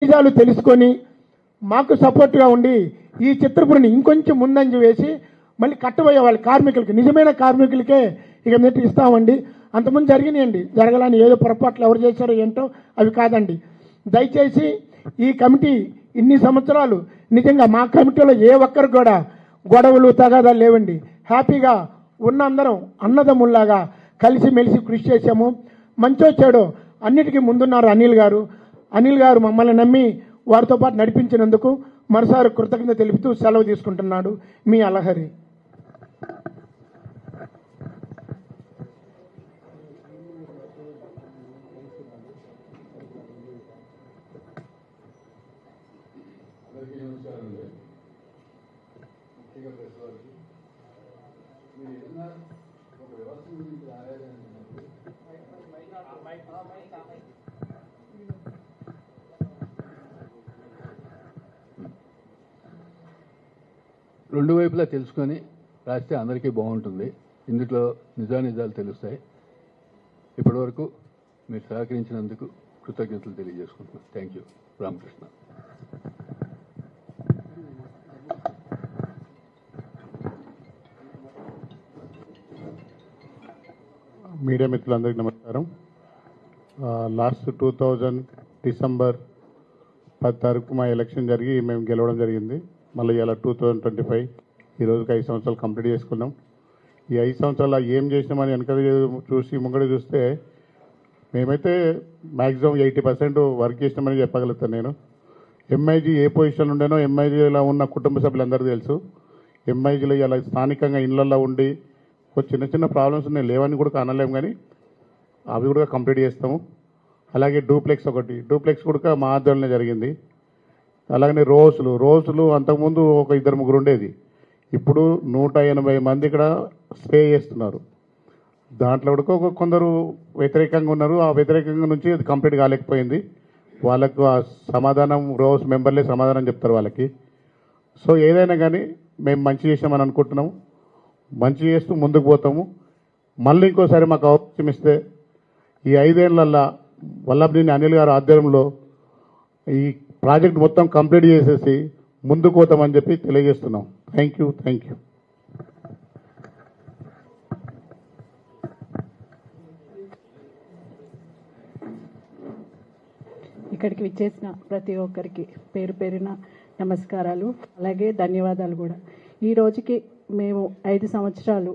నిజాలు తెలుసుకొని మాకు సపోర్ట్గా ఉండి ఈ చిత్రపురిని ఇంకొంచెం ముందంజ వేసి మళ్ళీ కట్టబోయే వాళ్ళ కార్మికులకి, నిజమైన కార్మికులకే ఇక మీద ఇస్తామండి. అంతకుముందు జరిగినాయండి, జరగాలని ఏదో పొరపాట్లు ఎవరు చేశారో ఏంటో అవి కాదండి. దయచేసి ఈ కమిటీ ఇన్ని సంవత్సరాలు నిజంగా మా కమిటీలో ఏ ఒక్కరికి కూడా గొడవలు తగాదాలు లేవండి. హ్యాపీగా ఉన్న అందరం అన్నదమ్ముల్లాగా కలిసిమెలిసి కృషి చేశాము. మంచో చెడో అన్నిటికీ ముందున్నారు అనిల్ గారు మమ్మల్ని నమ్మి వారితో పాటు నడిపించినందుకు మరోసారి కృతజ్ఞత తెలుపుతూ సెలవు తీసుకుంటున్నాడు మీ అలహరి. రెండు వైపులా తెలుసుకొని రాస్తే అందరికీ బాగుంటుంది. ఇందులో నిజానిజాలు తెలుస్తాయి. ఇప్పటివరకు మీరు సహకరించినందుకు కృతజ్ఞతలు తెలియజేసుకుంటున్నాను. Thank you. రామకృష్ణ. మీడియా మిత్రులందరికీ నమస్కారం. లాస్ట్ 2000 డిసెంబర్ 10 తారీఖు మా ఎలక్షన్ జరిగి మేము గెలవడం జరిగింది. మళ్ళీ ఇలా 2025 ఈరోజుకి 5 సంవత్సరాలు కంప్లీట్ చేసుకున్నాం. ఈ 5 సంవత్సరాలు ఏం చేసినామని వెనక చూసి ముంగడి చూస్తే మేమైతే మ్యాక్సిమం 80% వర్క్ చేసినామని చెప్పగలుగుతాను నేను. ఎంఐజీ ఏ పొజిషన్ ఉండేనో ఎంఐజీలో ఉన్న కుటుంబ సభ్యులందరికీ తెలుసు. ఎంఐజీలో ఇలా స్థానికంగా ఇళ్లలో ఉండి చిన్న చిన్న ప్రాబ్లమ్స్ ఉన్నాయి, లేవని కూడా అనలేము, కానీ అవి కూడా కంప్లీట్ చేస్తాము. అలాగే డూప్లెక్స్ కూడా మా ఆధ్వర్యంలో జరిగింది. అలాగనే రోజులు అంతకుముందు ఒక 2-3 ఉండేది, ఇప్పుడు 180 మంది ఇక్కడ స్టే చేస్తున్నారు. దాంట్లో కూడా కొందరు వ్యతిరేకంగా ఉన్నారు. ఆ వ్యతిరేకంగా నుంచి అది కంప్లీట్ కాలేకపోయింది. వాళ్ళకు ఆ సమాధానం రోజ్ మెంబర్లే సమాధానం చెప్తారు వాళ్ళకి. సో ఏదైనా కానీ మేము మంచి చేసామని అనుకుంటున్నాము, మంచి చేస్తూ ముందుకు పోతాము. మళ్ళీ ఇంకోసారి మాకు అవకాశం ఇస్తే ఈ 5 ఏళ్లల్లో వల్లభనేని అనిల్ గారి ఆధ్వర్యంలో ఈ ప్రాజెక్ట్ మొత్తం కంప్లీట్ చేసేసి ముందుకు పోతామని చెప్పి తెలియజేస్తున్నాం. Thank you. ఇక్కడికి విచ్చేసిన ప్రతి ఒక్కరికి పేరు పేరున నమస్కారాలు, అలాగే ధన్యవాదాలు కూడా. ఈ రోజుకి మేము 5 సంవత్సరాలు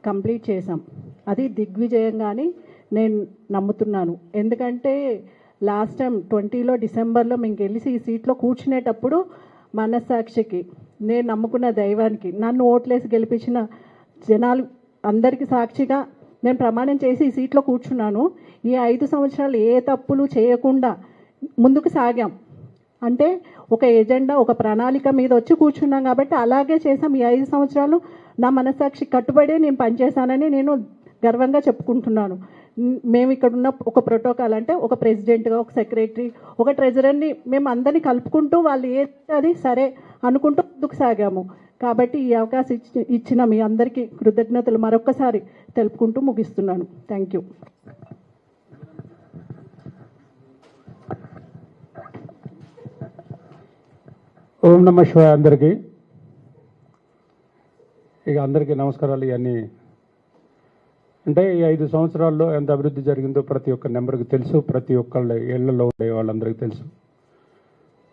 కంప్లీట్ చేసాం. అది దిగ్విజయంగానే నేను నమ్ముతున్నాను. ఎందుకంటే లాస్ట్ టైం 2020 డిసెంబర్లో మేము గెలిచి ఈ సీట్లో కూర్చునేటప్పుడు మనస్సాక్షికి, నేను నమ్ముకున్న దైవానికి, నన్ను ఓట్లేసి గెలిపించిన జనాలు అందరికీ సాక్షిగా నేను ప్రమాణం చేసి ఈ సీట్లో కూర్చున్నాను. ఈ 5 సంవత్సరాలు ఏ తప్పులు చేయకుండా ముందుకు సాగాం. అంటే ఒక ఎజెండా, ఒక ప్రణాళిక మీద వచ్చి కూర్చున్నాం కాబట్టి అలాగే చేసాం. ఈ 5 సంవత్సరాలు నా మనస్సాక్షి కట్టుబడే నేను పనిచేశానని నేను గర్వంగా చెప్పుకుంటున్నాను. మేము ఇక్కడ ఉన్న ఒక ప్రోటోకాల్ అంటే ఒక ప్రెసిడెంట్గా, ఒక సెక్రటరీ, ఒక ట్రెజరర్ని మేము అందరినీ కలుపుకుంటూ వాళ్ళు అది సరే అనుకుంటూ ముందుకు సాగాము. కాబట్టి ఈ అవకాశం ఇచ్చిన మీ అందరికీ కృతజ్ఞతలు మరొక్కసారి తెలుపుకుంటూ ముగిస్తున్నాను. Thank you. ఓం నమ శివాయ. అందరికీ నమస్కారాలు. ఇవన్నీ అంటే ఈ 5 సంవత్సరాల్లో ఎంత అభివృద్ధి జరిగిందో ప్రతి ఒక్క నెంబర్కి తెలుసు, ప్రతి ఒక్కళ్ళ ఇళ్లలో ఉండే వాళ్ళందరికీ తెలుసు.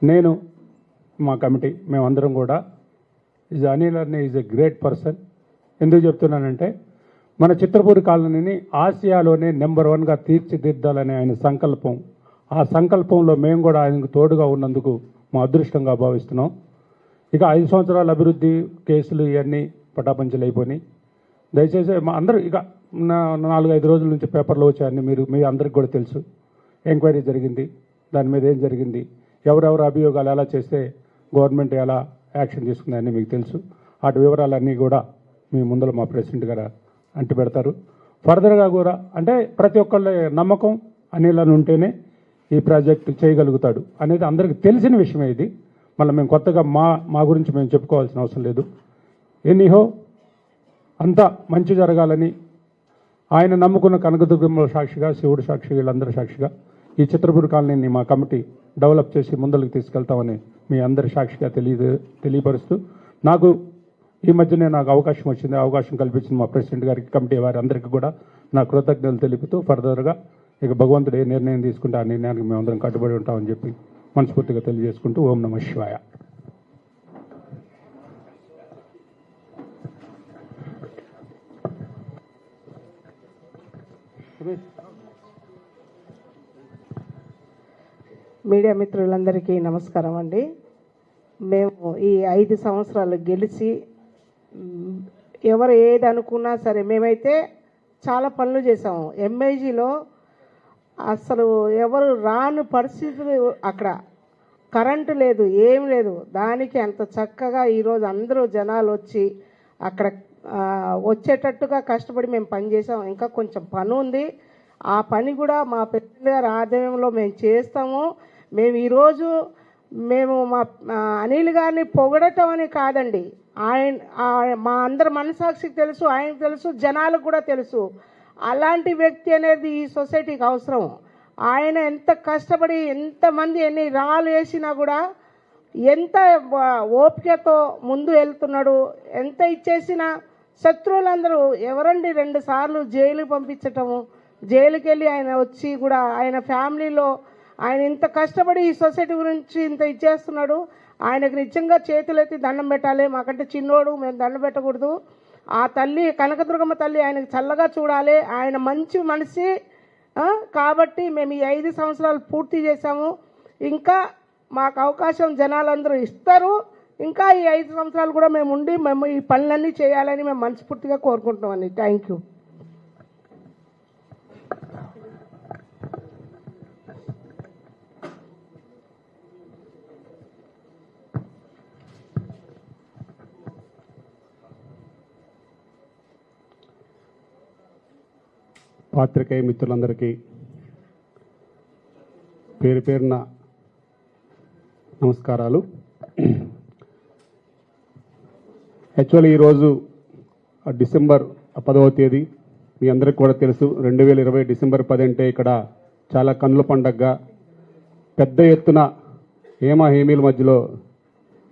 నేను, మా కమిటీ, మేమందరం కూడా అనిల్ అనే ఈజ్ ఎ గ్రేట్ పర్సన్. ఎందుకు చెప్తున్నానంటే మన చిత్రపూరి కాలనీని ఆసియాలోనే నెంబర్ 1గా తీర్చిదిద్దాలనే ఆయన సంకల్పం. ఆ సంకల్పంలో మేము కూడా ఆయనకు తోడుగా ఉన్నందుకు మా అదృష్టంగా భావిస్తున్నాం. ఇక 5 సంవత్సరాల అభివృద్ధి కేసులు ఇవన్నీ పటాపంచలు అయిపోయినాయి. దయచేసి మా అందరూ ఇక 4-5 రోజుల నుంచి పేపర్లో వచ్చాయని మీ అందరికి కూడా తెలుసు. ఎంక్వైరీ జరిగింది, దాని మీద ఏం జరిగింది, ఎవరెవరు అభియోగాలు ఎలా చేస్తే గవర్నమెంట్ ఎలా యాక్షన్ తీసుకుందని మీకు తెలుసు. వాటి వివరాలన్నీ కూడా మీ ముందర మా ప్రెసిడెంట్ గారు అంటి పెడతారు. ఫర్దర్గా కూడా అంటే ప్రతి ఒక్కళ్ళ నమ్మకం అనిల్ అని ఉంటేనే ఈ ప్రాజెక్టు చేయగలుగుతాడు అనేది అందరికీ తెలిసిన విషయమే. ఇది మళ్ళీ మేము కొత్తగా మా గురించి మేము చెప్పుకోవాల్సిన అవసరం లేదు. ఎనీహో అంతా మంచి జరగాలని ఆయన నమ్ముకున్న కనకదుర్గమ్మ సాక్షిగా, శివుడు సాక్షి, వీళ్ళందరూ సాక్షిగా ఈ చిత్రపూరి కాలనీని మా కమిటీ డెవలప్ చేసి ముందరికి తీసుకెళ్తామని మీ అందరి సాక్షిగా తెలియపరుస్తూ నాకు ఈ మధ్యనే నాకు అవకాశం వచ్చింది, అవకాశం కల్పించిన మా ప్రెసిడెంట్ గారికి, కమిటీ వారి అందరికీ కూడా నా కృతజ్ఞతలు తెలుపుతూ ఫర్దర్గా ఇక భగవంతుడు ఏ నిర్ణయం తీసుకుంటే ఆ నిర్ణయానికి మేమందరం కట్టుబడి ఉంటామని చెప్పి మనస్ఫూర్తిగా తెలియజేసుకుంటూ ఓం నమః శివాయ. మీడియా మిత్రులందరికీ నమస్కారం అండి. మేము ఈ 5 సంవత్సరాలు గెలిచి ఎవరు ఏది అనుకున్నా సరే మేమైతే చాలా పనులు చేసాము. ఎంఐజీలో అసలు ఎవరు రాని పరిస్థితులు, అక్కడ కరెంటు లేదు, ఏం లేదు. దానికి అంత చక్కగా ఈరోజు అందరూ జనాలు వచ్చి అక్కడ వచ్చేటట్టుగా కష్టపడి మేము పని చేసాము. ఇంకా కొంచెం పని ఉంది, ఆ పని కూడా మా ప్రెసిడెంట్ గారి ఆధ్వర్యంలో మేము చేస్తాము. మేము ఈరోజు మా అనిల్ గారిని పొగడటం అని కాదండి, మా అందరి మనసాక్షికి తెలుసు, ఆయనకు తెలుసు, జనాలకు కూడా తెలుసు. అలాంటి వ్యక్తి అనేది ఈ సొసైటీకి అవసరం. ఆయన ఎంత కష్టపడి ఎంతమంది ఎన్ని రాళ్ళు వేసినా కూడా ఎంత ఓపికతో ముందు వెళ్తున్నాడు. ఎంత ఇచ్చేసినా శత్రువులందరూ ఎవరండి 2 సార్లు జైలుకి పంపించటము, జైలుకి వెళ్ళి ఆయన వచ్చి కూడా ఆయన ఫ్యామిలీలో ఆయన ఇంత కష్టపడి ఈ సొసైటీ గురించి ఇంత ఇచ్చేస్తున్నాడు. ఆయనకు నిజంగా చేతులెత్తి దండం పెట్టాలి. మాకంటే చిన్నోడు, మేము దండం పెట్టకూడదు. ఆ తల్లి కనకదుర్గమ్మ తల్లి ఆయనకు చల్లగా చూడాలి. ఆయన మంచి మనిషి కాబట్టి మేము ఈ 5 సంవత్సరాలు పూర్తి చేశాము. ఇంకా మాకు అవకాశం జనాలందరూ ఇస్తారు. ఇంకా ఈ 5 సంవత్సరాలు కూడా మేము ఉండి మేము ఈ పనులన్నీ చేయాలని మేము మనస్ఫూర్తిగా కోరుకుంటామండి. Thank you. పాత్రికేయ మిత్రులందరికీ పేరు పేరున నమస్కారాలు. యాక్చువల్లీ ఈరోజు డిసెంబర్ 10వ తేదీ మీ అందరికీ కూడా తెలుసు. 2020 డిసెంబర్ 10 అంటే ఇక్కడ చాలా కన్నుల పండగగా పెద్ద ఎత్తున హేమీల మధ్యలో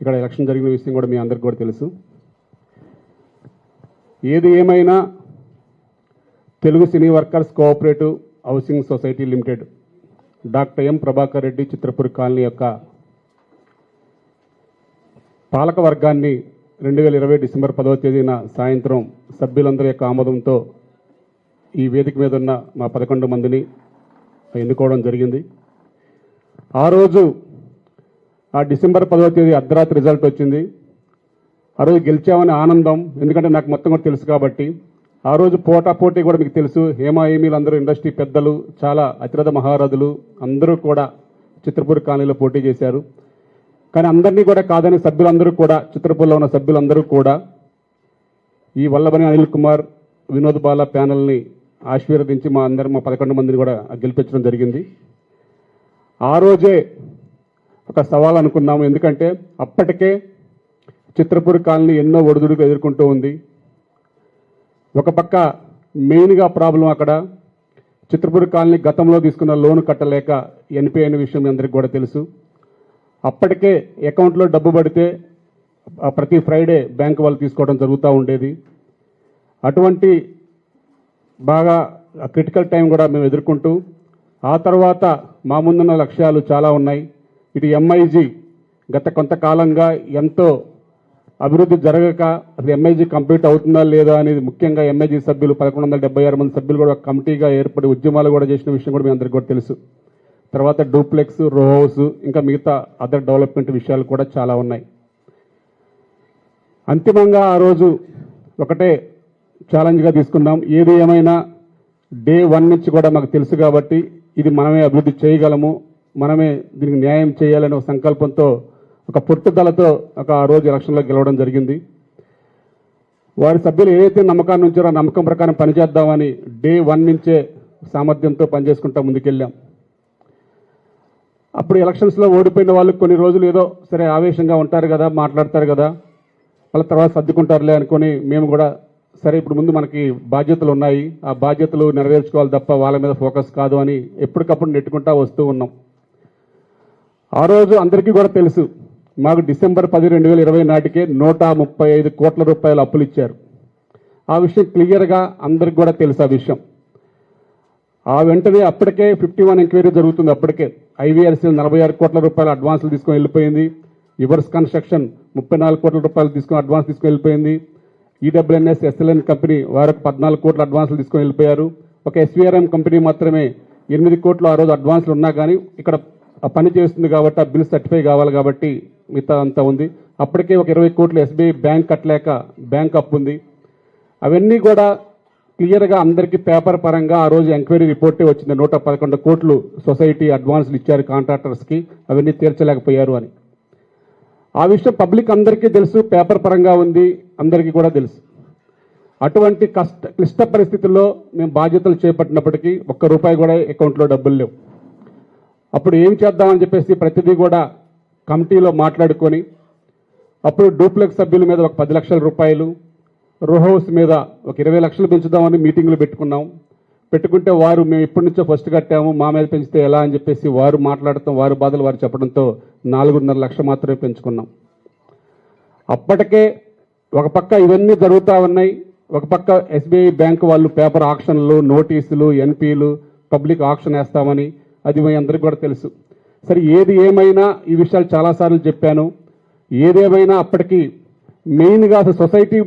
ఇక్కడ ఎలక్షన్ జరిగిన విషయం కూడా మీ అందరికీ కూడా తెలుసు. ఏది ఏమైనా తెలుగు సినీ workers cooperative housing society limited doctor M Prabhakar Reddy Chitrapur colony యొక్క పాలక వర్గాన్ని 2020 డిసెంబర్ 10వ తేదీన సాయంత్రం సభ్యులందరి యొక్క ఆమోదంతో ఈ వేదిక మీద ఉన్న మా 11 మందిని ఎన్నుకోవడం జరిగింది. ఆ రోజు ఆ డిసెంబర్ 10వ తేదీ అర్ధరాత్రి రిజల్ట్ వచ్చింది. ఆ రోజు గెలిచామని ఆనందం, ఎందుకంటే నాకు మొత్తం కూడా తెలుసు కాబట్టి. ఆ రోజు పోటీ కూడా మీకు తెలుసు. హేమీలందరూ ఇండస్ట్రీ పెద్దలు, చాలా అతిరథ మహారథులు అందరూ కూడా చిత్రపూర్ కాలనీలో పోటీ చేశారు. కానీ అందరినీ కూడా కాదని సభ్యులందరూ కూడా, చిత్రపూర్లో ఉన్న సభ్యులందరూ కూడా ఈ వల్లభని అనిల్ కుమార్, వినోద్ బాల ప్యానల్ని ఆశీర్వదించి మా 11 మందిని కూడా గెలిపించడం జరిగింది. ఆ రోజే ఒక సవాల్ అనుకున్నాము, ఎందుకంటే అప్పటికే చిత్రపూర్ కాలనీ ఎన్నో ఒడిదుడుకు ఎదుర్కొంటూ ఉంది. ఒక పక్క మెయిన్గా ప్రాబ్లం అక్కడ చిత్రపూర్ కాలనీ గతంలో తీసుకున్న లోను కట్టలేక ఎన్పిఐ అనే విషయం మీ అందరికీ కూడా తెలుసు. అప్పటికే అకౌంట్లో డబ్బు పడితే ప్రతి ఫ్రైడే బ్యాంక్ వాళ్ళు తీసుకోవడం జరుగుతూ ఉండేది. అటువంటి బాగా క్రిటికల్ టైం కూడా మేము ఎదుర్కొంటూ, ఆ తర్వాత మా ముందున్న లక్ష్యాలు చాలా ఉన్నాయి. ఇటు ఎంఐజీ గత కొంతకాలంగా ఎంతో అభివృద్ధి జరగక అసలు ఎంఐజీ కంప్లీట్ అవుతుందా లేదా అనేది ముఖ్యంగా ఎంఐజీ సభ్యులు 1176 మంది సభ్యులు కూడా కమిటీగా ఏర్పడి ఉద్యమాలు కూడా చేసిన విషయం కూడా మీ అందరికీ కూడా తెలుసు. తర్వాత డూప్లెక్స్, రో హౌస్, ఇంకా మిగతా అదర్ డెవలప్మెంట్ విషయాలు కూడా చాలా ఉన్నాయి. అంతిమంగా ఆ రోజు ఒకటే ఛాలెంజ్గా తీసుకున్నాం. ఏది ఏమైనా డే 1 నుంచి కూడా మాకు తెలుసు కాబట్టి ఇది మనమే అభివృద్ధి చేయగలము, మనమే దీనికి న్యాయం చేయాలనే ఒక సంకల్పంతో, ఒక పట్టుదలతో ఆ రోజు ఎలక్షన్లో గెలవడం జరిగింది. వారి సభ్యులు ఏదైతే నమ్మకాన్ని ఉంచారో ఆ నమ్మకం ప్రకారం పనిచేద్దామని డే 1 నుంచే సామర్థ్యంతో పనిచేసుకుంటా ముందుకెళ్ళాం. అప్పుడు ఎలక్షన్స్లో ఓడిపోయిన వాళ్ళు కొన్ని రోజులు ఏదో సరే ఆవేశంగా ఉంటారు కదా, మాట్లాడతారు కదా, వాళ్ళ తర్వాత సర్దుకుంటారులే అనుకొని మేము కూడా సరే ఇప్పుడు ముందు మనకి బాధ్యతలు ఉన్నాయి, ఆ బాధ్యతలు నెరవేర్చుకోవాలి తప్ప వాళ్ళ మీద ఫోకస్ కాదు అని ఎప్పటికప్పుడు నెట్టుకుంటా వస్తూ ఉన్నాం. ఆ రోజు అందరికీ కూడా తెలుసు, మాకు డిసెంబర్ 10, 2020 నాటికే 135 కోట్ల రూపాయలు అప్పులు ఇచ్చారు. ఆ విషయం క్లియర్గా అందరికి కూడా తెలుసు. ఆ విషయం ఆ వెంటనే అప్పటికే 51 ఎంక్వైరీ జరుగుతుంది. అప్పటికే IVRCL 46 కోట్ల రూపాయలు అడ్వాన్సులు తీసుకొని వెళ్ళిపోయింది. యువర్స్ కన్స్ట్రక్షన్ 34 కోట్ల రూపాయలు తీసుకొని అడ్వాన్స్ తీసుకొని వెళ్ళిపోయింది. EWNS SLN కంపెనీ వారికి 14 కోట్ల అడ్వాన్సులు తీసుకొని వెళ్ళిపోయారు. ఒక SVRM కంపెనీ మాత్రమే 8 కోట్లు ఆ రోజు అడ్వాన్సులు ఉన్నా కానీ ఇక్కడ ఆ పని చేస్తుంది కాబట్టి ఆ బిల్ సర్టిఫై కావాలి కాబట్టి మిగతా అంతా ఉంది. అప్పటికే ఒక 20 కోట్లు SBI బ్యాంక్ కట్టలేక బ్యాంక్ అప్పు ఉంది. అవన్నీ కూడా క్లియర్గా అందరికీ పేపర్ పరంగా ఆ రోజు ఎంక్వైరీ రిపోర్టే వచ్చింది. 111 కోట్లు సొసైటీ అడ్వాన్సులు ఇచ్చారు కాంట్రాక్టర్స్కి, అవన్నీ తీర్చలేకపోయారు అని. ఆ విషయం పబ్లిక్ అందరికీ తెలుసు, పేపర్ పరంగా ఉంది, అందరికీ కూడా తెలుసు. అటువంటి క్లిష్ట పరిస్థితుల్లో మేము బాధ్యతలు చేపట్టినప్పటికీ ఒక్క రూపాయి కూడా అకౌంట్లో డబ్బులు లేవు. అప్పుడు ఏం చేద్దామని చెప్పేసి ప్రతిదీ కూడా కమిటీలో మాట్లాడుకొని అప్పుడు డూప్లెక్స్ సభ్యుల మీద ఒక 10 లక్షల రూపాయలు, రో హౌస్ మీద ఒక 20 లక్షలు పెంచుదామని మీటింగ్లు పెట్టుకున్నాం. పెట్టుకుంటే వారు మేము ఇప్పటి నుంచో ఫస్ట్ కట్టాము, మా మీద పెంచితే ఎలా అని చెప్పేసి వారు మాట్లాడటం, వారి బాధలు వారు చెప్పడంతో 4.5 లక్షలు మాత్రమే పెంచుకున్నాం. అప్పటికే ఒక పక్క ఇవన్నీ జరుగుతూ ఉన్నాయి, ఒక పక్క SBI బ్యాంకు వాళ్ళు పేపర్ ఆక్షన్లు, నోటీసులు, NPలు, పబ్లిక్ ఆక్షన్ వేస్తామని, అది మీ అందరికీ కూడా తెలుసు. సరే ఏది ఏమైనా ఈ విషయాలు చాలాసార్లు చెప్పాను. ఏదేమైనా అప్పటికి మెయిన్గా అసలు సొసైటీ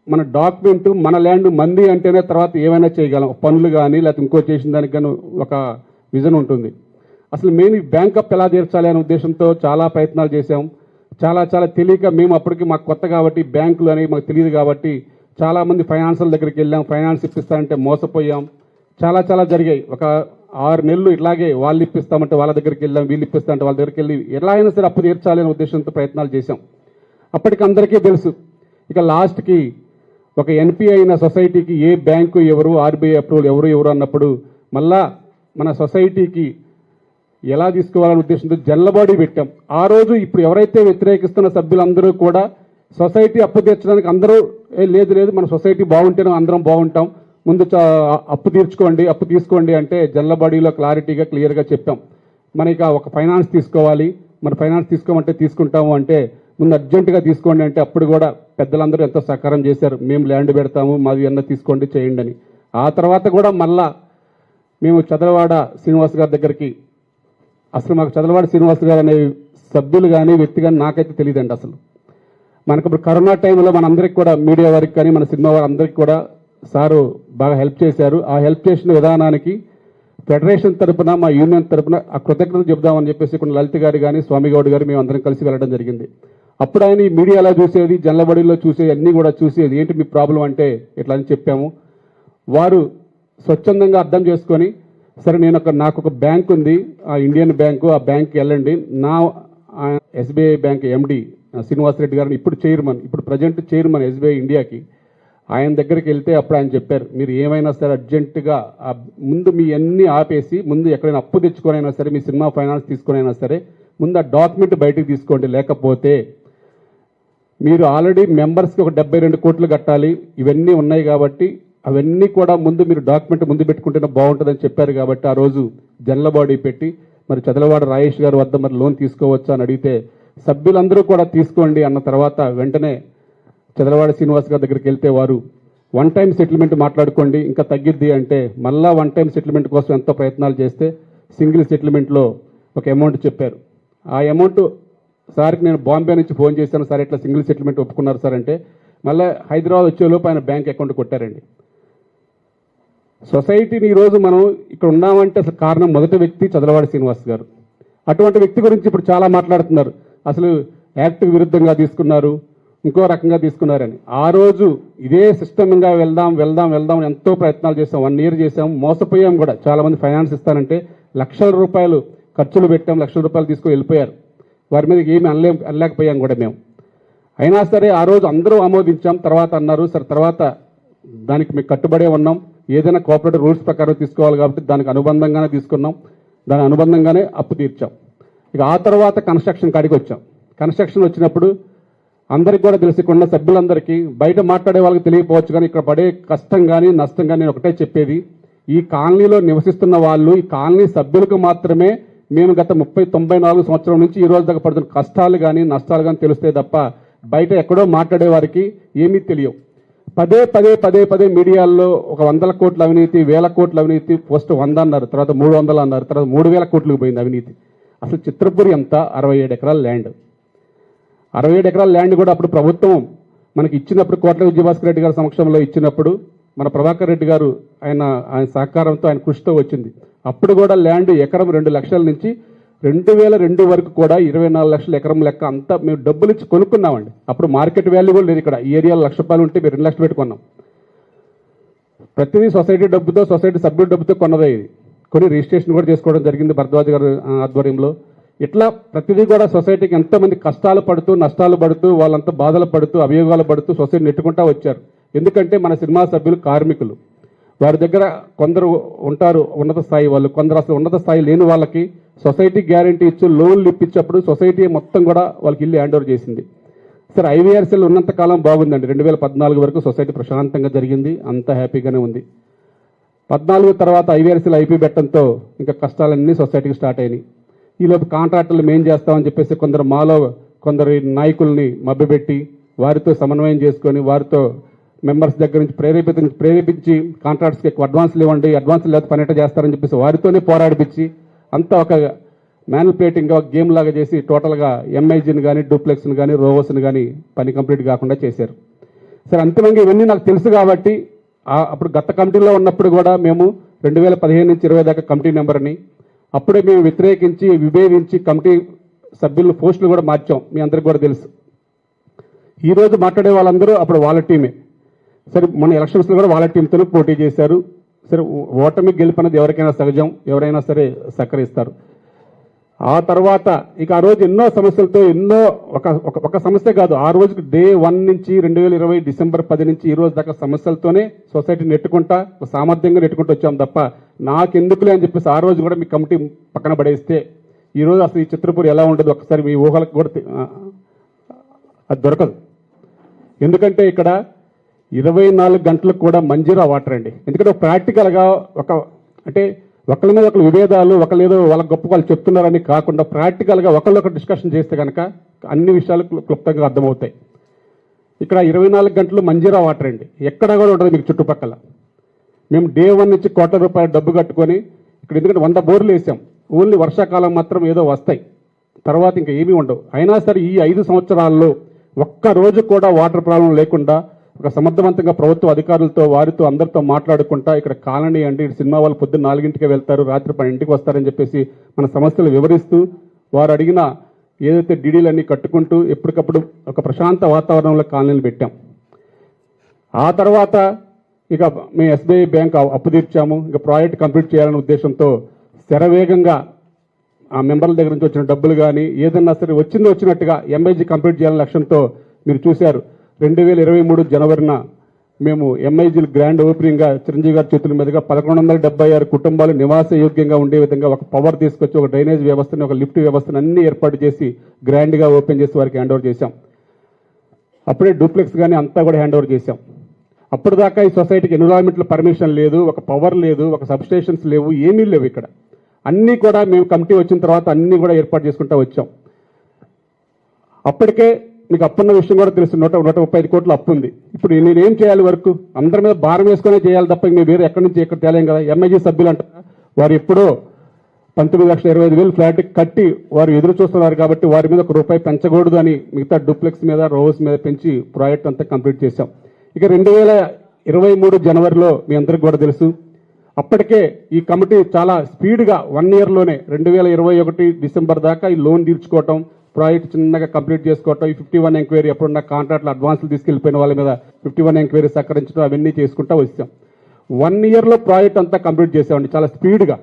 మన డాక్యుమెంట్, మన ల్యాండ్ మంది అంటేనే తర్వాత ఏమైనా చేయగలం, పనులు కానీ లేకపోతే ఇంకో చేసిన దానికి కానీ ఒక విజన్ ఉంటుంది. అసలు మెయిన్ బ్యాంక్ అప్ ఎలా తీర్చాలి అనే ఉద్దేశంతో చాలా ప్రయత్నాలు చేశాం. చాలా తెలియక మేము అప్పటికి మాకు కొత్త కాబట్టి బ్యాంకులు అనేవి మాకు తెలియదు కాబట్టి చాలామంది ఫైనాన్షియల్ దగ్గరికి వెళ్ళాం, ఫైనాన్స్ ఇప్పిస్తారంటే మోసపోయాం. చాలా జరిగాయి. ఒక 6 నెలలు ఇట్లాగే వాళ్ళు ఇప్పిస్తామంటే వాళ్ళ దగ్గరికి వెళ్ళాం, వీళ్ళు ఇప్పిస్తామంటే వాళ్ళ దగ్గరికి వెళ్ళి ఎలా అయినా సరే అప్పు తీర్చాలి అనే ఉద్దేశంతో ప్రయత్నాలు చేశాం. అప్పటికి అందరికీ తెలుసు. ఇక లాస్ట్కి ఒక NP అయిన సొసైటీకి ఏ బ్యాంకు ఎవరు, RBI అప్రూవల్ ఎవరు అన్నప్పుడు మళ్ళా మన సొసైటీకి ఎలా తీసుకోవాలనే ఉద్దేశంతో జల్లబాడీ పెట్టాం. ఆ రోజు ఇప్పుడు ఎవరైతే వ్యతిరేకిస్తున్న సభ్యులందరూ కూడా సొసైటీ అప్పు తీర్చడానికి అందరూ లేదు మన సొసైటీ బాగుంటేనే అందరం బాగుంటాం, ముందు అప్పు తీసుకోండి అంటే జల్లబాడీలో క్లారిటీగా క్లియర్గా చెప్పాం. మనకి ఒక ఫైనాన్స్ తీసుకోవాలి, మన ఫైనాన్స్ తీసుకోమంటే తీసుకుంటాము అంటే ముందు అర్జెంటుగా తీసుకోండి అంటే అప్పుడు కూడా పెద్దలందరూ ఎంతో సహకారం చేశారు. మేము ల్యాండ్ పెడతాము, మాది అన్న తీసుకోండి చేయండి అని. ఆ తర్వాత కూడా మళ్ళా మేము చదలవాడ శ్రీనివాస్ గారి దగ్గరికి, అసలు మాకు చదలవాడ శ్రీనివాస్ గారు అనే సభ్యులు కానీ వ్యక్తి కానీ నాకైతే తెలియదండి. అసలు మనకు ఇప్పుడు కరోనా టైంలో మనందరికి కూడా మీడియా వారికి కానీ మన సినిమా వారి అందరికీ కూడా సారు బాగా హెల్ప్ చేశారు. ఆ హెల్ప్ చేసిన విధానానికి ఫెడరేషన్ తరపున, మా యూనియన్ తరపున ఆ కృతజ్ఞతలు చెబుదామని చెప్పేసి కొన్ని లలిత్ గారు కానీ స్వామిగౌడ్ గారు మేము అందరం కలిసి వెళ్ళడం జరిగింది. అప్పుడు ఆయన ఈ మీడియాలో చూసేది, జల్లబడిలో చూసేది, అన్నీ కూడా చూసేది. ఏంటి మీ ప్రాబ్లం అంటే ఇట్లా అని చెప్పాము. వారు స్వచ్ఛందంగా అర్థం చేసుకొని సరే నాకు ఒక బ్యాంక్ ఉంది, ఆ ఇండియన్ బ్యాంకు, ఆ బ్యాంక్కి వెళ్ళండి, నా SBI బ్యాంక్ MD శ్రీనివాసరెడ్డి గారిని ఇప్పుడు ప్రజెంట్ చైర్మన్ SBI ఇండియాకి, ఆయన దగ్గరికి వెళ్తే అప్పుడు ఆయన చెప్పారు, మీరు ఏమైనా సరే అర్జెంటుగా ముందు మీ అన్ని ఆపేసి ముందు ఎక్కడైనా అప్పు తెచ్చుకొనైనా సరే, మీ సినిమా ఫైనాన్స్ తీసుకొనైనా సరే ముందు ఆ డాక్యుమెంట్ బయటకు తీసుకోండి, లేకపోతే మీరు ఆల్రెడీ మెంబర్స్కి ఒక 72 కోట్లు కట్టాలి, ఇవన్నీ ఉన్నాయి కాబట్టి అవన్నీ కూడా ముందు మీరు డాక్యుమెంట్ ముందు పెట్టుకుంటేనే బాగుంటుందని చెప్పారు. కాబట్టి ఆ రోజు జల్లబాడీ పెట్టి మరి చదలవాడ రాయేష్ గారి వద్ద మరి లోన్ తీసుకోవచ్చా అని అడిగితే సభ్యులందరూ కూడా తీసుకోండి అన్న తర్వాత వెంటనే చదలవాడ శ్రీనివాస్ గారి దగ్గరికి వెళ్తే వారు 1 టైం సెటిల్మెంట్ మాట్లాడుకోండి ఇంకా తగ్గిద్ది అంటే మళ్ళా 1 టైం సెటిల్మెంట్ కోసం ఎంతో ప్రయత్నాలు చేస్తే సింగిల్ సెటిల్మెంట్లో ఒక అమౌంట్ చెప్పారు. ఆ అమౌంట్ సార్కి నేను బాంబే నుంచి ఫోన్ చేశాను, సార్ ఇట్లా సింగిల్ సెటిల్మెంట్ ఒప్పుకున్నారు సార్ అంటే మళ్ళీ హైదరాబాద్ వచ్చేలోపు ఆయన బ్యాంక్ అకౌంట్ కొట్టారండి. సొసైటీని ఈరోజు మనం ఇక్కడ ఉన్నామంటే అసలు కారణం మొదటి వ్యక్తి చదలవాడ శ్రీనివాస్ గారు. అటువంటి వ్యక్తి గురించి ఇప్పుడు చాలా మాట్లాడుతున్నారు, అసలు యాక్ట్కి విరుద్ధంగా తీసుకున్నారు, ఇంకో రకంగా తీసుకున్నారని. ఆ రోజు ఇదే సిస్టమ్గా వెళ్దాం ఎంతో ప్రయత్నాలు చేసాం, 1 ఇయర్ చేసాం, మోసపోయాం కూడా. చాలామంది ఫైనాన్స్ ఇస్తానంటే లక్షల రూపాయలు ఖర్చులు పెట్టాం, లక్షల రూపాయలు తీసుకొని వెళ్ళిపోయారు. వారి మీద ఏమీ అనలేకపోయాం కూడా మేము. అయినా సరే ఆ రోజు అందరూ ఆమోదించాం. తర్వాత అన్నారు సరే తర్వాత దానికి మీకు కట్టుబడే ఉన్నాం, ఏదైనా కోఆపరేటివ్ రూల్స్ ప్రకారం తీసుకోవాలి కాబట్టి దానికి అనుబంధంగానే తీసుకున్నాం, దాని అనుబంధంగానే అప్పు తీర్చాం. ఇక ఆ తర్వాత కన్స్ట్రక్షన్ కాడికి వచ్చాం. కన్స్ట్రక్షన్ వచ్చినప్పుడు అందరికి కూడా తెలిసికొన్న సభ్యులందరికీ బయట మాట్లాడే వాళ్ళకి తెలియకపోవచ్చు కానీ ఇక్కడ పడే కష్టం కానీ నష్టం కానీ నేను ఒకటే చెప్పేది, ఈ కాలనీలో నివసిస్తున్న వాళ్ళు, ఈ కాలనీ సభ్యులకు మాత్రమే మేము గత 94 సంవత్సరం నుంచి ఈ రోజు దాకా పడుతున్న కష్టాలు కానీ నష్టాలు కానీ తెలుస్తాయి తప్ప బయట ఎక్కడో మాట్లాడే వారికి ఏమీ తెలియవు. పదే మీడియాల్లో ఒక 100 కోట్ల అవినీతి, 1000 కోట్ల అవినీతి, ఫస్ట్ 100 అన్నారు, తర్వాత 300 అన్నారు, తర్వాత 3000 కోట్లకు పోయింది అవినీతి. అసలు చిత్రపురి ఎంత 67 ఎకరాల ల్యాండ్. 67 ఎకరాల ల్యాండ్ కూడా అప్పుడు ప్రభుత్వం మనకి ఇచ్చినప్పుడు కోట్ల విజయభాస్కర్ రెడ్డి గారి సమక్షంలో ఇచ్చినప్పుడు మన ప్రభాకర్ రెడ్డి గారు ఆయన సహకారంతో ఆయన కృషితో వచ్చింది. అప్పుడు కూడా ల్యాండ్ ఎకరం 2 లక్షల నుంచి 2002 వరకు కూడా 24 లక్షల ఎకరం లెక్క అంతా మేము డబ్బులు ఇచ్చి కొనుక్కున్నామండి. అప్పుడు మార్కెట్ వాల్యూ కూడా లేదు. ఇక్కడ ఈ ఏరియాలో 1 లక్ష రూపాయలు ఉంటే మేము 2 లక్షలు పెట్టుకున్నాం. ప్రతిదీ సొసైటీ డబ్బుతో, సొసైటీ సభ్యుల డబ్బుతో కొన్నదే. ఇది కొన్ని రిజిస్ట్రేషన్ కూడా చేసుకోవడం జరిగింది భరద్వాజ్ గారు ఆధ్వర్యంలో. ఇట్లా ప్రతిదీ కూడా సొసైటీకి ఎంతమంది కష్టాలు పడుతూ, నష్టాలు పడుతూ, వాళ్ళంతా బాధలు పడుతూ, అభియోగాలు పడుతూ సొసైటీ నెట్టుకుంటా వచ్చారు. ఎందుకంటే మన సినిమా సభ్యులు కార్మికులు, వారి దగ్గర కొందరు ఉంటారు ఉన్నత స్థాయి వాళ్ళు, కొందరు అసలు ఉన్నత స్థాయి లేని వాళ్ళకి సొసైటీ గ్యారంటీ ఇచ్చి లోన్లు ఇప్పించినప్పుడు సొసైటీ మొత్తం కూడా వాళ్ళకి ఇల్లు హ్యాండ్ ఓవర్ చేసింది. సరే, ఐవీఆర్సీలు ఉన్నంత కాలం బాగుందండి. 2014 వరకు సొసైటీ ప్రశాంతంగా జరిగింది, అంతా హ్యాపీగానే ఉంది. 14 తర్వాత ఐవీఆర్సీలు ఐపీ పెట్టడంతో ఇంకా కష్టాలన్నీ సొసైటీకి స్టార్ట్ అయినాయి. ఈలోపు కాంట్రాక్టర్లు మేం చేస్తామని చెప్పేసి కొందరు నాయకుల్ని మభ్యపెట్టి వారితో సమన్వయం చేసుకొని వారితో మెంబర్స్ దగ్గర నుంచి ప్రేరేపించి కాంట్రాక్ట్స్కి ఎక్కువ అడ్వాన్స్లు ఇవ్వండి, అడ్వాన్స్లు లేకపోతే పని ఎట్లా చేస్తారని చెప్పేసి వారితోనే పోరాడిపించి అంతా ఒక మ్యానుపులేటింగ్గా గేమ్ లాగా చేసి టోటల్గా ఎంఐజీని కానీ, డూప్లెక్స్ని కానీ, రోవర్స్ని కానీ పని కంప్లీట్ కాకుండా చేశారు. సరే, అంతిమంగా ఇవన్నీ నాకు తెలుసు కాబట్టి అప్పుడు గత కమిటీలో ఉన్నప్పుడు కూడా మేము 2015 నుంచి 20 దాకా కమిటీ నెంబర్ని అప్పుడే మేము వ్యతిరేకించి విభేదించి కమిటీ సభ్యులను పోస్టులు కూడా మార్చాం. మీ అందరికీ కూడా తెలుసు. ఈరోజు మాట్లాడే వాళ్ళందరూ అప్పుడు వాళ్ళ టీమే. సరే, మన ఎలక్షన్స్లో కూడా వాళ్ళ టీంతోనే పోటీ చేశారు. సరే, ఓటమి గెలుపనేది ఎవరికైనా సహజం, ఎవరైనా సరే సహకరిస్తారు. ఆ తర్వాత ఇక ఆ రోజు ఎన్నో సమస్యలతో ఒక సమస్య కాదు, ఆ రోజుకి డే 1 నుంచి 2020 డిసెంబర్ 10 నుంచి ఈ రోజు దాకా సమస్యలతోనే సొసైటీ నెట్టుకుంటా సామర్థ్యంగా నెట్టుకుంటూ వచ్చాం తప్ప నాకెందుకులే అని చెప్పేసి ఆ రోజు కూడా మీ కమిటీ పక్కన పడేస్తే ఈరోజు అసలు ఈ చిత్రపూర్ ఎలా ఉండదు ఒకసారి మీ ఊహలకు కూడా అది దొరకదు. ఎందుకంటే ఇక్కడ 24 గంటలకు కూడా మంజీరా వాటర్ అండి. ఎందుకంటే ప్రాక్టికల్గా అంటే ఒకళ్ళ మీద ఒకళ్ళు విభేదాలు, ఒకళ్ళేదో వాళ్ళ గొప్ప వాళ్ళు చెప్తున్నారని కాకుండా ప్రాక్టికల్గా ఒకళ్ళొకరు డిస్కషన్ చేస్తే కనుక అన్ని విషయాలు క్లుప్తంగా అర్థమవుతాయి. ఇక్కడ 24 గంటలు మంజీరా వాటర్ అండి, ఎక్కడా కూడా ఉంటుంది మీకు చుట్టుపక్కల. మేము డే 1 నుంచి ₹1 కోట్ల డబ్బు కట్టుకొని ఇక్కడ ఎందుకంటే 100 బోర్లు వేసాం. ఓన్లీ వర్షాకాలం మాత్రం ఏదో వస్తాయి, తర్వాత ఇంకా ఏమీ ఉండవు. అయినా సరే ఈ 5 సంవత్సరాల్లో ఒక్క రోజు కూడా వాటర్ ప్రాబ్లం లేకుండా ఒక సమర్థవంతంగా ప్రభుత్వ అధికారులతో వారితో అందరితో మాట్లాడుకుంటా ఇక్కడ కాలనీ అండి, ఇటు సినిమా వాళ్ళు పొద్దున్న 4 వెళ్తారు, రాత్రి 12 వస్తారని చెప్పేసి మన సమస్యలు వివరిస్తూ వారు అడిగిన ఏదైతే డీడీలన్నీ కట్టుకుంటూ ఎప్పటికప్పుడు ఒక ప్రశాంత వాతావరణంలో కాలనీలు పెట్టాం. ఆ తర్వాత ఇక మేము ఎస్బీఐ బ్యాంక్ అప్పు తీర్చాము. ఇక ప్రాజెక్ట్ కంప్లీట్ చేయాలనే ఉద్దేశంతో శరవేగంగా ఆ మెంబర్ల దగ్గర నుంచి వచ్చిన డబ్బులు కానీ ఏదన్నా సరే వచ్చినట్టుగా ఎంఐజీ కంప్లీట్ చేయాలనే లక్ష్యంతో మీరు చూశారు 2023 జనవరిన మేము ఎంఐజీలు గ్రాండ్ ఓపెనింగ్గా చిరంజీవి గారి చేతుల మీదుగా 1176 కుటుంబాలు నివాస యోగ్యంగా ఉండే విధంగా ఒక పవర్ తీసుకొచ్చి ఒక డ్రైనేజ్ వ్యవస్థని, ఒక లిఫ్ట్ వ్యవస్థను అన్ని ఏర్పాటు చేసి గ్రాండ్గా ఓపెన్ చేసి వారికి హ్యాండ్ ఓవర్ చేశాం. అప్పుడే డూప్లెక్స్ కానీ అంతా కూడా హ్యాండ్ ఓవర్ చేశాం. అప్పుడు దాకా ఈ సొసైటీకి ఎన్విరాన్మెంటల్ పర్మిషన్ లేదు, ఒక పవర్ లేదు, ఒక సబ్స్టేషన్స్ లేవు, ఏమీ లేవు. ఇక్కడ అన్నీ కూడా మేము కమిటీ వచ్చిన తర్వాత అన్నీ కూడా ఏర్పాటు చేసుకుంటూ వచ్చాం. అప్పటికే మీకు అప్పున్న విషయం కూడా తెలుసు, 135 కోట్ల అప్పు ఉంది. ఇప్పుడు నేనేం చేయాలి? వర్క్ అందరి మీద భారం వేసుకునే చేయాలి తప్ప మేము వేరే ఎక్కడి నుంచి ఎక్కడ తేలేం కదా. ఎంఐజీ సభ్యులు అంటారా, వారు ఎప్పుడో 19,25,000 ఫ్లాట్ కట్టి వారు ఎదురు చూస్తున్నారు కాబట్టి వారి మీద ₹1 పెంచకూడదు అని మిగతా డూప్లెక్స్ మీద, రోవర్స్ మీద పెంచి ప్రాజెక్ట్ అంతా కంప్లీట్ చేశాం. ఇక 2023 జనవరిలో మీ అందరికి కూడా తెలుసు, అప్పటికే ఈ కమిటీ చాలా స్పీడ్గా 1 ఇయర్లోనే 2021 డిసెంబర్ దాకా ఈ లోన్ తీర్చుకోవటం, ప్రాజెక్ట్ చిన్నగా కంప్లీట్ చేసుకోవటం, ఈ 51 ఎంక్వైరీ ఎప్పుడున్న కాంట్రాక్ట్లు అడ్వాన్సులు తీసుకెళ్లిపోయిన వాళ్ళ మీద 51 ఎంక్వైరీ సహకరించడం, అవన్నీ చేసుకుంటూ వచ్చాం. 1 ఇయర్లో ప్రాజెక్ట్ అంతా కంప్లీట్ చేసామండి చాలా స్పీడ్గా.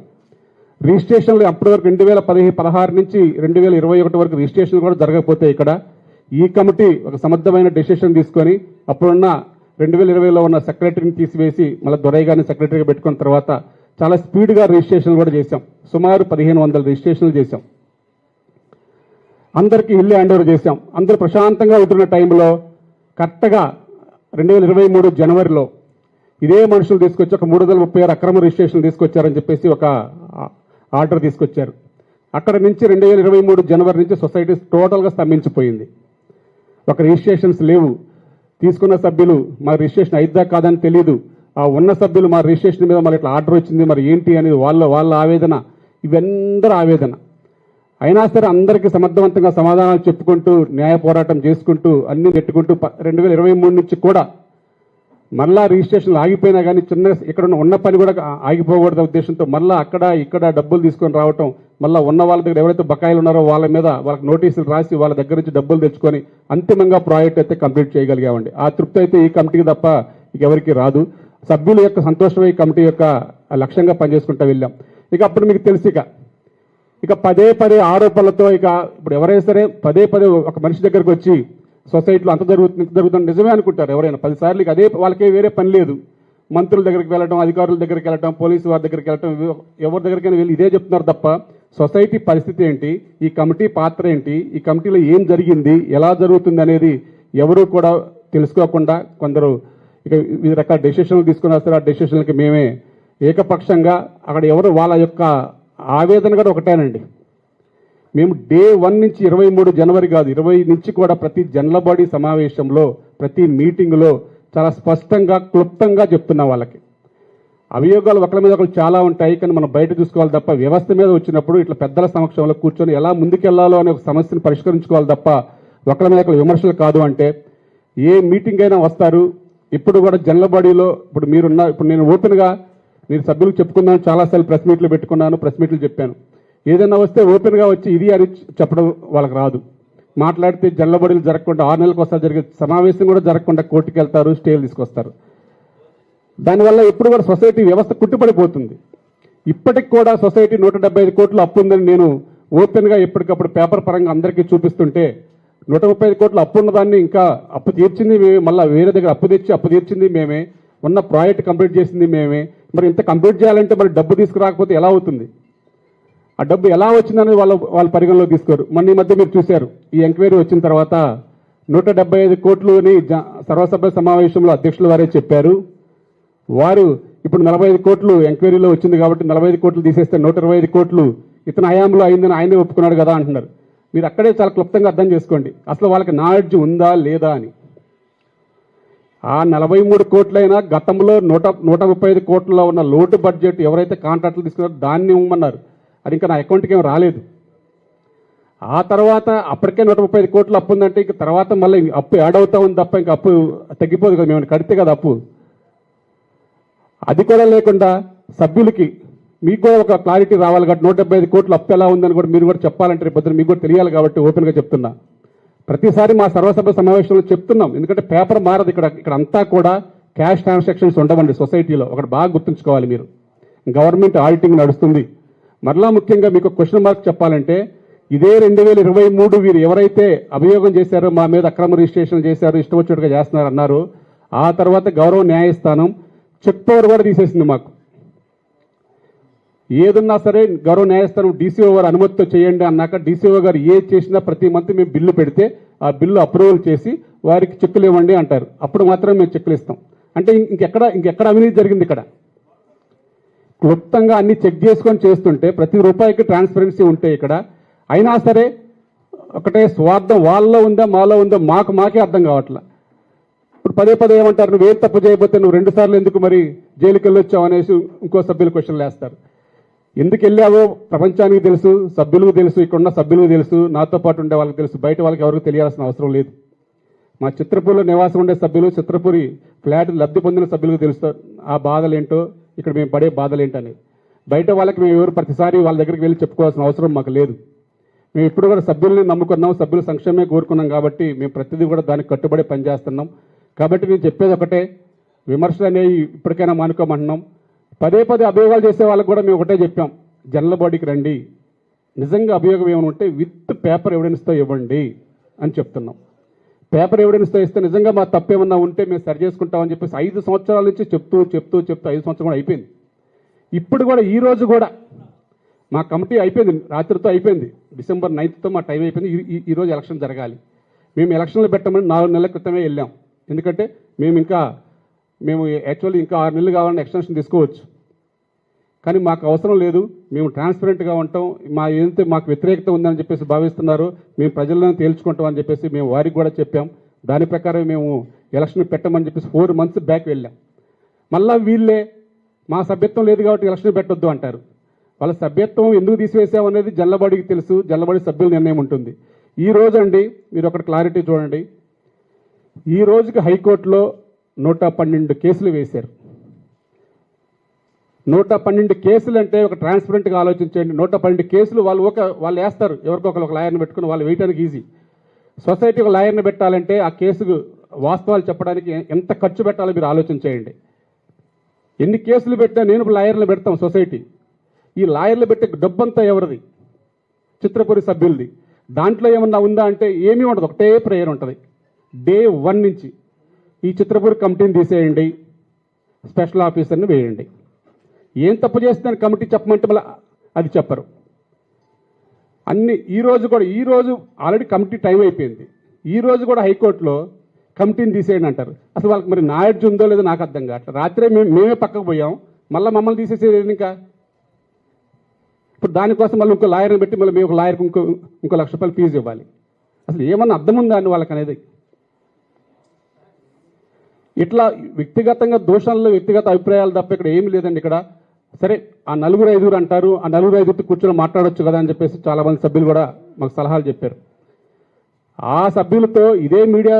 రిజిస్ట్రేషన్లు అప్పటి వరకు 2016 నుంచి 2021 వరకు రిజిస్ట్రేషన్ కూడా జరగకపోతే ఇక్కడ ఈ కమిటీ ఒక సమర్థమైన డెసిషన్ తీసుకొని అప్పుడున్న 2020లో ఉన్న సెక్రటరీని తీసివేసి మళ్ళీ దొరై గారిని సెక్రటరీగా పెట్టుకున్న తర్వాత చాలా స్పీడ్గా రిజిస్ట్రేషన్లు కూడా చేశాం. సుమారు 1500 రిజిస్ట్రేషన్లు చేశాం. అందరికీ ఇల్లు హ్యాండ్ ఓవర్ చేశాం. అందరూ ప్రశాంతంగా ఉంటున్న టైంలో కరెక్ట్గా 2023 జనవరిలో ఇదే మనుషులు తీసుకొచ్చి ఒక 336 అక్రమ రిజిస్ట్రేషన్లు తీసుకొచ్చారని చెప్పేసి ఒక ఆర్డర్ తీసుకొచ్చారు. అక్కడ నుంచి 2023 జనవరి నుంచి సొసైటీ టోటల్గా స్తంభించిపోయింది. ఒక రిజిస్ట్రేషన్స్ లేవు. తీసుకున్న సభ్యులు మా రిజిస్ట్రేషన్ అయిద్దా కాదని తెలియదు. ఆ ఉన్న సభ్యులు మా రిజిస్ట్రేషన్ మీద మరి ఇట్లా ఆర్డర్ వచ్చింది మరి ఏంటి అనేది వాళ్ళ ఆవేదన, ఇవందరూ ఆవేదన. అయినా సరే అందరికీ సమర్థవంతంగా సమాధానాలు చెప్పుకుంటూ న్యాయ పోరాటం చేసుకుంటూ అన్ని నెట్టుకుంటూ 2023 నుంచి కూడా మళ్ళా రిజిస్ట్రేషన్లు ఆగిపోయినా కానీ చిన్న ఇక్కడ ఉన్న పని కూడా ఆగిపోకూడదు ఉద్దేశంతో మళ్ళీ అక్కడ ఇక్కడ డబ్బులు తీసుకొని రావటం, మళ్ళీ ఉన్న వాళ్ళ దగ్గర ఎవరైతే బకాయిలు ఉన్నారో వాళ్ళ మీద వాళ్ళకి నోటీసులు రాసి వాళ్ళ దగ్గర నుంచి డబ్బులు తెచ్చుకొని అంతిమంగా ప్రాజెక్ట్ అయితే కంప్లీట్ చేయగలిగామండి. ఆ తృప్తి అయితే ఈ కమిటీకి తప్ప ఎవరికి రాదు. సభ్యుల యొక్క సంతోషమే ఈ కమిటీ యొక్క లక్ష్యంగా పనిచేసుకుంటూ వెళ్ళాం. ఇక అప్పుడు మీకు తెలుసు ఇక పదే ఆరోపణలతో ఇప్పుడు ఎవరైనా సరే పదే ఒక మనిషి దగ్గరకు వచ్చి సొసైటీలో అంత జరుగుతుంది నిజమే అనుకుంటారు ఎవరైనా 10 సార్లు. అదే వాళ్ళకే వేరే పని లేదు. మంత్రుల దగ్గరికి వెళ్ళడం, అధికారుల దగ్గరికి వెళ్ళడం, పోలీసు వారి దగ్గరికి వెళ్ళడం, ఎవరి దగ్గరికైనా వెళ్ళి ఇదే చెప్తున్నారు తప్ప సొసైటీ పరిస్థితి ఏంటి, ఈ కమిటీ పాత్ర ఏంటి, ఈ కమిటీలో ఏం జరిగింది, ఎలా జరుగుతుంది అనేది ఎవరు కూడా తెలుసుకోకుండా కొందరు ఇక వివిధ రకాల డెసిషన్లు తీసుకుని వస్తారు. ఆ డెసిషన్లకి మేమే ఏకపక్షంగా అక్కడ ఎవరు వాళ్ళ యొక్క ఆవేదన కూడా ఒకటేనండి. మేము డే 1 నుంచి 23 జనవరి కాదు 20 నుంచి కూడా ప్రతి జనరల్ బాడీ సమావేశంలో ప్రతి మీటింగులో చాలా స్పష్టంగా క్లుప్తంగా చెప్తున్నాం వాళ్ళకి. అభియోగాలు ఒకరి మీద ఒకరు చాలా ఉంటాయి, కానీ మనం బయట చూసుకోవాలి తప్ప వ్యవస్థ మీద వచ్చినప్పుడు ఇట్లా పెద్దల సమక్షంలో కూర్చొని ఎలా ముందుకెళ్లాలో అనే ఒక సమస్యను పరిష్కరించుకోవాలి తప్ప ఒకరి మీద ఒకరు విమర్శలు కాదు. అంటే ఏ మీటింగ్ అయినా వస్తారు. ఇప్పుడు కూడా జనరల్ బాడీలో ఇప్పుడు నేను ఓపెన్గా నేను సభ్యులకు చెప్పుకున్నాను, చాలాసార్లు ప్రెస్ మీట్లు పెట్టుకున్నాను, ప్రెస్ మీట్లు చెప్పాను. ఏదైనా వస్తే ఓపెన్గా వచ్చి ఇది అని చెప్పడం వాళ్ళకి రాదు. మాట్లాడితే జనరల్ బాడీలు జరగకుండా 6 నెలలకు ఒకసారి జరిగే సమావేశం కూడా జరగకుండా కోర్టుకు వెళ్తారు, స్టేలు తీసుకొస్తారు. దానివల్ల ఇప్పుడు కూడా సొసైటీ వ్యవస్థ కుట్టుపడిపోతుంది. ఇప్పటికి కూడా సొసైటీ 175 కోట్లు అప్పు ఉందని నేను ఓపెన్గా ఎప్పటికప్పుడు పేపర్ పరంగా అందరికీ చూపిస్తుంటే 135 కోట్లు అప్పు ఉన్నదాన్ని ఇంకా అప్పు తీర్చింది మేమే, మళ్ళీ వేరే దగ్గర అప్పు తీర్చింది మేమే, ఉన్న ప్రాజెక్ట్ కంప్లీట్ చేసింది మేమే. మరి ఇంత కంప్లీట్ చేయాలంటే మరి డబ్బు తీసుకురాకపోతే ఎలా అవుతుంది? ఆ డబ్బు ఎలా వచ్చిందని వాళ్ళ పరిగణలో తీసుకోరు. మొన్న ఈ మధ్య మీరు చూశారు, ఈ ఎంక్వైరీ వచ్చిన తర్వాత 175 కోట్లు అని సర్వసభ్య సమావేశంలో అధ్యక్షుల వారే చెప్పారు. వారు ఇప్పుడు 45 కోట్లు ఎంక్వైరీలో వచ్చింది కాబట్టి 45 కోట్లు తీసేస్తే 125 కోట్లు ఇతని హయాంలో అయిందని ఆయనే ఒప్పుకున్నాడు కదా అంటున్నారు. మీరు అక్కడే చాలా క్లుప్తంగా అర్థం చేసుకోండి అసలు వాళ్ళకి నాలెడ్జ్ ఉందా లేదా అని. ఆ 43 కోట్లైనా గతంలో 135 కోట్లలో ఉన్న లోటు బడ్జెట్ ఎవరైతే కాంట్రాక్టులు తీసుకున్నారో దాన్ని ఇవ్వమన్నారు. అది ఇంకా నా అకౌంట్కి ఏం రాలేదు. ఆ తర్వాత అప్పటికే 135 కోట్లు అప్పు ఉందంటే ఇంక తర్వాత మళ్ళీ అప్పు యాడ్ అవుతా ఉంది తప్ప ఇంకా అప్పు తగ్గిపోదు కదా, మేము కడితే కదా అప్పు. అది కూడా లేకుండా సభ్యులకి మీకు కూడా ఒక క్లారిటీ రావాలి కాబట్టి 175 కోట్లు అప్పు ఎలా ఉందని కూడా మీరు కూడా చెప్పాలంటే రేపు మీకు కూడా తెలియాలి కాబట్టి ఓపెన్గా చెప్తున్నా. ప్రతిసారి మా సర్వసభ్య సమావేశంలో చెప్తున్నాం, ఎందుకంటే పేపర్ మారదు. ఇక్కడ అంతా కూడా క్యాష్ ట్రాన్సాక్షన్స్ ఉండవండి సొసైటీలో. ఒకటి బాగా గుర్తుంచుకోవాలి మీరు. గవర్నమెంట్ ఆడిటింగ్ నడుస్తుంది. మరలా ముఖ్యంగా మీకు క్వశ్చన్ మార్క్ చెప్పాలంటే ఇదే 2023 వీరు ఎవరైతే అభియోగం చేశారో మా మీద అక్రమ రిజిస్ట్రేషన్ చేశారు, ఇష్టం వచ్చినట్టుగా చేస్తున్నారు అన్నారు. ఆ తర్వాత గౌరవ న్యాయస్థానం చెక్ పవర్ కూడా తీసేసింది మాకు. ఏదున్నా సరే గౌరవ న్యాయస్థానం డీసీఓ గారు అనుమతితో చేయండి అన్నాక డీసీఓ గారు ఏది చేసినా ప్రతి మంత్ మేము బిల్లు పెడితే ఆ బిల్లు అప్రూవల్ చేసి వారికి చెక్కులు ఇవ్వండి అంటారు. అప్పుడు మాత్రం మేము చెక్కులు ఇస్తాం. అంటే ఇంకెక్కడ అవినీతి జరిగింది? ఇక్కడ క్లుప్తంగా అన్ని చెక్ చేసుకొని చేస్తుంటే ప్రతి రూపాయికి ట్రాన్స్పరెన్సీ ఉంటే ఇక్కడ అయినా సరే ఒకటే స్వార్థం వాళ్ళలో ఉందా మాలో ఉందా మాకే అర్థం కావట్లా. ఇప్పుడు పదే ఏమంటారు, నువ్వేం తప్పు చేయబోతే నువ్వు 2 సార్లు ఎందుకు మరి జైలుకి వెళ్ళొచ్చావు అనేసి ఇంకో సభ్యులు క్వశ్చన్లు వేస్తారు. ఎందుకు వెళ్ళావో ప్రపంచానికి తెలుసు, సభ్యులకు తెలుసు, ఇక్కడున్న సభ్యులకు తెలుసు, నాతో పాటు ఉండే వాళ్ళకి తెలుసు, బయట వాళ్ళకి ఎవరికి తెలియాల్సిన అవసరం లేదు. మా చిత్రపూర్లో నివాసం ఉండే సభ్యులు, చిత్రపూరి ఫ్లాట్ లబ్ధి పొందిన సభ్యులకు తెలుస్తారు ఆ బాధలేంటో, ఇక్కడ మేము పడే బాధలేంటని. బయట వాళ్ళకి మేము ఎవరు ప్రతిసారి వాళ్ళ దగ్గరికి వెళ్ళి చెప్పుకోవాల్సిన అవసరం మాకు లేదు. మేము ఇప్పుడు కూడా సభ్యుల్ని నమ్ముకున్నాం, సభ్యుల సంక్షేమే కోరుకున్నాం కాబట్టి మేము ప్రతిదీ కూడా దానికి కట్టుబడి పనిచేస్తున్నాం. కాబట్టి నేను చెప్పేది ఒకటే, విమర్శలు అనేవి ఇప్పటికైనా మానుకోమంటున్నాం. పదే అభియోగాలు చేసే వాళ్ళకి కూడా మేము ఒకటే చెప్పాం, జనరల్ బాడీకి రండి, నిజంగా అభియోగం ఏమైనా ఉంటే విత్ పేపర్ ఎవిడెన్స్తో ఇవ్వండి అని చెప్తున్నాం. పేపర్ ఎవిడెన్స్తో ఇస్తే నిజంగా మా తప్పు ఏమన్నా ఉంటే మేము సరి చేసుకుంటామని చెప్పేసి 5 సంవత్సరాల నుంచి చెప్తూ 5 సంవత్సరం కూడా అయిపోయింది. ఇప్పుడు కూడా ఈ రోజు కూడా మా కమిటీ అయిపోయింది, రాత్రితో అయిపోయింది, డిసెంబర్ 9తో మా టైం అయిపోయింది. ఈరోజు ఎలక్షన్ జరగాలి. మేము ఎలక్షన్లు పెట్టమని 4 నెలల క్రితమే వెళ్ళాం. ఎందుకంటే మేము యాక్చువల్లీ ఇంకా 6 నెలలు కావాలని ఎక్స్టెన్షన్ తీసుకోవచ్చు. కానీ మాకు అవసరం లేదు, మేము ట్రాన్స్పరెంట్గా ఉంటాం, మా ఏదైతే మాకు వ్యతిరేకత ఉందని చెప్పేసి భావిస్తున్నారో మేము ప్రజలను తేల్చుకుంటాం అని చెప్పేసి మేము వారికి కూడా చెప్పాం. దాని ప్రకారం మేము ఎలక్షన్ పెట్టమని చెప్పేసి 4 months బ్యాక్ వెళ్ళాం. మళ్ళా వీళ్ళే మా సభ్యత్వం లేదు కాబట్టి ఎలక్షన్ పెట్టొద్దు అంటారు. వాళ్ళ సభ్యత్వం ఎందుకు తీసివేసాం అనేది జల్లబడికి తెలుసు, జల్లబడి సభ్యుల నిర్ణయం ఉంటుంది. ఈ రోజు అండి మీరు ఒకటి క్లారిటీ చూడండి, ఈ రోజుకి హైకోర్టులో 112 కేసులు వేశారు. 112 కేసులు అంటే ఒక ట్రాన్స్పరెంట్గా ఆలోచించండి. 112 కేసులు వాళ్ళు వేస్తారు, ఎవరికొకరు ఒక లాయర్ని పెట్టుకుని వాళ్ళు వేయడానికి ఈజీ. సొసైటీ ఒక లాయర్ని పెట్టాలంటే ఆ కేసుకు వాస్తవాలు చెప్పడానికి ఎంత ఖర్చు పెట్టాలో మీరు ఆలోచించేయండి. ఎన్ని కేసులు పెట్టినా నేను లాయర్లు పెడతాం సొసైటీ. ఈ లాయర్లు పెట్టే డబ్బంతా ఎవరిది? చిత్రపురి సభ్యులది. దాంట్లో ఏమన్నా ఉందా అంటే ఏమీ ఉండదు, ఒకటే ప్రేయర్ ఉంటుంది. Day 1 నుంచి ఈ చిత్రపురి కమిటీని తీసేయండి, స్పెషల్ ఆఫీసర్ని వేయండి. ఏం తప్పు చేస్తుందని కమిటీ చెప్పమంటే మళ్ళీ అది చెప్పరు. అన్ని ఈ రోజు ఆల్రెడీ కమిటీ టైం అయిపోయింది. ఈ రోజు కూడా హైకోర్టులో కమిటీని తీసేయండి అంటారు. అసలు వాళ్ళకి మరి నాయడ్జ్ ఉందో లేదో నాకు అర్థం కావట్లేదు. రాత్రే మేమే పక్కకు పోయాం, మళ్ళీ మమ్మల్ని తీసేసేది ఇంకా. ఇప్పుడు దానికోసం మళ్ళీ ఇంకో లాయర్ని పెట్టి మళ్ళీ మేము ఒక లాయర్కి ఇంకో ₹1,00,000 ఫీజు ఇవ్వాలి. అసలు ఏమన్నా అర్థం ఉందా అని వాళ్ళకి అనేది. ఇట్లా వ్యక్తిగతంగా దోషాల్లో వ్యక్తిగత అభిప్రాయాలు తప్ప ఇక్కడ ఏమి లేదండి. ఇక్కడ సరే ఆ 4-5 అంటారు, ఆ 4-5 కూర్చొని మాట్లాడొచ్చు కదా అని చెప్పేసి చాలామంది సభ్యులు కూడా మాకు సలహాలు చెప్పారు. ఆ సభ్యులతో ఇదే మీడియా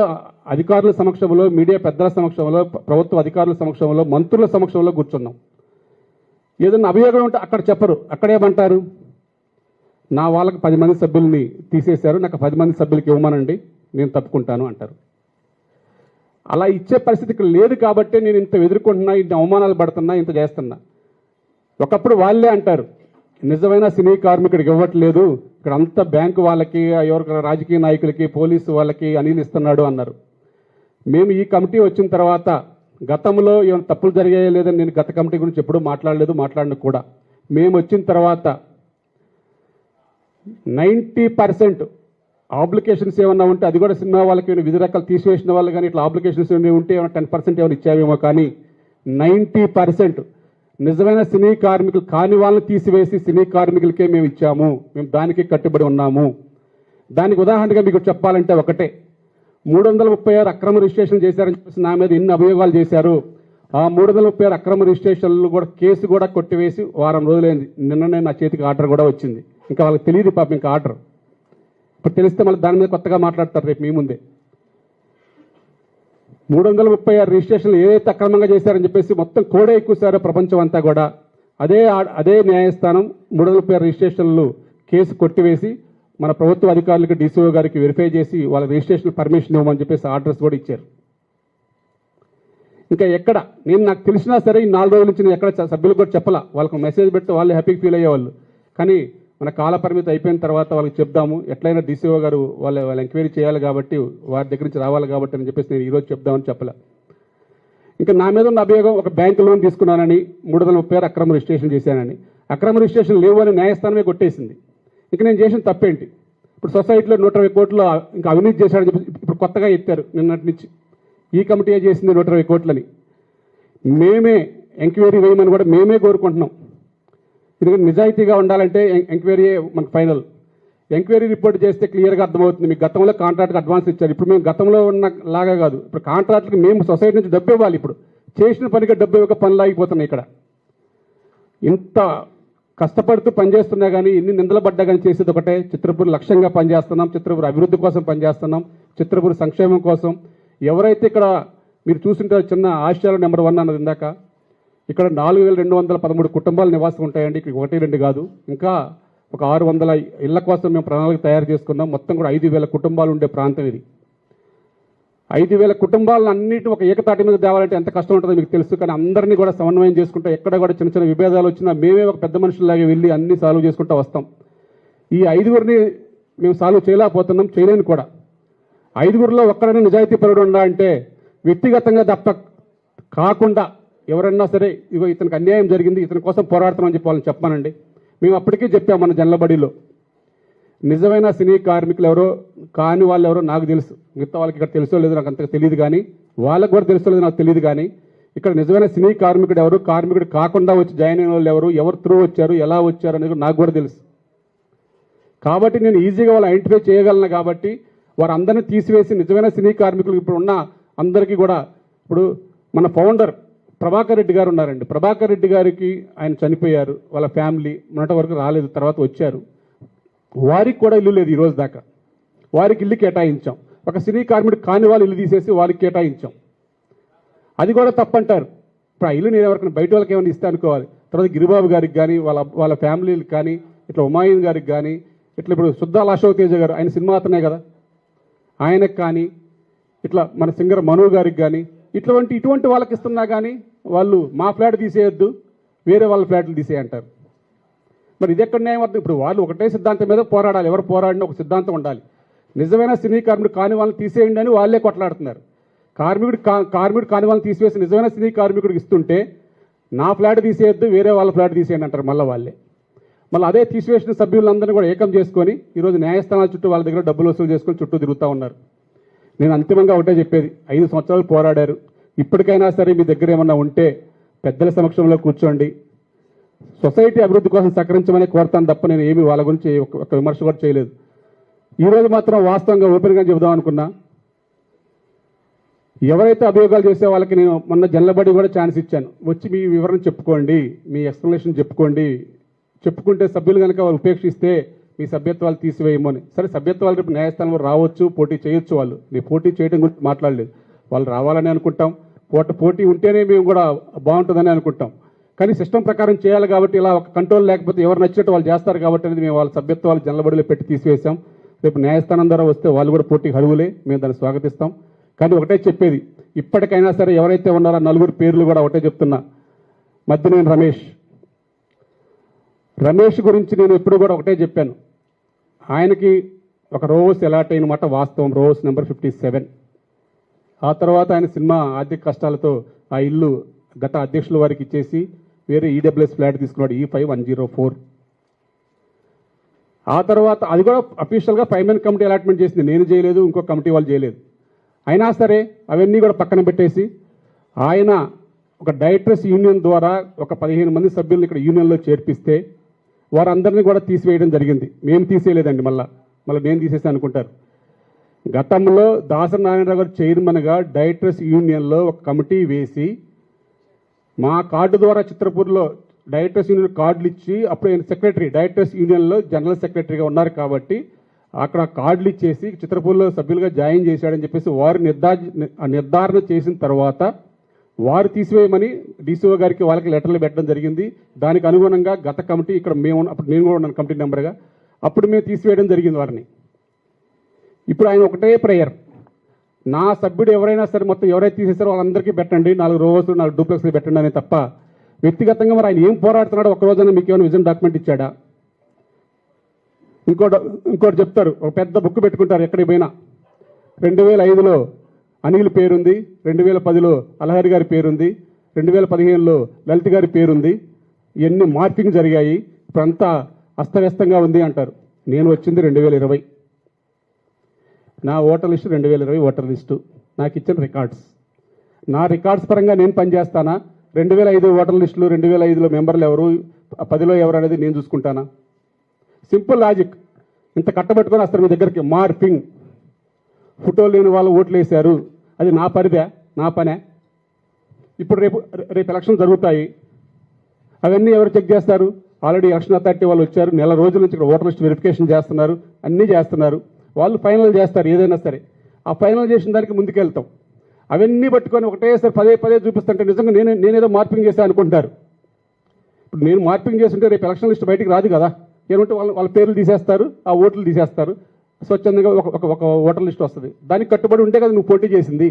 అధికారుల సమక్షంలో, మీడియా పెద్దల సమక్షంలో, ప్రభుత్వ అధికారుల సమక్షంలో, మంత్రుల సమక్షంలో కూర్చున్నాం. ఏదైనా అభియోగం ఉంటే అక్కడ చెప్పరు, అక్కడేమంటారు, నా వాళ్ళకి 10 మంది సభ్యుల్ని తీసేశారు, నాకు 10 మంది సభ్యులకి ఇవ్వమనండి, నేను తప్పుకుంటాను అంటారు. అలా ఇచ్చే పరిస్థితి ఇక్కడ లేదు కాబట్టి నేను ఇంత ఎదుర్కొంటున్నా, ఇన్ని అవమానాలు పడుతున్నా, ఇంత చేస్తున్నా. ఒకప్పుడు వాళ్ళే అంటారు నిజమైన సినీ కార్మికుడికి ఇవ్వట్లేదు, ఇక్కడ అంతా బ్యాంకు వాళ్ళకి, ఎవరికి రాజకీయ నాయకులకి, పోలీసు వాళ్ళకి అనిల్ ఇస్తున్నాడు అన్నారు. మేము ఈ కమిటీ వచ్చిన తర్వాత గతంలో ఏమైనా తప్పులు జరిగాయో లేదని నేను గత కమిటీ గురించి ఎప్పుడూ మాట్లాడను కూడా. మేము వచ్చిన తర్వాత 90% ఆబ్లికేషన్స్ ఏమన్నా ఉంటే అది కూడా సినిమా వాళ్ళకి విధి రకాలు తీసివేసిన వాళ్ళు కానీ ఇట్లా ఆబ్లికేషన్స్ ఉంటే ఏమైనా 10% ఏమైనా ఇచ్చావేమో, కానీ 90% నిజమైన సినీ కార్మికులు కాని వాళ్ళని తీసివేసి సినీ కార్మికులకే మేము ఇచ్చాము, మేము దానికి కట్టుబడి ఉన్నాము. దానికి ఉదాహరణగా మీకు చెప్పాలంటే ఒకటే, 336 అక్రమ రిజిస్ట్రేషన్ చేశారని చెప్పేసి నా మీద ఎన్ని అభియోగాలు చేశారు. ఆ 336 అక్రమ రిజిస్ట్రేషన్లు కూడా కేసు కూడా కొట్టివేసి వారం రోజులైంది. నిన్ననే నా చేతికి ఆర్డర్ కూడా వచ్చింది. ఇంకా వాళ్ళకి తెలియదు పాపం ఇంకా ఆర్డర్. ఇప్పుడు తెలిస్తే మళ్ళీ దాని మీద కొత్తగా మాట్లాడతారు రేపు మీ ముందే. 336 రిజిస్ట్రేషన్లు ఏదైతే అక్రమంగా చేశారని చెప్పేసి మొత్తం కోడే ఎక్కువసారో ప్రపంచం అంతా కూడా అదే న్యాయస్థానం 336 రిజిస్ట్రేషన్లు కేసు కొట్టివేసి మన ప్రభుత్వ అధికారులకు డీసీఓ గారికి వెరిఫై చేసి వాళ్ళ రిజిస్ట్రేషన్ పర్మిషన్ ఇవ్వమని చెప్పేసి ఆర్డర్స్ కూడా ఇచ్చారు. ఇంకా ఎక్కడ నాకు తెలిసినా సరే ఈ 4 రోజుల నుంచి నేను ఎక్కడ సభ్యులకు కూడా చెప్పాల, వాళ్ళకు మెసేజ్ పెడితే వాళ్ళు హ్యాపీగా ఫీల్ అయ్యేవాళ్ళు. కానీ మన కాల పరిమితి అయిపోయిన తర్వాత వాళ్ళకి చెప్దాము, ఎట్లయినా డీసీఓ గారు వాళ్ళ ఎంక్వైరీ చేయాలి కాబట్టి వారి దగ్గర నుంచి రావాలి కాబట్టి అని చెప్పేసి నేను ఈరోజు చెప్దామని చెప్పలే. ఇంకా నా మీద ఉన్న అభియోగం ఒక బ్యాంకు లోన్ తీసుకున్నానని 336 అక్రమ రిజిస్ట్రేషన్ చేశానని, అక్రమ రిజిస్ట్రేషన్ లేవు అని న్యాయస్థానమే కొట్టేసింది. ఇంకా నేను చేసిన తప్పేంటి? ఇప్పుడు సొసైటీలో 120 కోట్లు ఇంకా అవినీతి చేశాడని చెప్పి ఇప్పుడు కొత్తగా ఎత్తారు నిన్నటి నుంచి. ఈ కమిటీ చేసింది 120 కోట్లని. మేమే ఎంక్వైరీ వేయమని కూడా మేమే కోరుకుంటున్నాం. ఎందుకంటే నిజాయితీగా ఉండాలంటే ఎంక్వైరీ మనకు ఫైనల్. ఎంక్వైరీ రిపోర్ట్ చేస్తే క్లియర్గా అర్థమవుతుంది. మీకు గతంలో కాంట్రాక్ట్కి అడ్వాన్స్ ఇచ్చారు, ఇప్పుడు మేము గతంలో ఉన్న లాగా కాదు. ఇప్పుడు కాంట్రాక్ట్కి మేము సొసైటీ నుంచి డబ్బు ఇవ్వాలి. ఇప్పుడు చేసిన పనికి డబ్బు ఇవ్వక పనులు ఆగిపోతున్నాయి. ఇక్కడ ఇంత కష్టపడుతూ పనిచేస్తున్నా కానీ, ఎన్ని నిందలు పడ్డా కానీ చేసేది ఒకటే, చిత్రపూర్ లక్ష్యంగా పనిచేస్తున్నాం, చిత్రపూర్ అభివృద్ధి కోసం పనిచేస్తున్నాం, చిత్రపూర్ సంక్షేమం కోసం. ఎవరైతే ఇక్కడ మీరు చూసింటారో చిన్న ఆసియాలో నెంబర్ 1 అన్నది ఇందాక, ఇక్కడ 4213 కుటుంబాలు నివాసం ఉంటాయండి. ఇక్కడ 1-2 కాదు, ఇంకా ఒక 600 ఇళ్ల కోసం మేము ప్రణాళిక తయారు చేసుకున్నాం. మొత్తం కూడా 5000 కుటుంబాలు ఉండే ప్రాంతం ఇది. 5000 కుటుంబాలను అన్నిటి ఒక ఏకతాటి మీద తేవాలంటే ఎంత కష్టం ఉంటుందో మీకు తెలుసు. కానీ అందరినీ కూడా సమన్వయం చేసుకుంటూ ఎక్కడ కూడా చిన్న చిన్న విభేదాలు వచ్చినా మేమే ఒక పెద్ద మనుషుల్లాగా వెళ్ళి అన్ని సాల్వ్ చేసుకుంటూ వస్తాం. ఈ 5గురిని మేము సాల్వ్ చేయలేకపోతున్నాం, చేయలేను కూడా. 5గురిలో ఒక్కడైనా నిజాయితీ పరుడు ఉండా అంటే వ్యక్తిగతంగా తప్ప కాకుండా ఎవరన్నా సరే ఇగో ఇతనికి అన్యాయం జరిగింది, ఇతని కోసం పోరాడుతామని చెప్పి వాళ్ళని చెప్పానండి. మేము అప్పటికే చెప్పాం మన జల్లబడిలో, నిజమైన సినీ కార్మికులు ఎవరో కాని వాళ్ళు ఎవరో నాకు తెలుసు. మిగతా వాళ్ళకి ఇక్కడ తెలుసో లేదో నాకు అంతగా తెలియదు, కానీ వాళ్ళకు కూడా తెలుసో లేదో నాకు తెలియదు. కానీ ఇక్కడ నిజమైన సినీ కార్మికుడు ఎవరు, కార్మికుడు కాకుండా వచ్చి జాయిన్ అయిన వాళ్ళు ఎవరు, ఎవరు త్రూ వచ్చారు, ఎలా వచ్చారు అనేది నాకు కూడా తెలుసు. కాబట్టి నేను ఈజీగా వాళ్ళు ఐడెంటిఫై చేయగలను. కాబట్టి వారందరినీ తీసివేసి నిజమైన సినీ కార్మికులు ఇప్పుడు ఉన్న అందరికీ కూడా, ఇప్పుడు మన ఫౌండర్ ప్రభాకర్ రెడ్డి గారు ఉన్నారండి. ప్రభాకర్ రెడ్డి గారికి ఆయన చనిపోయారు, వాళ్ళ ఫ్యామిలీ మొన్నటి వరకు రాలేదు, తర్వాత వచ్చారు. వారికి కూడా ఇల్లు లేదు ఈ రోజు దాకా. వారికి ఇల్లు కేటాయించాం. ఒక సినీ కార్మికుడు కాని వాళ్ళు ఇల్లు తీసేసి వాళ్ళకి కేటాయించాం. అది కూడా తప్పంటారు. ఇప్పుడు ఆ ఇల్లు నేను ఎవరికైనా బయట వాళ్ళకి ఏమైనా ఇస్తే అనుకోవాలి. తర్వాత గిరిబాబు గారికి కానీ వాళ్ళ ఫ్యామిలీకి కానీ, ఇట్లా ఉమాయూన్ గారికి కానీ, ఇట్లా ఇప్పుడు సుద్దాల అశోక్ తేజ గారు ఆయన సినిమా అతనే కదా, ఆయనకు కానీ, ఇట్లా మన సింగర్ మను గారికి కానీ, ఇటువంటి వాళ్ళకి ఇస్తున్నా కానీ వాళ్ళు మా ఫ్లాట్ తీసేయొద్దు, వేరే వాళ్ళ ఫ్లాట్లు తీసేయంటారు. మరి ఇది ఎక్కడ న్యాయం అవుతుంది? ఇప్పుడు వాళ్ళు ఒకటే సిద్ధాంతం మీద పోరాడాలి. ఎవరు పోరాడినా ఒక సిద్ధాంతం ఉండాలి. నిజమైన సినీ కార్మికుడు కాని వాళ్ళని తీసేయండి అని వాళ్ళే కొట్లాడుతున్నారు. కార్మికుడు కాని వాళ్ళని తీసివేసి నిజమైన సినీ కార్మికుడికి ఇస్తుంటే నా ఫ్లాట్ తీసేయొద్దు, వేరే వాళ్ళ ఫ్లాట్ తీసేయండి అంటారు మళ్ళీ వాళ్ళే. మళ్ళీ అదే తీసివేసిన సభ్యులందరినీ కూడా ఏకం చేసుకొని ఈరోజు న్యాయస్థానాల చుట్టూ వాళ్ళ దగ్గర డబ్బులు వసూలు చేసుకొని చుట్టూ తిరుగుతూ ఉన్నారు. నేను అంతిమంగా ఒకటే చెప్పేది, 5 సంవత్సరాలు పోరాడారు. ఇప్పటికైనా సరే మీ దగ్గర ఏమన్నా ఉంటే పెద్దల సమక్షంలో కూర్చోండి, సొసైటీ అభివృద్ధి కోసం సహకరించమని కోరుతాను తప్ప నేను ఏమి వాళ్ళ గురించి ఒక విమర్శ కూడా చేయలేదు. ఈరోజు మాత్రం వాస్తవంగా ఓపెన్గా చెబుదాం అనుకున్నా, ఎవరైతే అభియోగాలు చేసే వాళ్ళకి నేను మొన్న జల్లబడి కూడా ఛాన్స్ ఇచ్చాను. వచ్చి మీ వివరణ చెప్పుకోండి, మీ ఎక్స్ప్లెనేషన్ చెప్పుకోండి, చెప్పుకుంటే సభ్యులు కనుక వాళ్ళు ఉపేక్షిస్తే మీ సభ్యత్వాలు తీసివేయమని. సరే, సభ్యత్వాలు రేపు న్యాయస్థానంలో రావచ్చు, పోటీ చేయొచ్చు. వాళ్ళు నేను పోటీ చేయడం గురించి మాట్లాడలేదు. వాళ్ళు రావాలని అనుకుంటాం, పోటీ ఉంటేనే మేము కూడా బాగుంటుందని అనుకుంటాం. కానీ సిస్టమ్ ప్రకారం చేయాలి కాబట్టి ఇలా ఒక కంట్రోల్ లేకపోతే ఎవరు నచ్చినట్టు వాళ్ళు చేస్తారు కాబట్టి అనేది మేము వాళ్ళ సభ్యత్వాలు జల్లబడిలో పెట్టి తీసివేశాం. రేపు న్యాయస్థానం ద్వారా వస్తే వాళ్ళు కూడా పోటీకి అడుగులే, మేము దాన్ని స్వాగతిస్తాం. కానీ ఒకటే చెప్పేది, ఇప్పటికైనా సరే ఎవరైతే ఉన్నారో 4 పేర్లు కూడా ఒకటే చెప్తున్నా. మద్దినేని రమేష్ గురించి నేను ఎప్పుడు కూడా ఒకటే చెప్పాను, ఆయనకి ఒక రోస్ అలాట్ అయిన మాట వాస్తవం, రోస్ నెంబర్ 57. ఆ తర్వాత ఆయన సినిమా ఆర్థిక కష్టాలతో ఆ ఇల్లు గత అధ్యక్షుల వారికి ఇచ్చేసి వేరే ఈడబ్ల్యూఎస్ ఫ్లాట్ తీసుకున్నాడు, E5104. ఆ తర్వాత అది కూడా అఫీషియల్గా ఫైమెన్ కమిటీ అలాట్మెంట్ చేసింది, నేను చేయలేదు, ఇంకో కమిటీ వాళ్ళు చేయలేదు. అయినా సరే అవన్నీ కూడా పక్కన పెట్టేసి ఆయన ఒక డైరెక్టర్స్ యూనియన్ ద్వారా ఒక 15 మంది సభ్యులను ఇక్కడ యూనియన్లో చేర్పిస్తే వారందరినీ కూడా తీసివేయడం జరిగింది. మేము తీసేయలేదండి, మళ్ళీ నేను తీసేసాను అనుకుంటారు. గతంలో దాసరి నారాయణరావు గారు చైర్మన్గా డైరెక్టర్స్ యూనియన్లో ఒక కమిటీ వేసి మా కార్డు ద్వారా చిత్రపూర్లో డైరెక్టర్స్ యూనియన్ కార్డులు ఇచ్చి, అప్పుడు ఆయన సెక్రటరీ డైరెక్టర్స్ యూనియన్లో జనరల్ సెక్రటరీగా ఉన్నారు కాబట్టి అక్కడ కార్డులు ఇచ్చేసి చిత్రపూర్లో సభ్యులుగా జాయిన్ చేశాడని చెప్పేసి వారు నిర్ధారణ చేసిన తర్వాత వారు తీసివేయమని డీసీఓ గారికి వాళ్ళకి లెటర్లు పెట్టడం జరిగింది. దానికి అనుగుణంగా గత కమిటీ ఇక్కడ అప్పుడు నేను కూడా ఉన్నాను కమిటీ మెంబర్గా, అప్పుడు మేము తీసివేయడం జరిగింది వారిని. ఇప్పుడు ఆయన ఒకటే ప్రేయర్, నా సభ్యుడు ఎవరైనా సరే మొత్తం ఎవరైతే తీసేసారో వాళ్ళందరికీ పెట్టండి, 4 రోజులు 4 డూప్లెక్స్లు పెట్టండి అని తప్ప వ్యక్తిగతంగా మరి ఆయన ఏం పోరాడుతున్నాడో ఒక రోజైనా మీకు ఏమైనా విజన్ డాక్యుమెంట్ ఇచ్చాడా? ఇంకోటి చెప్తారు, ఒక పెద్ద బుక్ పెట్టుకుంటారు ఎక్కడికి పోయినా. 2005లో అనిల్ పేరుంది, 2010లో అలహరి గారి పేరుంది, 2015లో లలిత్ గారి పేరుంది. ఎన్ని మార్పింగ్ జరిగాయి, ఇప్పుడంతా అస్తవ్యస్తంగా ఉంది అంటారు. నేను వచ్చింది 2020, నా ఓటర్ లిస్టు 2020 ఓటర్ లిస్టు, నాకు ఇచ్చిన రికార్డ్స్. నా రికార్డ్స్ పరంగా నేను పనిచేస్తానా? 2005 ఓటర్ లిస్టులు, 2005లో మెంబర్లు ఎవరు, 10లో ఎవరు అనేది నేను చూసుకుంటానా? Simple logic. ఇంత కట్టబెట్టుకొని వస్తారు మీ దగ్గరికి, మార్పింగ్, ఫోటో లేని వాళ్ళు ఓట్లు వేశారు, అది నా పరిధే, నా పనే. ఇప్పుడు రేపు ఎలక్షన్ జరుగుతాయి, అవన్నీ ఎవరు చెక్ చేస్తారు? ఆల్రెడీ ఎలక్షన్ అథారిటీ వాళ్ళు వచ్చారు, నెల రోజుల నుంచి ఇక్కడ ఓటర్ లిస్ట్ వెరిఫికేషన్ చేస్తున్నారు, అన్నీ చేస్తున్నారు. వాళ్ళు ఫైనల్ చేస్తారు ఏదైనా సరే. ఆ ఫైనల్ చేసిన దానికి ముందుకెళ్తాం. అవన్నీ పట్టుకొని ఒకటేసారి పదే చూపిస్తుంటే నిజంగా నేనేదో మార్పింగ్ చేశాను అనుకుంటారు. ఇప్పుడు నేను మార్పింగ్ చేస్తుంటే రేపు ఎలక్షన్ లిస్ట్ బయటికి రాదు కదా. ఏమంటే వాళ్ళ పేర్లు తీసేస్తారు, ఆ ఓట్లు తీసేస్తారు, స్వచ్ఛందంగా ఒక ఓటర్ లిస్ట్ వస్తుంది. దానికి కట్టుబడి ఉంటే కదా నువ్వు పోటీ చేసింది.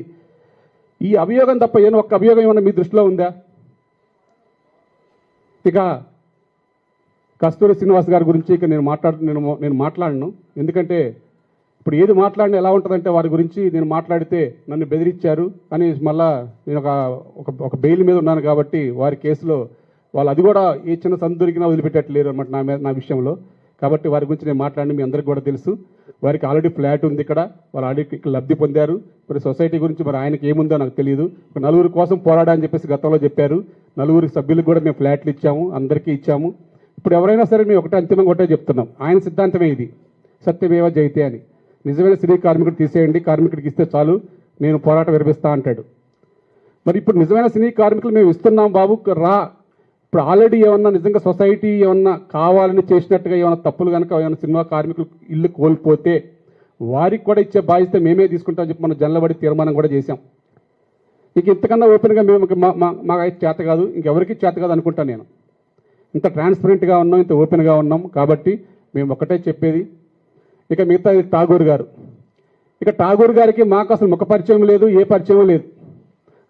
ఈ అభియోగం తప్ప ఒక్క అభియోగం ఏమన్నా మీ దృష్టిలో ఉందా? ఇక కస్తూరి శ్రీనివాస్ గారి గురించి ఇక నేను మాట్లాడను. ఎందుకంటే ఇప్పుడు ఏది మాట్లాడినా ఎలా ఉంటుందంటే వారి గురించి నేను మాట్లాడితే నన్ను బెదిరించారు అని మళ్ళా నేను ఒక బెయిల్ మీద ఉన్నాను కాబట్టి వారి కేసులో వాళ్ళు అది కూడా ఏ చిన్న సందు దొరికినా వదిలిపెట్టట్లేరు అనమాట నా విషయంలో. కాబట్టి వారి గురించి నేను మాట్లాడి మీ అందరికీ కూడా తెలుసు. వారికి ఆల్రెడీ ఫ్లాట్ ఉంది ఇక్కడ, వారు ఆల్రెడీ ఇక్కడ లబ్ధి పొందారు. మరి సొసైటీ గురించి మరి ఆయనకి ఏముందో నాకు తెలియదు. నలుగురు కోసం పోరాడని చెప్పేసి గతంలో చెప్పారు. నలుగురు సభ్యులకు కూడా మేము ఫ్లాట్లు ఇచ్చాము, అందరికీ ఇచ్చాము. ఇప్పుడు ఎవరైనా సరే మేము ఒకటే అంతిమంగా ఒకటే చెప్తున్నాం, ఆయన సిద్ధాంతమే ఇది, సత్యమేవ జయతే అని. నిజమైన స్త్రీ కార్మికుడు తీసేయండి, కార్మికుడికి ఇస్తే చాలు, నేను పోరాటం విరమిస్తా అంటాడు. మరి ఇప్పుడు నిజమైన సినీ కార్మికులు మేము ఇస్తున్నాం బాబు రా. ఇప్పుడు ఆల్రెడీ ఏమన్నా నిజంగా సొసైటీ ఏమన్నా కావాలని చేసినట్టుగా ఏమైనా తప్పులు కనుక ఏమైనా సినిమా కార్మికులు ఇల్లు కోల్పోతే వారికి కూడా ఇచ్చే బాధ్యత మేమే తీసుకుంటామని చెప్పి మనం జనలబడి తీర్మానం కూడా చేశాం. ఇంక ఇంతకన్నా ఓపెన్గా మేము మాకు అయితే చేత కాదు, ఇంకెవరికి చేత కాదు అనుకుంటాను నేను. ఇంత ట్రాన్స్పరెంట్గా ఉన్నాం, ఇంత ఓపెన్గా ఉన్నాం కాబట్టి మేము ఒకటే చెప్పేది. ఇక మిగతా ఠాగూర్ గారు, ఇక ఠాగూర్ గారికి మాకు అసలు ముఖ పరిచయం లేదు, ఏ పరిచయం లేదు.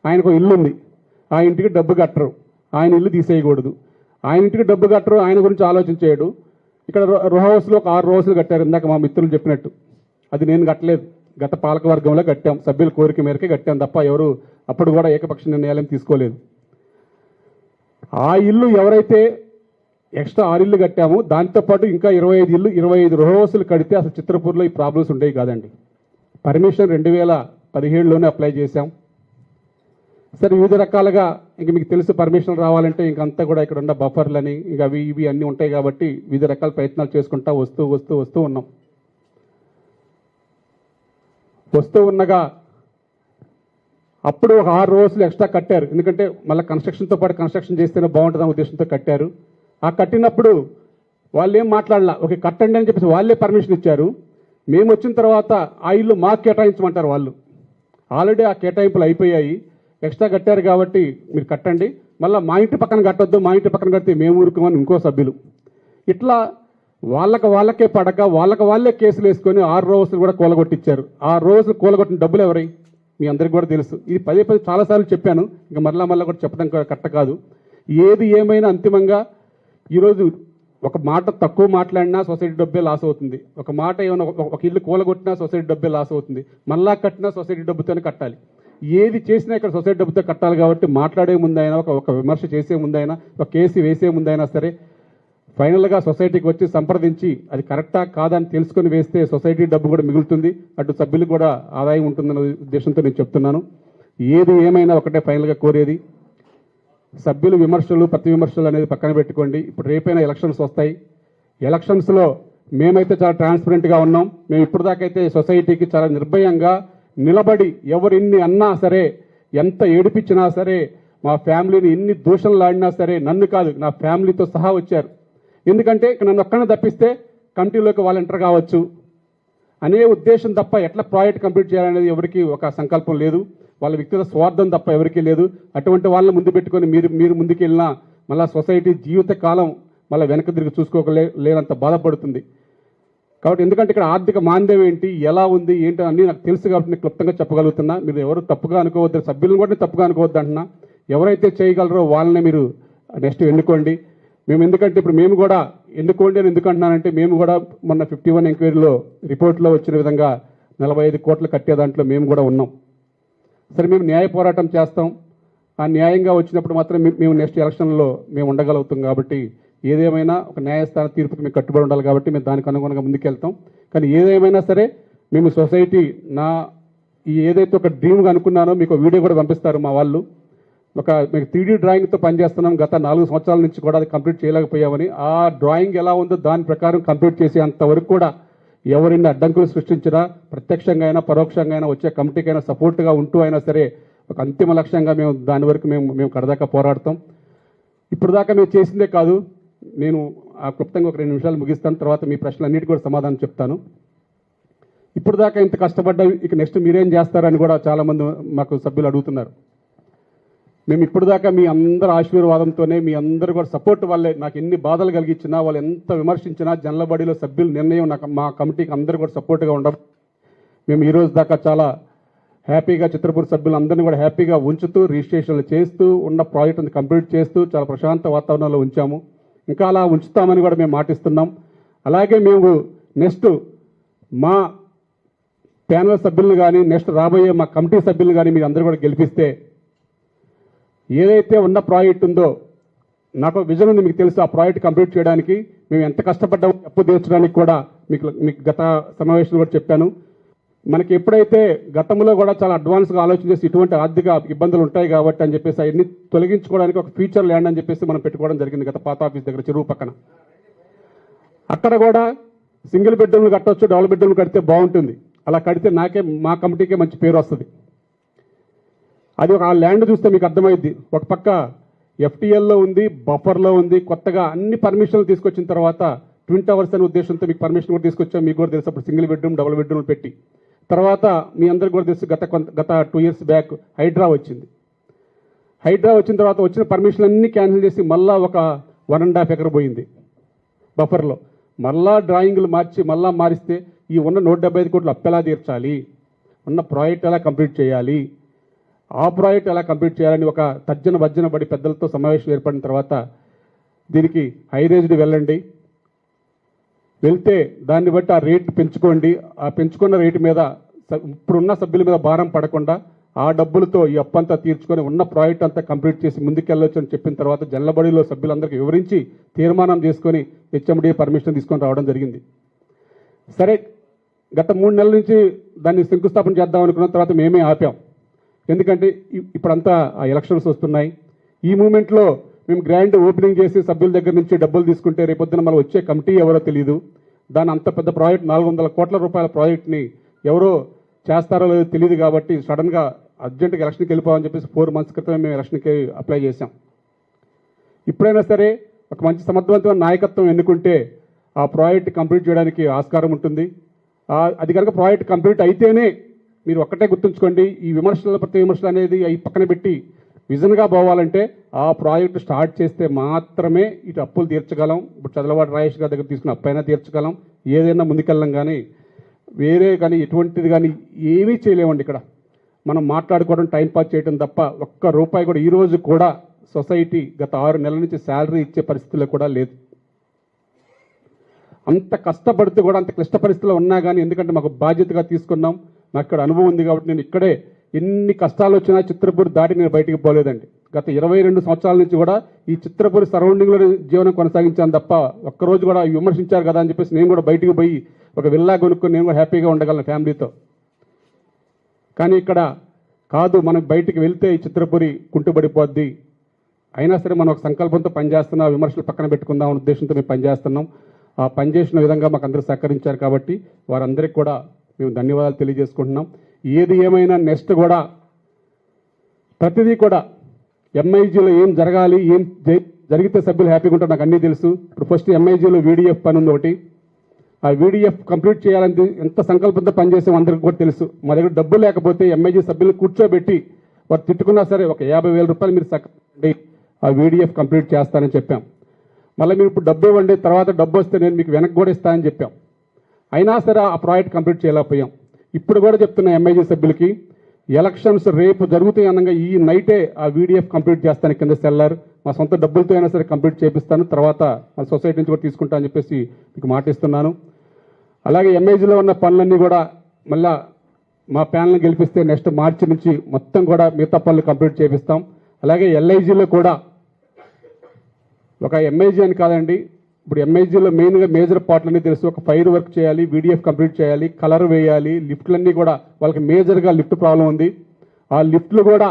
ఆయనకు ఇల్లు ఉంది, ఆ ఇంటికి డబ్బు కట్టరు, ఆయన ఇల్లు తీసేయకూడదు. ఆయన ఇంటికి డబ్బు కట్టరు, ఆయన గురించి ఆలోచించేయడు. ఇక్కడ రో హౌస్లో ఒక 6 రోజులు కట్టారు, ఇందాక మా మిత్రులు చెప్పినట్టు. అది నేను కట్టలేదు, గత పాలక వర్గంలో కట్టాం, సభ్యుల కోరిక మేరకే కట్టాం తప్ప ఎవరు అప్పుడు కూడా ఏకపక్ష నిర్ణయాలను తీసుకోలేదు. ఆ ఇల్లు ఎవరైతే ఎక్స్ట్రా 6 ఇల్లు కట్టామో దాంతోపాటు ఇంకా 25 ఇల్లు 25 రో హౌస్లు కడితే అసలు చిత్రపూర్లో ఈ ప్రాబ్లమ్స్ ఉండేవి కాదండి. పర్మిషన్ 2017లోనే అప్లై చేశాం. సరే వివిధ రకాలుగా ఇంక మీకు తెలుసు, పర్మిషన్ రావాలంటే ఇంకంతా కూడా ఇక్కడ ఉన్న బఫర్లని ఇక అవి ఇవి అన్నీ ఉంటాయి కాబట్టి వివిధ రకాల ప్రయత్నాలు చేసుకుంటా వస్తూ ఉన్నాం. వస్తూ ఉండగా అప్పుడు ఒక 6 రోజులు ఎక్స్ట్రా కట్టారు, ఎందుకంటే మళ్ళీ కన్స్ట్రక్షన్తో పాటు కన్స్ట్రక్షన్ చేస్తేనే బాగుంటుందనే ఉద్దేశంతో కట్టారు. ఆ కట్టినప్పుడు వాళ్ళు ఏం మాట్లాడాల, ఓకే కట్టండి అని చెప్పేసి వాళ్ళే పర్మిషన్ ఇచ్చారు. మేము వచ్చిన తర్వాత ఆ ఇల్లు మాకు కేటాయించమంటారు వాళ్ళు. ఆల్రెడీ ఆ కేటాయింపులు అయిపోయాయి, ఎక్స్ట్రా కట్టారు కాబట్టి మీరు కట్టండి, మళ్ళీ మా ఇంటి పక్కన కట్టొద్దు, మా ఇంటి పక్కన కడితే మేము ఊరుకోమని ఇంకో సభ్యులు. ఇట్లా వాళ్ళకే పడక వాళ్ళే కేసులు వేసుకొని 6 రోజులు కూడా కూలగొట్టించారు. ఆ రోజులు కూలగొట్టిన డబ్బులు ఎవరై మీ అందరికీ కూడా తెలుసు. ఇది పదే చాలాసార్లు చెప్పాను, ఇంకా మళ్ళా కూడా చెప్పడం కరెక్ట్ కాదు. ఏది ఏమైనా అంతిమంగా ఈరోజు ఒక మాట తక్కువ మాట్లాడినా సొసైటీ డబ్బే లాస్ అవుతుంది, ఒక మాట ఏమైనా ఒక ఇల్లు కూలగొట్టినా సొసైటీ డబ్బే లాస్ అవుతుంది, మళ్ళా కట్టినా సొసైటీ డబ్బుతోనే కట్టాలి. ఏది చేసినా ఇక్కడ సొసైటీ డబ్బుతో కట్టాలి కాబట్టి మాట్లాడే ముందైనా ఒక విమర్శ చేసే ముందైనా ఒక కేసు వేసే ముందైనా సరే ఫైనల్గా సొసైటీకి వచ్చి సంప్రదించి అది కరెక్టా కాదని తెలుసుకొని వేస్తే సొసైటీ డబ్బు కూడా మిగులుతుంది, అటు సభ్యులకు కూడా ఆదాయం ఉంటుందన్న ఉద్దేశంతో నేను చెప్తున్నాను. ఏది ఏమైనా ఒకటే ఫైనల్గా కోరేది, సభ్యులు విమర్శలు ప్రతి విమర్శలు అనేది పక్కన పెట్టుకోండి. ఇప్పుడు రేపైనా ఎలక్షన్స్ వస్తాయి, ఎలక్షన్స్లో మేమైతే చాలా ట్రాన్స్పరెంట్గా ఉన్నాం. మేము ఇప్పుడు దాకైతే సొసైటీకి చాలా నిర్భయంగా నిలబడి ఎవరిన్ని అన్నా సరే, ఎంత ఏడిపించినా సరే, మా ఫ్యామిలీని ఎన్ని దూషణలు ఆడినా సరే, నన్ను కాదు నా ఫ్యామిలీతో సహా వచ్చారు. ఎందుకంటే నన్ను ఒక్కనే తప్పిస్తే కమిటీలోకి వాలంటీర్ కావచ్చు అనే ఉద్దేశం తప్ప ఎట్లా ప్రాజెక్ట్ కంప్లీట్ చేయాలనేది ఎవరికి ఒక సంకల్పం లేదు, వాళ్ళ వ్యక్తిగత స్వార్థం తప్ప ఎవరికీ లేదు. అటువంటి వాళ్ళని ముందు పెట్టుకొని మీరు ముందుకు వెళ్ళినా మళ్ళీ సొసైటీ జీవితకాలం మళ్ళీ వెనక తిరిగి చూసుకోలేనంత బాధపడుతుంది. కాబట్టి ఎందుకంటే ఇక్కడ ఆర్థిక మాంద్యం ఏంటి, ఎలా ఉంది, ఏంటి అన్నీ నాకు తెలుసు కాబట్టి నేను క్లుప్తంగా చెప్పగలుగుతున్నా. మీరు ఎవరు తప్పుగా అనుకోవద్దు, సభ్యులను కూడా తప్పుగా అనుకోవద్దు అంటున్నా. ఎవరైతే చేయగలరో వాళ్ళని మీరు నెక్స్ట్ ఎన్నుకోండి. మేము ఎందుకంటే ఇప్పుడు మేము కూడా ఎన్నుకోండి అని ఎందుకు అంటున్నానంటే, మేము కూడా మొన్న 51 ఎంక్వైరీలో రిపోర్ట్లో వచ్చిన విధంగా 45 కోట్లు కట్టే దాంట్లో మేము కూడా ఉన్నాం. సరే మేము న్యాయ పోరాటం చేస్తాం, ఆ న్యాయంగా వచ్చినప్పుడు మాత్రం మేము నెక్స్ట్ ఎలక్షన్లో మేము ఉండగలుగుతాం. కాబట్టి ఏదేమైనా ఒక న్యాయస్థాన తీర్పుకి మేము కట్టుబడి ఉండాలి కాబట్టి మేము దానికి అనుగుణంగా ముందుకెళ్తాం. కానీ ఏదేమైనా సరే మేము సొసైటీ ఏదైతే ఒక డ్రీమ్గా అనుకున్నానో మీకు వీడియో కూడా పంపిస్తారు మా వాళ్ళు. మీకు 3D డ్రాయింగ్తో పనిచేస్తున్నాం, గత 4 సంవత్సరాల నుంచి కూడా అది కంప్లీట్ చేయలేకపోయామని. ఆ డ్రాయింగ్ ఎలా ఉందో దాని ప్రకారం కంప్లీట్ చేసి అంతవరకు కూడా ఎవరిని అడ్డంకులు సృష్టించినా ప్రత్యక్షంగా అయినా పరోక్షంగా అయినా వచ్చే కమిటీకైనా సపోర్ట్గా ఉంటూ అయినా సరే ఒక అంతిమ లక్ష్యంగా మేము దాని వరకు మేము కడదాకా పోరాడతాం. ఇప్పుడు దాకా మేము చేసిందే కాదు, నేను ఆ క్లుప్తంగా ఒక 2 నిమిషాలు ముగిస్తాను, తర్వాత మీ ప్రశ్నలన్నిటి కూడా సమాధానం చెప్తాను. ఇప్పుడు దాకా ఇంత కష్టపడ్డా ఇక నెక్స్ట్ మీరేం చేస్తారని కూడా చాలామంది మాకు సభ్యులు అడుగుతున్నారు. మేము ఇప్పుడు దాకా మీ అందరి ఆశీర్వాదంతోనే, మీ అందరూ కూడా సపోర్ట్ వల్లే, నాకు ఎన్ని బాధలు కలిగించినా, వాళ్ళు ఎంత విమర్శించినా జనలబడిలో సభ్యుల నిర్ణయం నాకు మా కమిటీకి అందరూ కూడా సపోర్ట్గా ఉండడం మేము ఈరోజు దాకా చాలా హ్యాపీగా చిత్రపూర్ సభ్యులందరినీ కూడా హ్యాపీగా ఉంచుతూ రిజిస్ట్రేషన్లు చేస్తూ ఉన్న ప్రాజెక్టుని కంప్లీట్ చేస్తూ చాలా ప్రశాంత వాతావరణంలో ఉంచాము. ఇంకా అలా ఉంచుతామని కూడా మేము మాటిస్తున్నాం. అలాగే మేము నెక్స్ట్ మా ప్యానల్ సభ్యులను కానీ నెక్స్ట్ రాబోయే మా కమిటీ సభ్యులను కానీ మీరు అందరూ కూడా గెలిపిస్తే ఏదైతే ఉన్న ప్రాజెక్ట్ ఉందో నాకు విజన్ ఉంది, మీకు తెలుసు. ఆ ప్రాజెక్ట్ కంప్లీట్ చేయడానికి మేము ఎంత కష్టపడ్డామో అప్పు తీర్చడానికి కూడా మీకు గత సమావేశంలో కూడా చెప్పాను. మనకి ఎప్పుడైతే గతంలో కూడా చాలా అడ్వాన్స్గా ఆలోచన చేసి ఇటువంటి ఆర్థిక ఇబ్బందులు ఉంటాయి కాబట్టి అని చెప్పేసి అవన్నీ తొలగించుకోవడానికి ఒక ఫ్యూచర్ ల్యాండ్ అని చెప్పేసి మనం పెట్టుకోవడం జరిగింది గత పాత ఆఫీస్ దగ్గర చెరువు పక్కన. అక్కడ కూడా సింగిల్ బెడ్రూమ్లు కట్టవచ్చు, డబుల్ బెడ్రూమ్లు కడితే బాగుంటుంది. అలా కడితే మా కమిటీకే మంచి పేరు వస్తుంది. అది ఒక ఆ ల్యాండ్ చూస్తే మీకు అర్థమైద్ది. ఒక పక్క ఎఫ్టీఎల్లో ఉంది, బఫర్లో ఉంది. కొత్తగా అన్ని పర్మిషన్లు తీసుకొచ్చిన తర్వాత ట్విన్ టవర్స్ అనే ఉద్దేశంతో మీకు పర్మిషన్ కూడా తీసుకొచ్చాం. మీకు కూడా తెలుసు అప్పుడు సింగిల్ బెడ్రూమ్, డబుల్ బెడ్రూమ్ పెట్టి. తర్వాత మీ అందరికి కూడా తెలుసు గత 2 years బ్యాక్ హైడ్రా వచ్చింది. హైడ్రా వచ్చిన తర్వాత వచ్చిన పర్మిషన్లు అన్నీ క్యాన్సిల్ చేసి మళ్ళా ఒక 1.5 acre పోయింది బఫర్లో. మళ్ళా డ్రాయింగ్లు మార్చి మళ్ళా మారిస్తే ఈ ఉన్న 175 కోట్లు అప్పెలా తీర్చాలి, ఉన్న ప్రాజెక్ట్ ఎలా కంప్లీట్ చేయాలి, ఆ ప్రాజెక్ట్ ఎలా కంప్లీట్ చేయాలని ఒక తర్జన పడి పెద్దలతో సమావేశం ఏర్పడిన తర్వాత దీనికి హై రేజ్డ్ వెళ్ళండి, వెళ్తే దాన్ని బట్టి ఆ రేట్ పెంచుకోండి. ఆ పెంచుకున్న రేటు మీద ఇప్పుడున్న సభ్యుల మీద భారం పడకుండా ఆ డబ్బులతో ఈ అప్పంతా తీర్చుకొని ఉన్న ప్రాజెక్ట్ అంతా కంప్లీట్ చేసి ముందుకెళ్ళొచ్చు అని చెప్పిన తర్వాత జనరల్ సభ్యులందరికీ వివరించి తీర్మానం చేసుకొని హెచ్ఎండిఏ పర్మిషన్ తీసుకొని రావడం జరిగింది. సరే, గత 3 నెలల నుంచి దాన్ని శంకుస్థాపన చేద్దాం అనుకున్న తర్వాత మేమే ఆపాం. ఎందుకంటే ఇప్పుడంతా ఆ ఎలక్షన్స్ వస్తున్నాయి. ఈ మూమెంట్లో మేము గ్రాండ్ ఓపెనింగ్ చేసి సభ్యుల దగ్గర నుంచి డబ్బులు తీసుకుంటే రేపొద్దున మనం వచ్చే కమిటీ ఎవరో తెలియదు. దాని అంత పెద్ద ప్రాజెక్ట్ 400 కోట్ల రూపాయల ప్రాజెక్ట్ని ఎవరో చేస్తారో లేదో తెలియదు. కాబట్టి సడన్గా అర్జెంటుగా ఎలక్షన్కి వెళ్ళిపోవాలని చెప్పేసి 4 months క్రితమే మేము ఎలక్షన్కి అప్లై చేశాం. ఇప్పుడైనా సరే ఒక మంచి సమర్థవంతమైన నాయకత్వం ఎన్నుకుంటే ఆ ప్రాజెక్ట్ కంప్లీట్ చేయడానికి ఆస్కారం ఉంటుంది. అది కనుక ప్రాజెక్ట్ కంప్లీట్ అయితేనే, మీరు ఒక్కటే గుర్తుంచుకోండి, ఈ ప్రతి విమర్శలు అనేది అవి పక్కన పెట్టి విజన్గా పోవాలంటే ఆ ప్రాజెక్టు స్టార్ట్ చేస్తే మాత్రమే ఇటు అప్పులు తీర్చగలం. ఇప్పుడు చదలవాడి రాజేష్ గారి దగ్గర తీసుకున్న అప్పైనా తీర్చగలం, ఏదైనా ముందుకెళ్ళం. కానీ వేరే కానీ ఎటువంటిది కానీ ఏమీ చేయలేమండి. ఇక్కడ మనం మాట్లాడుకోవడం, టైంపాస్ చేయడం తప్ప ఒక్క రూపాయి కూడా ఈ రోజు కూడా సొసైటీ గత 6 నెలల నుంచి శాలరీ ఇచ్చే పరిస్థితుల్లో కూడా లేదు. అంత కష్టపడుతూ కూడా అంత క్లిష్ట పరిస్థితుల్లో ఉన్నా కానీ, ఎందుకంటే మాకు బాధ్యతగా తీసుకున్నాం, నాకు ఇక్కడ అనుభవం ఉంది కాబట్టి నేను ఇక్కడే ఎన్ని కష్టాలు వచ్చినా చిత్రపూర్ దాటి నేను బయటికి పోలేదండి. గత 22 సంవత్సరాల నుంచి కూడా ఈ చిత్రపూర్ సరౌండింగ్లో జీవనం కొనసాగించాను తప్ప ఒక్కరోజు కూడా విమర్శించారు కదా అని చెప్పేసి నేను కూడా బయటికి పోయి ఒక విల్లా కొనుక్కొని నేను కూడా హ్యాపీగా ఉండగలను ఫ్యామిలీతో. కానీ ఇక్కడ కాదు, మనం బయటికి వెళ్తే ఈ చిత్రపురి కుంటుబడిపోద్ది. అయినా సరే మనం ఒక సంకల్పంతో పనిచేస్తున్నాం, విమర్శలు పక్కన పెట్టుకుందాం అనే ఉద్దేశంతో మేము పనిచేస్తున్నాం. ఆ పనిచేసిన విధంగా మాకు అందరూ సహకరించారు కాబట్టి వారందరికీ కూడా మేము ధన్యవాదాలు తెలియజేసుకుంటున్నాం. ఏది ఏమైనా నెక్స్ట్ కూడా ప్రతిదీ కూడా ఎంఐజీలో ఏం జరగాలి, ఏం జరిగితే సభ్యులు హ్యాపీగా ఉంటారు నాకు అన్నీ తెలుసు. ఇప్పుడు ఫస్ట్ ఎంఐజీలో వీడిఎఫ్ పని ఉంది ఒకటి. ఆ వీడిఎఫ్ కంప్లీట్ చేయాలని ఎంత సంకల్పంతో పనిచేసాం అందరికీ కూడా తెలుసు. మా దగ్గర డబ్బు లేకపోతే ఎంఐజీ సభ్యులు కూర్చోబెట్టి వారు తిట్టుకున్నా సరే ఒక 50,000 రూపాయలు మీరు సక్కండి, ఆ వీడిఎఫ్ కంప్లీట్ చేస్తానని చెప్పాం. మళ్ళీ మీరు ఇప్పుడు డబ్బు ఇవ్వండి, తర్వాత డబ్బు వస్తే నేను మీకు వెనక్కి కూడా ఇస్తానని చెప్పాం. అయినా సరే ఆ ప్రాజెక్ట్ కంప్లీట్ చేయలేకపోయాం. ఇప్పుడు కూడా చెప్తున్న ఎంఐజీ సభ్యులకి ఎలక్షన్స్ రేపు జరుగుతాయి అనగా ఈ నైటే ఆ వీడిఎఫ్ కంప్లీట్ చేస్తాను కింద సెల్లర్, మా సొంత డబ్బులతో అయినా సరే కంప్లీట్ చేపిస్తాను, తర్వాత మా సొసైటీ నుంచి కూడా తీసుకుంటా అని చెప్పేసి మీకు మాటిస్తున్నాను. అలాగే ఎంఐజీలో ఉన్న పనులన్నీ కూడా మళ్ళా మా ప్యానల్ని గెలిపిస్తే నెక్స్ట్ మార్చి నుంచి మొత్తం కూడా మిగతా పనులు కంప్లీట్ చేపిస్తాం. అలాగే ఎల్ఐజీలో కూడా ఒక ఎంఐజీ అని కాదండి, ఇప్పుడు ఎంఐజీలో మెయిన్గా మేజర్ పార్ట్లన్నీ తెలుసు. ఒక ఫైర్ వర్క్ చేయాలి, వీడిఎఫ్ కంప్లీట్ చేయాలి, కలర్ వేయాలి, లిఫ్ట్లన్నీ కూడా వాళ్ళకి మేజర్గా లిఫ్ట్ ప్రాబ్లం ఉంది. ఆ లిఫ్ట్లు కూడా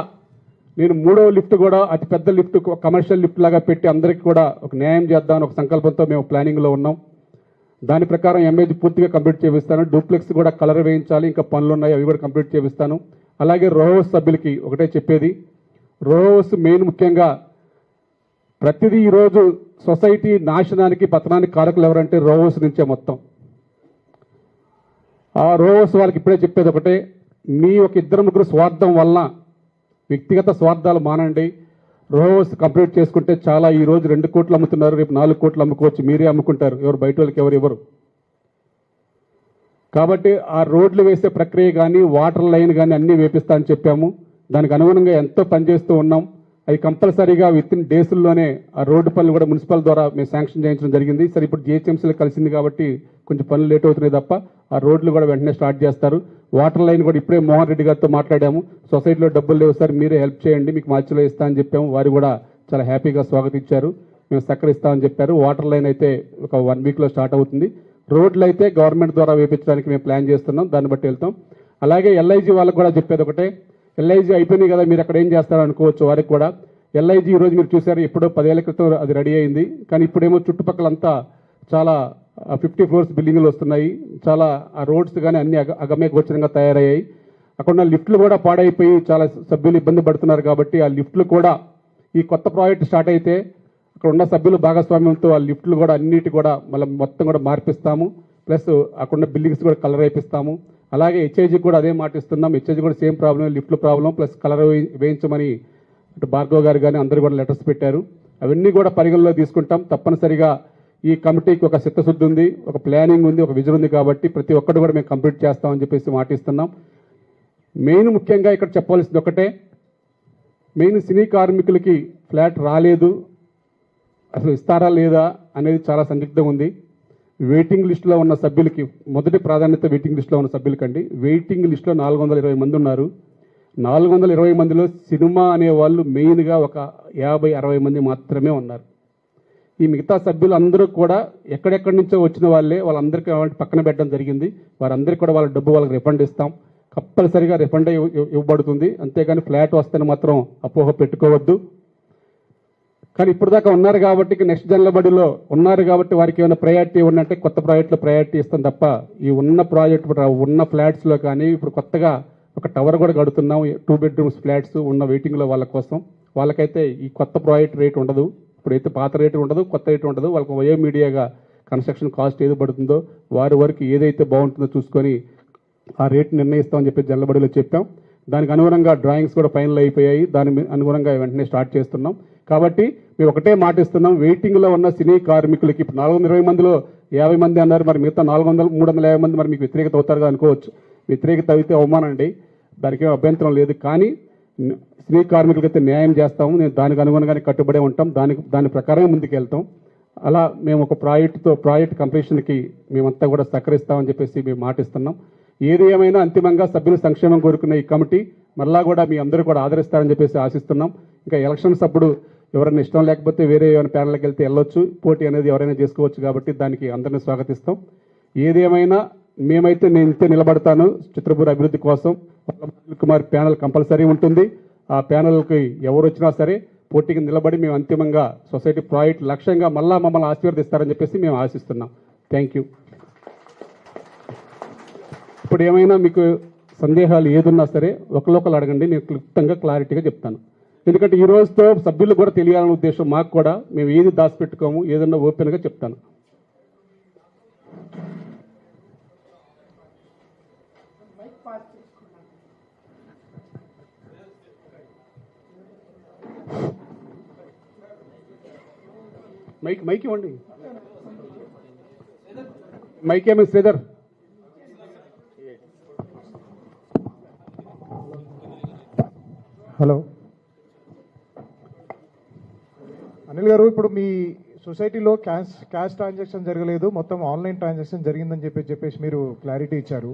నేను 3వ లిఫ్ట్ కూడా అతి పెద్ద లిఫ్ట్ కమర్షియల్ లిఫ్ట్ లాగా పెట్టి అందరికీ కూడా ఒక న్యాయం చేద్దామని ఒక సంకల్పంతో మేము ప్లానింగ్లో ఉన్నాం. దాని ప్రకారం ఎంఐజీ పూర్తిగా కంప్లీట్ చేపిస్తాను. డూప్లెక్స్ కూడా కలర్ వేయించాలి, ఇంకా పనులు ఉన్నాయి, అవి కూడా కంప్లీట్ చేపిస్తాను. అలాగే రో హౌస్ సభ్యులకి ఒకటే చెప్పేది, రో హౌస్ మెయిన్ ముఖ్యంగా ప్రతిదీ ఈరోజు సొసైటీ నాశనానికి పతనానికి కారకులు ఎవరంటే రో హౌస్ నుంచే మొత్తం. ఆ రో హౌస్ వాళ్ళకి ఇప్పుడే చెప్పేది ఒకటే, మీ ఒక 2-3 స్వార్థం వల్ల వ్యక్తిగత స్వార్థాలు మానండి. రో హౌస్ కంప్లీట్ చేసుకుంటే చాలా. ఈ రోజు 2 కోట్లు అమ్ముతున్నారు, రేపు 4 కోట్లు అమ్ముకోవచ్చు, మీరే అమ్ముకుంటారు, ఎవరు బయట వాళ్ళకి ఎవరు ఇవ్వరు. కాబట్టి ఆ రోడ్లు వేసే ప్రక్రియ కానీ వాటర్ లైన్ కానీ అన్నీ వేపిస్తా అని చెప్పాము. దానికి అనుగుణంగా ఎంతో పనిచేస్తూ ఉన్నాం. అది కంపల్సరీగా విత్-ఇన్ డేస్లోనే ఆ రోడ్డు పనులు కూడా మున్సిపల్ ద్వారా మేము శాంక్షన్ చేయించడం జరిగింది. సరే ఇప్పుడు జిహెచ్ఎంసీలో కలిసింది కాబట్టి కొంచెం పనులు లేట్ అవుతున్నాయి తప్ప ఆ రోడ్లు కూడా వెంటనే స్టార్ట్ చేస్తారు. వాటర్ లైన్ కూడా ఇప్పుడే మోహన్ రెడ్డి గారితో మాట్లాడాము. సొసైటీలో డబ్బులు లేవు సార్, మీరే హెల్ప్ చేయండి, మీకు మార్చిలో ఇస్తా అని చెప్పాము. వారు కూడా చాలా హ్యాపీగా స్వాగతించారు. మేము సహకరిస్తామని చెప్పారు. వాటర్ లైన్ అయితే ఒక 1 వీక్లో స్టార్ట్ అవుతుంది. రోడ్లు అయితే గవర్నమెంట్ ద్వారా వేయించడానికి మేము ప్లాన్ చేస్తున్నాం, దాన్ని బట్టి వెళ్తాం. అలాగే ఎల్ఐజీ వాళ్ళకు కూడా చెప్పేది ఒకటే, ఎల్ఐజీ అయిపోయినాయి కదా మీరు అక్కడ ఏం చేస్తారో అనుకోవచ్చు. వారికి కూడా ఎల్ఐజీ ఈరోజు మీరు చూసారు, ఎప్పుడో 10 ఏళ్ల క్రితం అది రెడీ అయింది. కానీ ఇప్పుడేమో చుట్టుపక్కలంతా చాలా 50 ఫ్లోర్స్ బిల్డింగ్లు వస్తున్నాయి. చాలా ఆ రోడ్స్ కానీ అన్ని అగమ్య గోచరంగా తయారయ్యాయి. అక్కడ ఉన్న లిఫ్ట్లు కూడా పాడైపోయి చాలా సభ్యులు ఇబ్బంది పడుతున్నారు. కాబట్టి ఆ లిఫ్ట్లు కూడా ఈ కొత్త ప్రాజెక్ట్ స్టార్ట్ అయితే అక్కడ ఉన్న సభ్యుల భాగస్వామ్యంతో ఆ లిఫ్ట్లు కూడా అన్నిటి కూడా మళ్ళీ మొత్తం కూడా మార్పిస్తాము. ప్లస్ అక్కడ ఉన్న బిల్డింగ్స్ కూడా కలర్ వేపిస్తాము. అలాగే హెచ్ఐజీ కూడా అదే మాటిస్తున్నాం. హెచ్ఐజీ కూడా సేమ్ ప్రాబ్లం, లిఫ్ట్లు ప్రాబ్లం ప్లస్ కలర్ వేయించమని అటు భార్గవ్ గారు కానీ అందరూ కూడా లెటర్స్ పెట్టారు. అవన్నీ కూడా పరిగణలో తీసుకుంటాం. తప్పనిసరిగా ఈ కమిటీకి ఒక చిత్తశుద్ధి ఉంది, ఒక ప్లానింగ్ ఉంది, ఒక విజన్ ఉంది. కాబట్టి ప్రతి ఒక్కటి కూడా మేము కంప్లీట్ చేస్తామని చెప్పేసి మాటిస్తున్నాం. మెయిన్ ముఖ్యంగా ఇక్కడ చెప్పవలసింది ఒకటే, మెయిన్ సినీ కార్మికులకి ఫ్లాట్ రాలేదు, అసలు ఇస్తారా లేదా అనేది చాలా సందిగ్ధం ఉంది. వెయిటింగ్ లిస్టులో ఉన్న సభ్యులకి మొదటి ప్రాధాన్యత వెయిటింగ్ లిస్టులో ఉన్న సభ్యులకండి. వెయిటింగ్ లిస్టులో 420 మంది ఉన్నారు. 420 మందిలో సినిమా అనే వాళ్ళు మెయిన్గా ఒక 50-60 మంది మాత్రమే ఉన్నారు. ఈ మిగతా సభ్యులు అందరూ కూడా ఎక్కడెక్కడి నుంచో వచ్చిన వాళ్ళే, వాళ్ళందరికీ పక్కన పెట్టడం జరిగింది. వారందరికీ కూడా వాళ్ళ డబ్బు వాళ్ళకి రిఫండ్ ఇస్తాం, కంపల్సరీగా రిఫండ్ ఇవ్వబడుతుంది. అంతేగాని ఫ్లాట్ వస్తేనే మాత్రం అపోహ పెట్టుకోవద్దు. కానీ ఇప్పుడు దాకా ఉన్నారు కాబట్టి నెక్స్ట్ జనరబడిలో ఉన్నారు కాబట్టి వారికి ఏమైనా ప్రయారిటీ ఉన్నట్టే కొత్త ప్రాజెక్టులో ప్రయారిటీ ఇస్తాం తప్ప ఈ ఉన్న ప్రాజెక్ట్ ఉన్న ఫ్లాట్స్లో కానీ ఇప్పుడు కొత్తగా ఒక టవర్ కూడా కడుతున్నాం, 2 బెడ్రూమ్స్ ఫ్లాట్స్ ఉన్న వెయిటింగ్లో వాళ్ళ కోసం. వాళ్ళకైతే ఈ కొత్త ప్రాజెక్ట్ రేట్ ఉండదు, ఇప్పుడైతే పాత రేటు ఉండదు, కొత్త రేటు ఉండదు. వాళ్ళకి వయో మీడియాగా కన్స్ట్రక్షన్ కాస్ట్ ఏది పడుతుందో వారి వరకు ఏదైతే బాగుంటుందో చూసుకొని ఆ రేట్ నిర్ణయిస్తామని చెప్పి జల్లబడిలో చెప్పాం. దానికి అనుగుణంగా డ్రాయింగ్స్ కూడా ఫైనల్ అయిపోయాయి. దాని అనుగుణంగా వెంటనే స్టార్ట్ చేస్తున్నాం. కాబట్టి మేము ఒకటే మాటిస్తున్నాం, వెయిటింగ్లో ఉన్న సినీ కార్మికులకి ఇప్పుడు 420 మందిలో 50 మంది అన్నారు, మరి మిగతా 350 మంది మరి మీకు వ్యతిరేకత అవుతారుగా అనుకోవచ్చు. వ్యతిరేకత అయితే అవమానం అండి, దానికి ఏం అభ్యంతరం లేదు. కానీ సినీ కార్మికులకైతే న్యాయం చేస్తాము, నేను దానికి అనుగుణంగానే కట్టుబడే ఉంటాం, దాని ప్రకారమే ముందుకు వెళ్తాం. అలా మేము ఒక ప్రాజెక్ట్ కంప్లీషన్కి మేమంతా కూడా సహకరిస్తామని చెప్పేసి మేము మాటిస్తున్నాం. ఏది ఏమైనా అంతిమంగా సభ్యుల సంక్షేమం కోరుకున్న ఈ కమిటీ మరలా కూడా మీ అందరూ కూడా ఆదరిస్తారని చెప్పేసి ఆశిస్తున్నాం. ఇంకా ఎలక్షన్స్ అప్పుడు ఎవరైనా ఇష్టం లేకపోతే వేరే ఏమైనా ప్యానల్కి వెళ్తే వెళ్ళొచ్చు, పోటీ అనేది ఎవరైనా చేసుకోవచ్చు. కాబట్టి దానికి అందరినీ స్వాగతిస్తాం. ఏదేమైనా మేమైతే నేను ఇంతే నిలబడతాను చిత్రపూర్ అభివృద్ధి కోసం. అనిల్ కుమార్ ప్యానల్ కంపల్సరీ ఉంటుంది. ఆ ప్యానల్కి ఎవరు వచ్చినా సరే పోటీకి నిలబడి మేము అంతిమంగా సొసైటీ ప్రాజెక్ట్ లక్ష్యంగా మళ్ళా మమ్మల్ని ఆశీర్వదిస్తారని చెప్పేసి మేము ఆశిస్తున్నాం. Thank you. ఇప్పుడు ఏమైనా మీకు సందేహాలు ఏదున్నా సరే ఒకరు అడగండి, నేను క్లుప్తంగా క్లారిటీగా చెప్తాను. ఎందుకంటే ఈ రోజుతో సభ్యులు కూడా తెలియాలనే ఉద్దేశం మాకు కూడా, మేము ఏది దాచిపెట్టుకోము, ఏదన్నా ఓపెన్గా చెప్తాను. మైక్ ఇవ్వండి. మైక్ ఏమి శ్రీధర్. హలో అనిల్ గారు, ఇప్పుడు మీ సొసైటీలో క్యాష్ ట్రాన్సాక్షన్ జరగలేదు, మొత్తం ఆన్లైన్ ట్రాన్సాక్షన్ జరిగిందని చెప్పేసి మీరు క్లారిటీ ఇచ్చారు.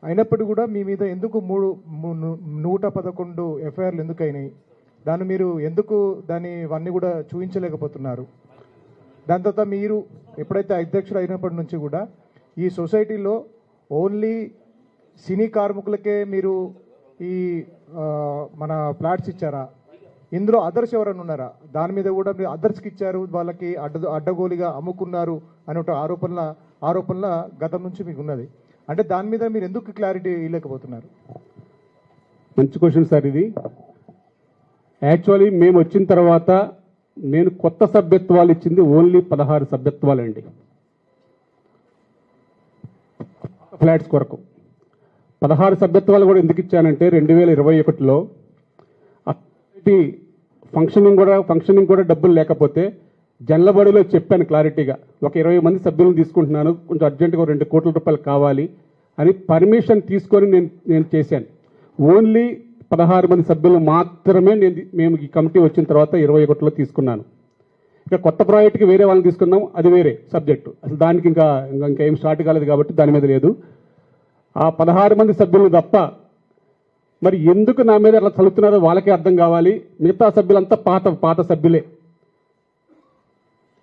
అయినప్పటికీ కూడా మీ మీద ఎందుకు 111 ఎఫ్ఐఆర్లు ఎందుకు అయినాయి? దాన్ని మీరు ఎందుకు ఇవన్నీ కూడా చూపించలేకపోతున్నారు? దాని తర్వాత మీరు ఎప్పుడైతే అధ్యక్షుడు అయినప్పటి నుంచి కూడా ఈ సొసైటీలో ఓన్లీ సినీ కార్మికులకే మీరు ఈ మన ఫ్లాట్స్ ఇచ్చారా? ఇందులో అదర్స్ ఎవరైనా ఉన్నారా? దాని మీద కూడా మీరు అదర్స్కి ఇచ్చారు, వాళ్ళకి అడ్డగోలిగా అమ్ముకున్నారు అనే ఆరోపణల గతం నుంచి మీకు ఉన్నది. అంటే దాని మీద మీరు ఎందుకు క్లారిటీ ఇవ్వలేకపోతున్నారు? మంచి క్వశ్చన్ సార్ ఇది. యాక్చువల్లీ మేము వచ్చిన తర్వాత నేను కొత్త సభ్యత్వాలు ఇచ్చింది ఓన్లీ 16 సభ్యత్వాలండి ఫ్లాట్స్ కొరకు. 16 సభ్యత్వాలు కూడా ఎందుకు ఇచ్చానంటే 2021లో ఫంక్షనింగ్ కూడా డబ్బులు లేకపోతే జనరల్ చెప్పాను క్లారిటీగా, ఒక 20 మంది సభ్యులను తీసుకుంటున్నాను, కొంచెం అర్జెంటుగా 2 కోట్ల రూపాయలు కావాలి అని పర్మిషన్ తీసుకొని నేను చేశాను. ఓన్లీ 16 మంది సభ్యులు మాత్రమే మేము ఈ కమిటీ వచ్చిన తర్వాత 21లో తీసుకున్నాను. ఇక కొత్త ప్రాజెక్టుకి వేరే వాళ్ళని తీసుకున్నాం, అది వేరే సబ్జెక్టు. అసలు దానికి ఇంకా ఏం స్టార్ట్ కాలేదు కాబట్టి దాని మీద లేదు. ఆ 16 మంది సభ్యులు తప్ప మరి ఎందుకు నా మీద అట్లా చదువుతున్నారో వాళ్ళకే అర్థం కావాలి. మిగతా సభ్యులంతా పాత సభ్యులే.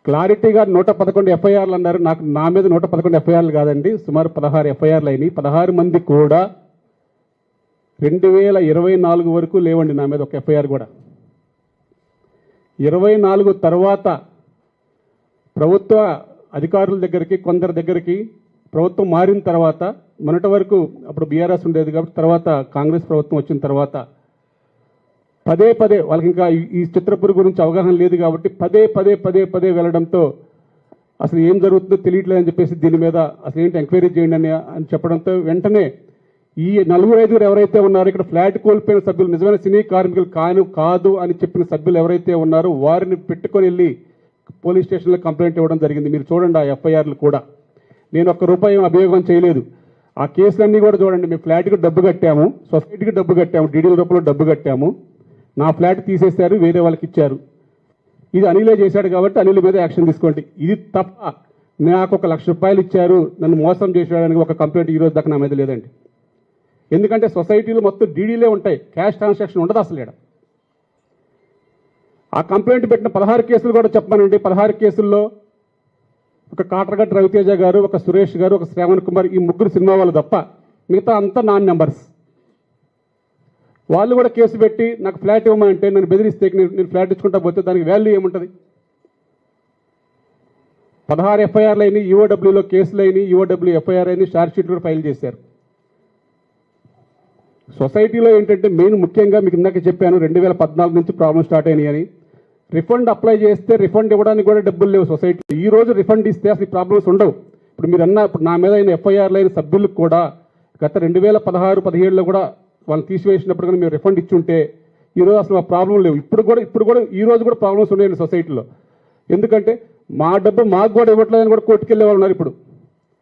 క్లారిటీగా 111 ఎఫ్ఐఆర్లు అన్నారు. నా మీద 111 ఎఫ్ఐఆర్లు కాదండి, సుమారు 16 ఎఫ్ఐఆర్లు అయినాయి. 16 మంది కూడా 2024 వరకు లేవండి నా మీద ఒక ఎఫ్ఐఆర్ కూడా. 24 తర్వాత ప్రభుత్వ అధికారుల దగ్గరికి, కొందరి దగ్గరికి, ప్రభుత్వం మారిన తర్వాత, మొన్నటి వరకు అప్పుడు బీఆర్ఎస్ ఉండేది కాబట్టి, తర్వాత కాంగ్రెస్ ప్రభుత్వం వచ్చిన తర్వాత పదే వాళ్ళకి ఇంకా ఈ చిత్రపురి గురించి అవగాహన లేదు కాబట్టి పదే వెళ్ళడంతో అసలు ఏం జరుగుతుందో తెలియట్లేదని చెప్పేసి దీని మీద అసలు ఏంటి ఎంక్వైరీ చేయండి అని చెప్పడంతో వెంటనే ఈ 4-5 ఎవరైతే ఉన్నారో ఇక్కడ ఫ్లాట్ కోల్పోయిన సభ్యులు, నిజమైన సినీ కార్మికులు కాదు అని చెప్పిన సభ్యులు ఎవరైతే ఉన్నారో వారిని పెట్టుకొని వెళ్ళి పోలీస్ స్టేషన్లో కంప్లైంట్ ఇవ్వడం జరిగింది. మీరు చూడండి ఆ ఎఫ్ఐఆర్లు కూడా. నేను ₹1 అభియోగం చేయలేదు. ఆ కేసులన్నీ కూడా చూడండి. మేము ఫ్లాట్కి డబ్బు కట్టాము, సొసైటీకి డబ్బు కట్టాము, డీడీల రూపంలో డబ్బు కట్టాము, నా ఫ్లాట్ తీసేశారు, వేరే వాళ్ళకి ఇచ్చారు. ఇది అనిలే చేశాడు కాబట్టి అనిల్ మీద యాక్షన్ తీసుకోండి. ఇది తప్ప నాకు ₹1,00,000 ఇచ్చారు, నన్ను మోసం చేశాడని ఒక కంప్లైంట్ ఈ రోజు దాకా నా మీద లేదండి. ఎందుకంటే సొసైటీలో మొత్తం డీడీలే ఉంటాయి, క్యాష్ ట్రాన్సాక్షన్ ఉండదు అసలు ఇక్కడ. ఆ కంప్లైంట్ పెట్టిన 16 కేసులు కూడా చెప్పానండి. 16 కేసుల్లో ఒక కాటరగట్టు రవితేజ గారు, ఒక సురేష్ గారు, ఒక శ్రావణ్ కుమార్, ఈ 3 సినిమా వాళ్ళు తప్ప మిగతా అంతా నాన్ నెంబర్స్. వాళ్ళు కూడా కేసు పెట్టి నాకు ఫ్లాట్ ఇవ్వమంటే నన్ను బెదిరిస్తే నేను ఫ్లాట్ ఇచ్చుకుంటా పోతే దానికి వాల్యూ ఏముంటుంది? 16 ఎఫ్ఐఆర్లు అయినాయి, ఈఓడబ్ల్యూలో కేసులు అయినాయి, ఈఓడబ్ల్యూ ఎఫ్ఐఆర్ అయినాయి, ఛార్జ్ షీట్ కూడా ఫైల్ చేశారు. సొసైటీలో ఏంటంటే మెయిన్ ముఖ్యంగా మీకు ఇందాక చెప్పాను 2014 నుంచి ప్రాబ్లమ్ స్టార్ట్ అయినాయి అని. రిఫండ్ అప్లై చేస్తే రిఫండ్ ఇవ్వడానికి కూడా డబ్బులు లేవు సొసైటీలో. ఈ రోజు రిఫండ్ ఇస్తే అసలు ప్రాబ్లమ్స్ ఉండవు. ఇప్పుడు మీరు ఇప్పుడు నా మీద అయిన ఎఫ్ఐఆర్లు అయిన సభ్యులకు కూడా గత 2016-17లో కూడా వాళ్ళు తీసివేసినప్పుడు కానీ మేము రిఫండ్ ఇచ్చుంటే ఈరోజు అసలు ఆ ప్రాబ్లం లేవు. ఇప్పుడు కూడా ఈ రోజు కూడా ప్రాబ్లమ్స్ ఉన్నాయండి సొసైటీలో. ఎందుకంటే మా డబ్బు మాకు కూడా ఇవ్వట్లేదని కూడా కోర్టుకెళ్ళే వాళ్ళు ఉన్నారు. ఇప్పుడు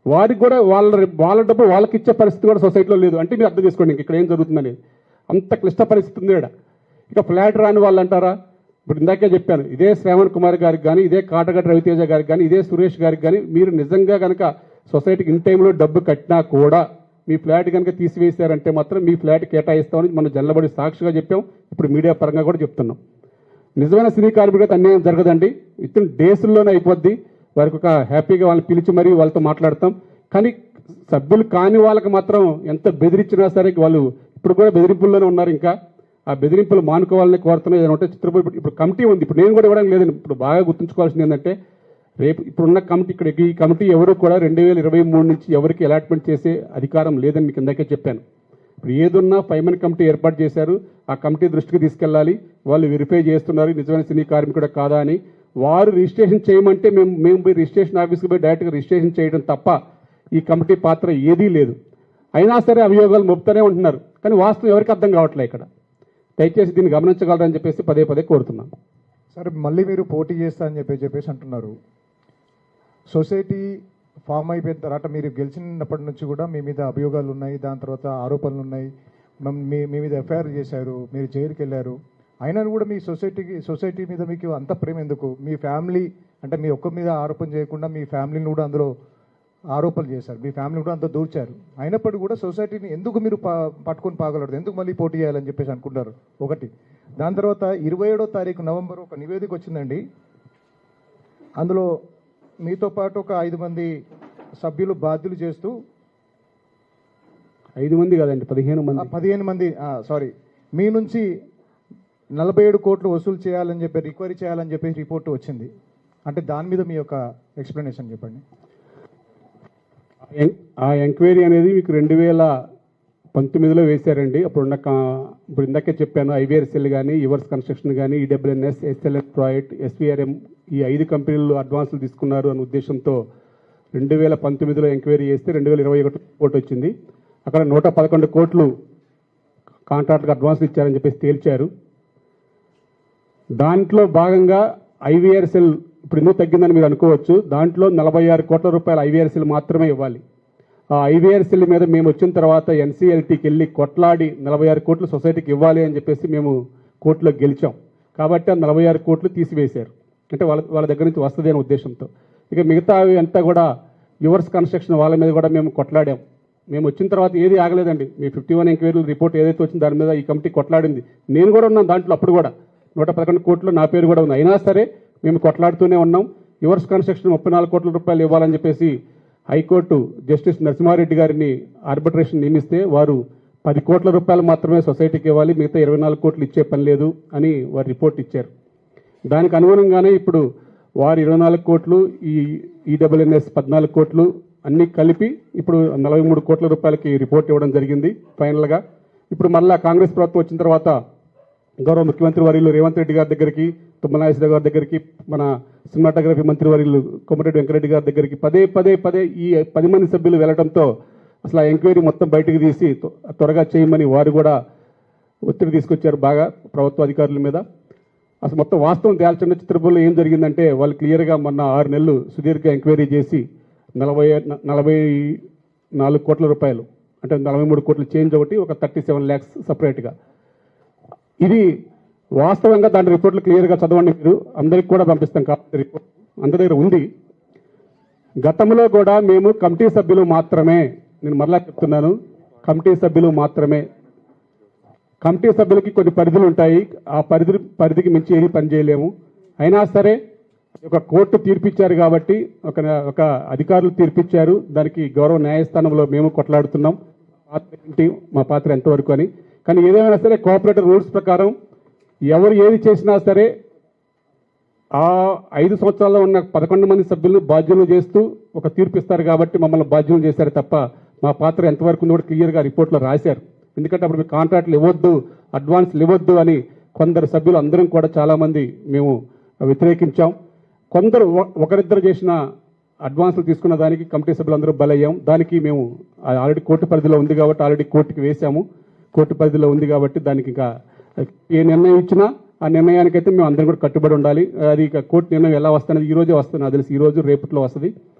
వారికి కూడా వాళ్ళ డబ్బు వాళ్ళకి ఇచ్చే పరిస్థితి కూడా సొసైటీలో లేదు. అంటే మీరు అర్థం చేసుకోండి ఇక్కడ ఏం జరుగుతుందని. అంత క్లిష్ట పరిస్థితి ఉంది ఇక్కడ. ఇక ఫ్లాట్ రాని వాళ్ళు అంటారా? ఇప్పుడు ఇందాకే చెప్పాను, ఇదే శ్రావణ్ కుమార్ గారికి కానీ, ఇదే కాటగట్టు రవితేజ గారికి కానీ, ఇదే సురేష్ గారికి కానీ మీరు నిజంగా కనుక సొసైటీకి ఇన్ టైంలో డబ్బు కట్టినా కూడా మీ ఫ్లాట్ కనుక తీసివేశారంటే మాత్రం మీ ఫ్లాట్ కేటాయిస్తామని మనం జల్లబడి సాక్షిగా చెప్పాం. ఇప్పుడు మీడియా పరంగా కూడా చెప్తున్నాం. నిజమైన సినీ కార్మికులకు అన్యాయం జరగదండి. ఇతను డేస్లోనే అయిపోద్ది. వారికి ఒక హ్యాపీగా వాళ్ళని పిలిచి మరీ వాళ్ళతో మాట్లాడతాం. కానీ సభ్యులు కాని వాళ్ళకి మాత్రం ఎంత బెదిరించినా సరే వాళ్ళు ఇప్పుడు కూడా బెదిరింపుల్లోనే ఉన్నారు. ఇంకా ఆ బెదిరింపులు మానుకోవాలని కోరుతున్నాం. ఏదైనా ఉంటే చిత్రపూర్ ఇప్పుడు కమిటీ ఉంది. ఇప్పుడు నేను కూడా ఇవ్వడం లేదండి. ఇప్పుడు బాగా గుర్తుంచుకోవాల్సింది ఏంటంటే రేపు ఇప్పుడున్న కమిటీ ఇక్కడ ఈ కమిటీ ఎవరు కూడా 2023 నుంచి ఎవరికి అలాట్మెంట్ చేసే అధికారం లేదని మీకు ఇందాకే చెప్పాను. ఇప్పుడు ఏదున్నా ఫైమన్ కమిటీ ఏర్పాటు చేశారు. ఆ కమిటీ దృష్టికి తీసుకెళ్ళాలి. వాళ్ళు వెరిఫై చేస్తున్నారు నిజమైన సినీ కార్మికుడు కాదా అని. వారు రిజిస్ట్రేషన్ చేయమంటే మేము పోయి రిజిస్ట్రేషన్ ఆఫీస్కి పోయి డైరెక్ట్గా రిజిస్ట్రేషన్ చేయడం తప్ప ఈ కమిటీ పాత్ర ఏదీ లేదు. అయినా సరే అభియోగాలు మోపుతూనే ఉంటున్నారు. కానీ వాస్తవం ఎవరికి అర్థం కావట్లేదు. ఇక్కడ దయచేసి దీన్ని గమనించగలరని చెప్పేసి పదే కోరుతున్నాం. సరే, మళ్ళీ మీరు పోటీ చేస్తా అని చెప్పేసి అంటున్నారు. సొసైటీ ఫామ్ అయిపోయిన తర్వాత మీరు గెలిచినప్పటి నుంచి కూడా మీ మీద అభియోగాలు ఉన్నాయి, దాని తర్వాత ఆరోపణలు ఉన్నాయి, మీ మీద ఎఫ్ఐఆర్ చేశారు, మీరు జైలుకి వెళ్ళారు. అయినా కూడా మీ సొసైటీ మీద మీకు అంత ప్రేమ ఎందుకు? మీ ఫ్యామిలీ అంటే మీ ఒక్క మీద ఆరోపణ చేయకుండా మీ ఫ్యామిలీని కూడా అందులో ఆరోపణలు చేశారు, మీ ఫ్యామిలీ కూడా అంత దూర్చారు. అయినప్పటికీ కూడా సొసైటీని ఎందుకు మీరు పట్టుకొని పాగలరు? ఎందుకు మళ్ళీ పోటీ చేయాలని చెప్పేసి అనుకుంటారు ఒకటి. దాని తర్వాత 27వ తారీఖు నవంబర్ ఒక నివేదిక వచ్చిందండి. అందులో మీతో పాటు ఒక 5 మంది సభ్యులు బాధ్యులు చేస్తూ 5 మంది కాదండి 15 మంది సారీ మీ నుంచి 47 కోట్లు వసూలు చేయాలని చెప్పి రిక్వైరీ చేయాలని చెప్పేసి రిపోర్ట్ వచ్చింది. అంటే దాని మీద మీ యొక్క ఎక్స్ప్లెనేషన్ చెప్పండి. ఆ ఎంక్వైరీ అనేది మీకు 2019లో వేశారండి. ఇప్పుడు ఇందాకే చెప్పాను, ఐవీఆర్సీఎల్ కానీ, యువర్స్ కన్స్ట్రక్షన్ కానీ, ఈడబ్ల్యూఎన్ఎస్, ఎస్ఎల్ఎన్ ప్రాజెక్ట్, ఎస్వీఆర్ఎం ఈ 5 కంపెనీలు అడ్వాన్సులు తీసుకున్నారు అనే ఉద్దేశంతో 2019లో ఎంక్వైరీ చేస్తే 2021 రిపోర్ట్ వచ్చింది. అక్కడ 111 కోట్లు కాంట్రాక్ట్కి అడ్వాన్సులు ఇచ్చారని చెప్పేసి తేల్చారు. దాంట్లో భాగంగా ఐవీఆర్సీఎల్ ఇప్పుడు ఎందుకు తగ్గిందని మీరు అనుకోవచ్చు. దాంట్లో 46 కోట్ల రూపాయల ఐవీఆర్సీఎల్ మాత్రమే ఇవ్వాలి. ఆ ఐవీఆర్సీఎల్ మీద మేము వచ్చిన తర్వాత ఎన్సీఎల్టీకి వెళ్ళి కొట్లాడి 46 కోట్లు సొసైటీకి ఇవ్వాలి అని చెప్పేసి మేము కోర్టులో గెలిచాం. కాబట్టి ఆ 46 కోట్లు తీసివేశారు. అంటే వాళ్ళ దగ్గర నుంచి వస్తుంది అనే ఉద్దేశంతో. ఇక మిగతా అంతా కూడా యువర్స్ కన్స్ట్రక్షన్ వాళ్ళ మీద కూడా మేము కొట్లాడాం. మేము వచ్చిన తర్వాత ఏది ఆగలేదండి. మీ 51 ఎంక్వైరీ రిపోర్ట్ ఏదైతే వచ్చిందో దాని మీద ఈ కమిటీ కొట్లాడింది. నేను కూడా ఉన్నాను దాంట్లో. అప్పుడు కూడా 111 కోట్లు నా పేరు కూడా ఉంది. అయినా సరే మేము కొట్లాడుతూనే ఉన్నాం. యువర్స్ కన్స్ట్రక్షన్ 34 కోట్ల రూపాయలు ఇవ్వాలని చెప్పేసి హైకోర్టు జస్టిస్ నరసింహారెడ్డి గారిని ఆర్బిట్రేషన్ నియమిస్తే వారు 10 కోట్ల రూపాయలు మాత్రమే సొసైటీకి ఇవ్వాలి, మిగతా 24 కోట్లు ఇచ్చే పని లేదు అని వారు రిపోర్ట్ ఇచ్చారు. దానికి అనుగుణంగానే ఇప్పుడు వారు 24 కోట్లు, ఈ ఈడబ్ల్యూఎన్ఎస్ 14 కోట్లు అన్నీ కలిపి ఇప్పుడు 43 కోట్ల రూపాయలకి రిపోర్ట్ ఇవ్వడం జరిగింది ఫైనల్గా. ఇప్పుడు మళ్ళా కాంగ్రెస్ ప్రభుత్వం వచ్చిన తర్వాత గౌరవ ముఖ్యమంత్రి వర్యులు రేవంత్ రెడ్డి గారి దగ్గరికి, తుమ్మల నాగేశ్వరరావు గారి దగ్గరికి, మన సినిమాటోగ్రఫీ మంత్రి వర్యులు కోమటిరెడ్డి వెంకరెడ్డి గారి దగ్గరికి పదే ఈ 10 మంది సభ్యులు వెళ్లడంతో అసలు ఆ ఎంక్వైరీ మొత్తం బయటకు తీసి త్వరగా చేయమని వారు కూడా ఒత్తిడి తీసుకొచ్చారు బాగా ప్రభుత్వ అధికారుల మీద. అసలు మొత్తం వాస్తవం తేల్చండి. చిత్రపూర్లో ఏం జరిగిందంటే వాళ్ళు క్లియర్గా మొన్న 6 నెలలు సుదీర్ఘ ఎంక్వైరీ చేసి 44 కోట్ల రూపాయలు అంటే 43 కోట్లు చేంజ్ ఒకటి, ఒక 37 lakhs సపరేట్గా. ఇది వాస్తవంగా దాని రిపోర్ట్లు క్లియర్గా చదవండి, మీరు అందరికి కూడా పంపిస్తాం కాబట్టి రిపోర్ట్ అందరి దగ్గర ఉంది. గతంలో కూడా మేము కమిటీ సభ్యులు మాత్రమే, నేను మరలా చెప్తున్నాను, కమిటీ సభ్యులు మాత్రమే. కమిటీ సభ్యులకి కొన్ని పరిధులు ఉంటాయి, ఆ పరిధికి మించి ఏది పనిచేయలేము. అయినా సరే ఒక కోర్టు తీర్పిచ్చారు కాబట్టి, ఒక అధికారులు తీర్పిచ్చారు, దానికి గౌరవ న్యాయస్థానంలో మేము కొట్లాడుతున్నాం మా పాత్ర ఎంతవరకు అని. కానీ ఏదేమైనా సరే కోఆపరేటివ్ రూల్స్ ప్రకారం ఎవరు ఏది చేసినా సరే ఆ 5 సంవత్సరాల్లో ఉన్న 11 మంది సభ్యులను బాధ్యులు చేస్తూ ఒక తీర్పు ఇస్తారు కాబట్టి మమ్మల్ని బాధ్యులు చేశారు తప్ప మా పాత్ర ఎంతవరకు ఉందో కూడా క్లియర్గా రిపోర్ట్లో రాశారు. ఎందుకంటే అప్పుడు మీకు కాంట్రాక్ట్లు ఇవ్వద్దు, అడ్వాన్స్లు ఇవ్వద్దు అని కొందరు సభ్యులు అందరం కూడా చాలామంది మేము వ్యతిరేకించాం. కొందరు ఒకరిద్దరు చేసిన అడ్వాన్సులు తీసుకున్న దానికి కమిటీ సభ్యులు అందరూ బలయ్యాం. దానికి మేము ఆల్రెడీ కోర్టు పరిధిలో ఉంది కాబట్టి ఆల్రెడీ కోర్టుకి వేశాము. కోర్టు పరిధిలో ఉంది కాబట్టి దానికి ఇంకా ఏ నిర్ణయం ఇచ్చినా ఆ నిర్ణయానికైతే మేము అందరం కూడా కట్టుబడి ఉండాలి. అది ఇక కోర్టు నిర్ణయం ఎలా వస్తున్నది, ఈ రోజే వస్తుంది, నాకు తెలిసి ఈ రోజు రేపట్లో వస్తుంది.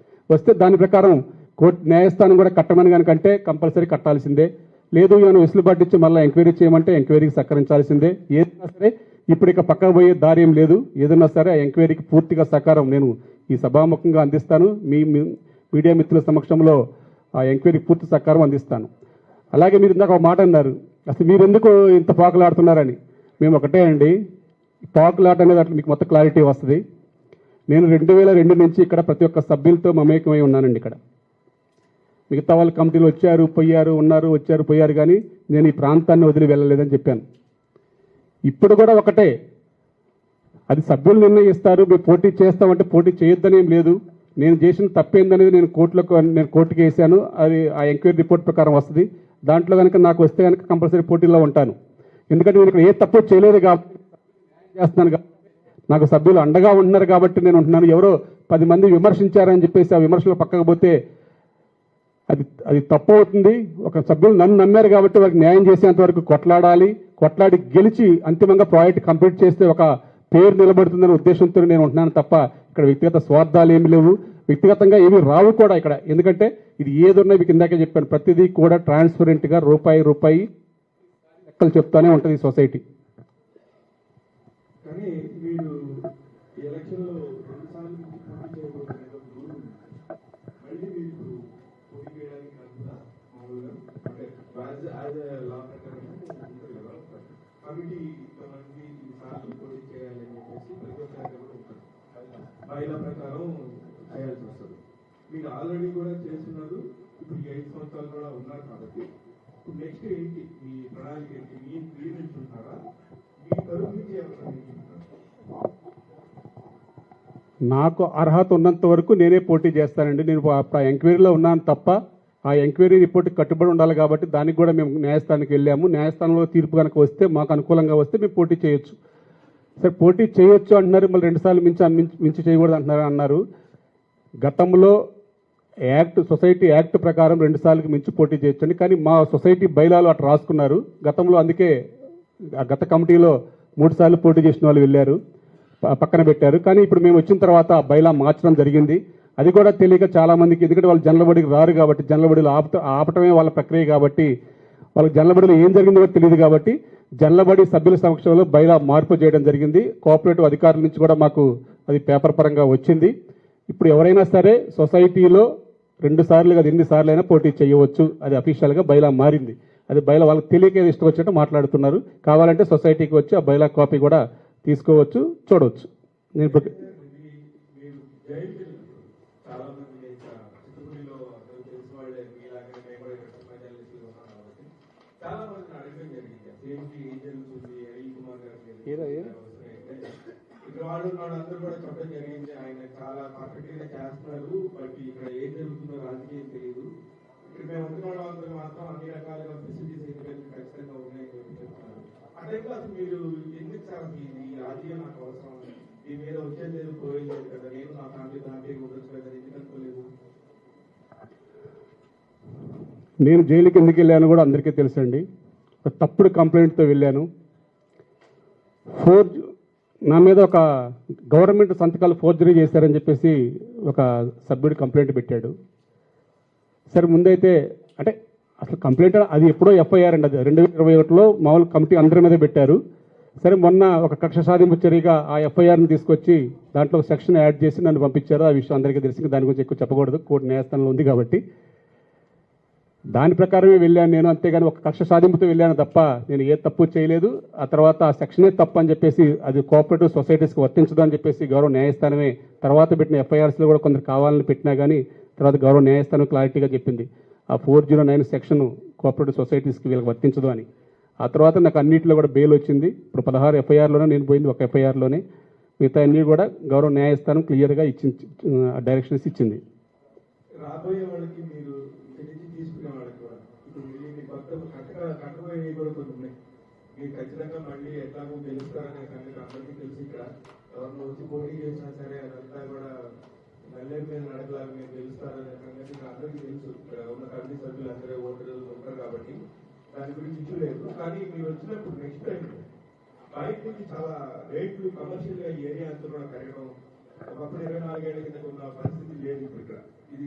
వస్తే దాని ప్రకారం కోర్టు న్యాయస్థానం కూడా కట్టమని కనుకంటే కంపల్సరీ కట్టాల్సిందే. లేదు ఏమైనా వెసులుబాటు ఇచ్చి మళ్ళీ ఎంక్వైరీ చేయమంటే ఎంక్వైరీకి సహకరించాల్సిందే. ఏదైనా సరే ఇప్పుడు ఇక పక్కకు పోయే దారి ఏం లేదు. ఏదైనా సరే ఆ ఎంక్వైరీకి పూర్తిగా సహకారం నేను ఈ సభాముఖంగా అందిస్తాను. మీ మీడియా మిత్రుల సమక్షంలో ఆ ఎంక్వైరీకి పూర్తి సహకారం అందిస్తాను. అలాగే మీరు ఇందాక ఒక మాట అన్నారు, అసలు మీరు ఎందుకు ఇంత పాకులాడుతున్నారని. మేము ఒకటే అండి, పాకులాట అనేది అట్లా మీకు మొత్తం క్లారిటీ వస్తుంది. నేను 2002 నుంచి ఇక్కడ ప్రతి ఒక్క సభ్యులతో మమేకమై ఉన్నానండి. ఇక్కడ మిగతా వాళ్ళ కమిటీలు వచ్చారు పోయారు, ఉన్నారు వచ్చారు పోయారు, కానీ నేను ఈ ప్రాంతాన్ని వదిలి వెళ్ళలేదని చెప్పాను. ఇప్పుడు కూడా ఒకటే, అది సభ్యులు నిర్ణయిస్తారు. మీరు పోటీ చేస్తామంటే పోటీ చేయొద్దని ఏం లేదు. నేను చేసిన తప్పేందనేది నేను కోర్టుకి వేసాను. అది ఆ ఎంక్వైరీ రిపోర్ట్ ప్రకారం వస్తుంది. దాంట్లో కనుక నాకు వస్తే కనుక కంపల్సరీ పోటీలో ఉంటాను. ఎందుకంటే నేను ఇక్కడ ఏ తప్పు చేయలేదు కాబట్టి చేస్తున్నాను కాబట్టి, నాకు సభ్యులు అండగా ఉన్నారు కాబట్టి నేను ఉంటున్నాను. ఎవరో 10 మంది విమర్శించారని చెప్పేసి ఆ విమర్శలు పక్కకు పోతే అది తప్పు అవుతుంది. ఒక సభ్యులు నన్ను నమ్మారు కాబట్టి వారికి న్యాయం చేసేంత వరకు కొట్లాడాలి. కొట్లాడి గెలిచి అంతిమంగా ప్రాజెక్ట్ కంప్లీట్ చేస్తే ఒక పేరు నిలబడుతుందనే ఉద్దేశంతో నేను ఉంటున్నాను తప్ప ఇక్కడ వ్యక్తిగత స్వార్థాలు ఏమి లేవు. వ్యక్తిగతంగా ఏమి రావు కూడా ఇక్కడ. ఎందుకంటే ఇది ఏదున్నా మీకు ఇందాకే చెప్పాను, ప్రతిదీ కూడా ట్రాన్స్పరెంట్గా రూపాయి లెక్కలు చెప్తానే ఉంటుంది ఈ సొసైటీ. కానీ మీరు ఎలక్షన్లో 2 సార్లు పోటీ చేయబోతున్నారు. మళ్ళీ మీరు పోటీ చేయడానికి కాకుండా మామూలుగా అంటే యాజ్ లా ప్రకారం కమిటీ కొంతమంది సార్లు పోటీ చేయాలని చెప్పేసి ప్రతి ఒక్కరి కూడా ఉంటుంది. బైలా ప్రకారం చేయాల్సి వస్తుంది. మీరు ఆల్రెడీ కూడా చేస్తున్నారు. ఇప్పుడు 5 సంవత్సరాలు కూడా ఉన్నారు కాబట్టి ఇప్పుడు నెక్స్ట్ ఏంటి మీ ప్రణాళిక ఏంటి? మీరు నుంచుంటారా? మీ తరఫు నుంచి ఏమన్నా నాకు అర్హత ఉన్నంత వరకు నేనే పోటీ చేస్తానండి. నేను ఆ ఎంక్వైరీలో ఉన్నాను తప్ప ఆ ఎంక్వైరీ రిపోర్ట్కి కట్టుబడి ఉండాలి కాబట్టి దానికి కూడా మేము న్యాయస్థానానికి వెళ్ళాము. న్యాయస్థానంలో తీర్పు కనుక వస్తే మాకు అనుకూలంగా వస్తే మేము పోటీ చేయొచ్చు. సరే పోటీ చేయొచ్చు అంటున్నారు, మళ్ళీ 2 సార్లు మించి చేయకూడదు అన్నారు. గతంలో సొసైటీ యాక్ట్ ప్రకారం 2 సార్లకు మించి పోటీ చేయొచ్చండి. కానీ మా సొసైటీ బైలాలో అట్లా రాసుకున్నారు గతంలో. అందుకే గత కమిటీలో 3 సార్లు పోటీ చేసిన వాళ్ళు వెళ్ళారు, పక్కన పెట్టారు. కానీ ఇప్పుడు మేము వచ్చిన తర్వాత బైలా మార్చడం జరిగింది. అది కూడా తెలియక చాలా మందికి, ఎందుకంటే వాళ్ళు జనలబడికి రారు కాబట్టి, జనలబడిలో ఆపటమే వాళ్ళ ప్రక్రియ కాబట్టి, వాళ్ళకి జనలబడిలో ఏం జరిగిందో తెలియదు కాబట్టి జనలబడి సభ్యుల సమక్షంలో బైలా మార్పు చేయడం జరిగింది. కోఆపరేటివ్ అధికారుల నుంచి కూడా మాకు అది పేపర్ పరంగా వచ్చింది. ఇప్పుడు ఎవరైనా సరే సొసైటీలో 2 సార్లు కాదు, ఎన్ని సార్లు అయినా పోటీ చేయవచ్చు. అది అఫీషియల్గా బైలా మారింది. అది బైలా వాళ్ళకి తెలియక ఇష్టం వచ్చినట్టు మాట్లాడుతున్నారు. కావాలంటే సొసైటీకి వచ్చి ఆ బైలా కాపీ కూడా తీసుకోవచ్చు, చూడవచ్చు. నేను జైలుకి వెళ్ళినప్పుడు చాలా మంది చిత్తూరులో అందరూ తెలిసిన వాళ్ళే మీలాగే మేము కూడా ఇక్కడ సినిమా జర్నలిస్టులు ఉన్నాం కాబట్టి చాలా మందిని అడగడం జరిగింది ఏంటి ఏం జరుగుతుంది అనిల్ కుమార్ గారు ఇక్కడ వాళ్ళు వాళ్ళందరూ కూడా చెప్పడం జరిగింది ఆయన చాలా పర్ఫెక్ట్ గా చేస్తున్నారు బట్ ఇక్కడ ఏం జరుగుతుందో రాజకీయం తెలియదు ఇక్కడ మేము అందుకున్న వాళ్ళందరూ మాత్రం అన్ని రకాలుగా ఫెసిలిటీస్ ఎందుకంటే ఖచ్చితంగా ఉన్నాయని చెప్పి చెప్తున్నారు ఆ టైంలో అసలు మీరు ఎందుకు సార్ ఈ రాజకీయం నాకు అవసరం దీని మీద వచ్చేది లేదు పోయేది లేదు కదా నేను నా ఫ్యామిలీ హ్యాపీగా ఉండొచ్చు కదా ఎందుకు అనుకోలేదు నేను జైలుకి ఎందుకు వెళ్ళాను కూడా అందరికీ తెలుసండి. ఒక తప్పుడు కంప్లైంట్తో వెళ్ళాను. నా మీద ఒక గవర్నమెంట్ సంతకాలు ఫోర్జరీ చేశారని చెప్పేసి ఒక సభ్యుడు కంప్లైంట్ పెట్టాడు. సరే ముందైతే అంటే అసలు కంప్లైంట్ అది ఎప్పుడో ఎఫ్ఐఆర్ అండి, అది 2021లో మామూలు కమిటీ అందరి మీద పెట్టారు. సరే మొన్న ఒక కక్ష సాధింపు చర్యగా ఆ ఎఫ్ఐఆర్ని తీసుకొచ్చి దాంట్లో ఒక సెక్షన్ యాడ్ చేసి నన్ను పంపించారు. ఆ విషయం అందరికీ తెలిసి దాని గురించి ఎక్కువ చెప్పకూడదు, కోర్టు న్యాయస్థానంలో ఉంది కాబట్టి దాని ప్రకారమే వెళ్ళాను నేను. అంతేగాని ఒక కక్ష సాధింపుతో వెళ్ళాను తప్ప నేను ఏ తప్పు చేయలేదు. ఆ తర్వాత ఆ సెక్షనే తప్పు అని చెప్పేసి అది కోఆపరేటివ్ సొసైటీస్కి వర్తించదు అని చెప్పేసి గౌరవ న్యాయస్థానమే తర్వాత పెట్టిన ఎఫ్ఐఆర్స్లో కూడా కొందరు కావాలని పెట్టినా కానీ తర్వాత గౌరవ న్యాయస్థానం క్లారిటీగా చెప్పింది ఆ 409 సెక్షన్ కోఆపరేటివ్ సొసైటీస్కి వీళ్ళకి వర్తించదు అని. ఆ తర్వాత నాకు అన్నింటిలో కూడా బెయిల్ వచ్చింది. ఇప్పుడు 16 ఎఫ్ఐఆర్లోనే నేను పోయింది ఒక ఎఫ్ఐఆర్లోనే, మిగతా అన్ని కూడా గౌరవ న్యాయస్థానం క్లియర్గా డైరెక్షన్స్ ఇచ్చింది. రాబోయే వాళ్ళకి మీరు తీసుకునే వాళ్ళకి కూడా ఇప్పుడు మీ కొత్త కట్టబోయేవి కూడా కొన్ని ఉన్నాయి. మీరు ఖచ్చితంగా మళ్ళీ ఎట్లాగో గెలుస్తారనే సంగతి అందరికీ తెలిసి ఇక్కడ ఎవరిని వచ్చి పోటీ చేసినా సరే అదంతా కూడా నల్లేరు మీద నడకలాగా మీరు గెలుస్తారనే సంగతి అందరికీ తెలుసు. ఇక్కడ ఉన్న కమిటీ సభ్యులు అందరూ ఓటర్లు ఉంటారు కాబట్టి దాని గురించి ఇష్యూ లేదు. కానీ మీరు వచ్చినప్పుడు నెక్స్ట్ టైం బయట నుంచి చాలా రేట్లు కమర్షియల్ గా ఈ ఏరియా అంతా కూడా పెరగడం ఒకప్పుడు 24 ఏళ్ల కింద ఉన్న పరిస్థితి లేదు. ఇప్పుడు ఇక్కడ ఇది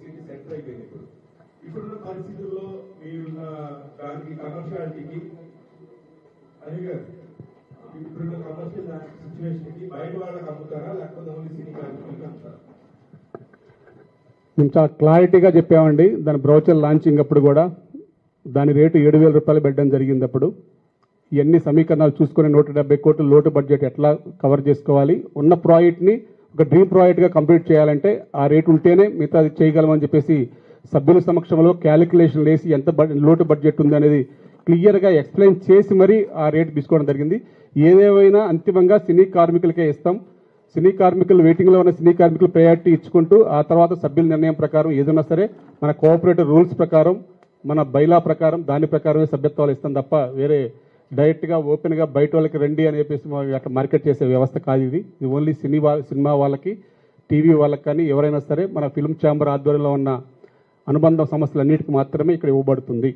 సిటీ సెంటర్ అయిపోయింది. ఇప్పుడున్న పరిస్థితుల్లో మీరున్న దానికి కమర్షియాలిటీకి అనిల్ గారు ఇప్పుడున్న కమర్షియల్ సిచ్యువేషన్ కి బయట వాళ్ళకి అమ్ముతారా లేకపోతే ఓన్లీ సినీ కార్మికులకి అమ్ముతారా? మేము చాలా క్లారిటీగా చెప్పామండి. దాని బ్రౌచర్ లాంచింగ్ అప్పుడు కూడా దాని రేటు 7,000 రూపాయలు పెట్టడం జరిగింది. అప్పుడు ఇవన్నీ సమీకరణాలు చూసుకుని 170 కోట్ల లోటు బడ్జెట్ ఎట్లా కవర్ చేసుకోవాలి, ఉన్న ప్రాజెక్ట్ని ఒక డ్రీమ్ ప్రాజెక్ట్గా కంప్లీట్ చేయాలంటే ఆ రేటు ఉంటేనే మిగతా అది చేయగలమని చెప్పేసి సభ్యుల సమక్షంలో క్యాలిక్యులేషన్ వేసి ఎంత లోటు బడ్జెట్ ఉంది అనేది క్లియర్గా ఎక్స్ప్లెయిన్ చేసి మరీ ఆ రేటు తీసుకోవడం జరిగింది. ఏదేమైనా అంతిమంగా సినీ కార్మికులకే ఇస్తాం. సినీ కార్మికులు వెయిటింగ్లో ఉన్న సినీ కార్మికులు ప్రయారిటీ ఇచ్చుకుంటూ ఆ తర్వాత సభ్యుల నిర్ణయం ప్రకారం ఏదైనా సరే మన కోఆపరేటివ్ రూల్స్ ప్రకారం మన బైలా ప్రకారం దాని ప్రకారమే సభ్యత్వాలు ఇస్తాం తప్ప వేరే డైరెక్ట్గా ఓపెన్గా బయట వాళ్ళకి రండి అని చెప్పేసి అట్లా మార్కెట్ చేసే వ్యవస్థ కాదు ఇది. ఇది ఓన్లీ సినిమా వాళ్ళకి టీవీ వాళ్ళకి కానీ ఎవరైనా సరే మన ఫిల్మ్ ఛాంబర్ ఆధ్వర్యంలో ఉన్న అనుబంధ సంస్థలన్నిటికీ మాత్రమే ఇక్కడ ఇవ్వబడుతుంది.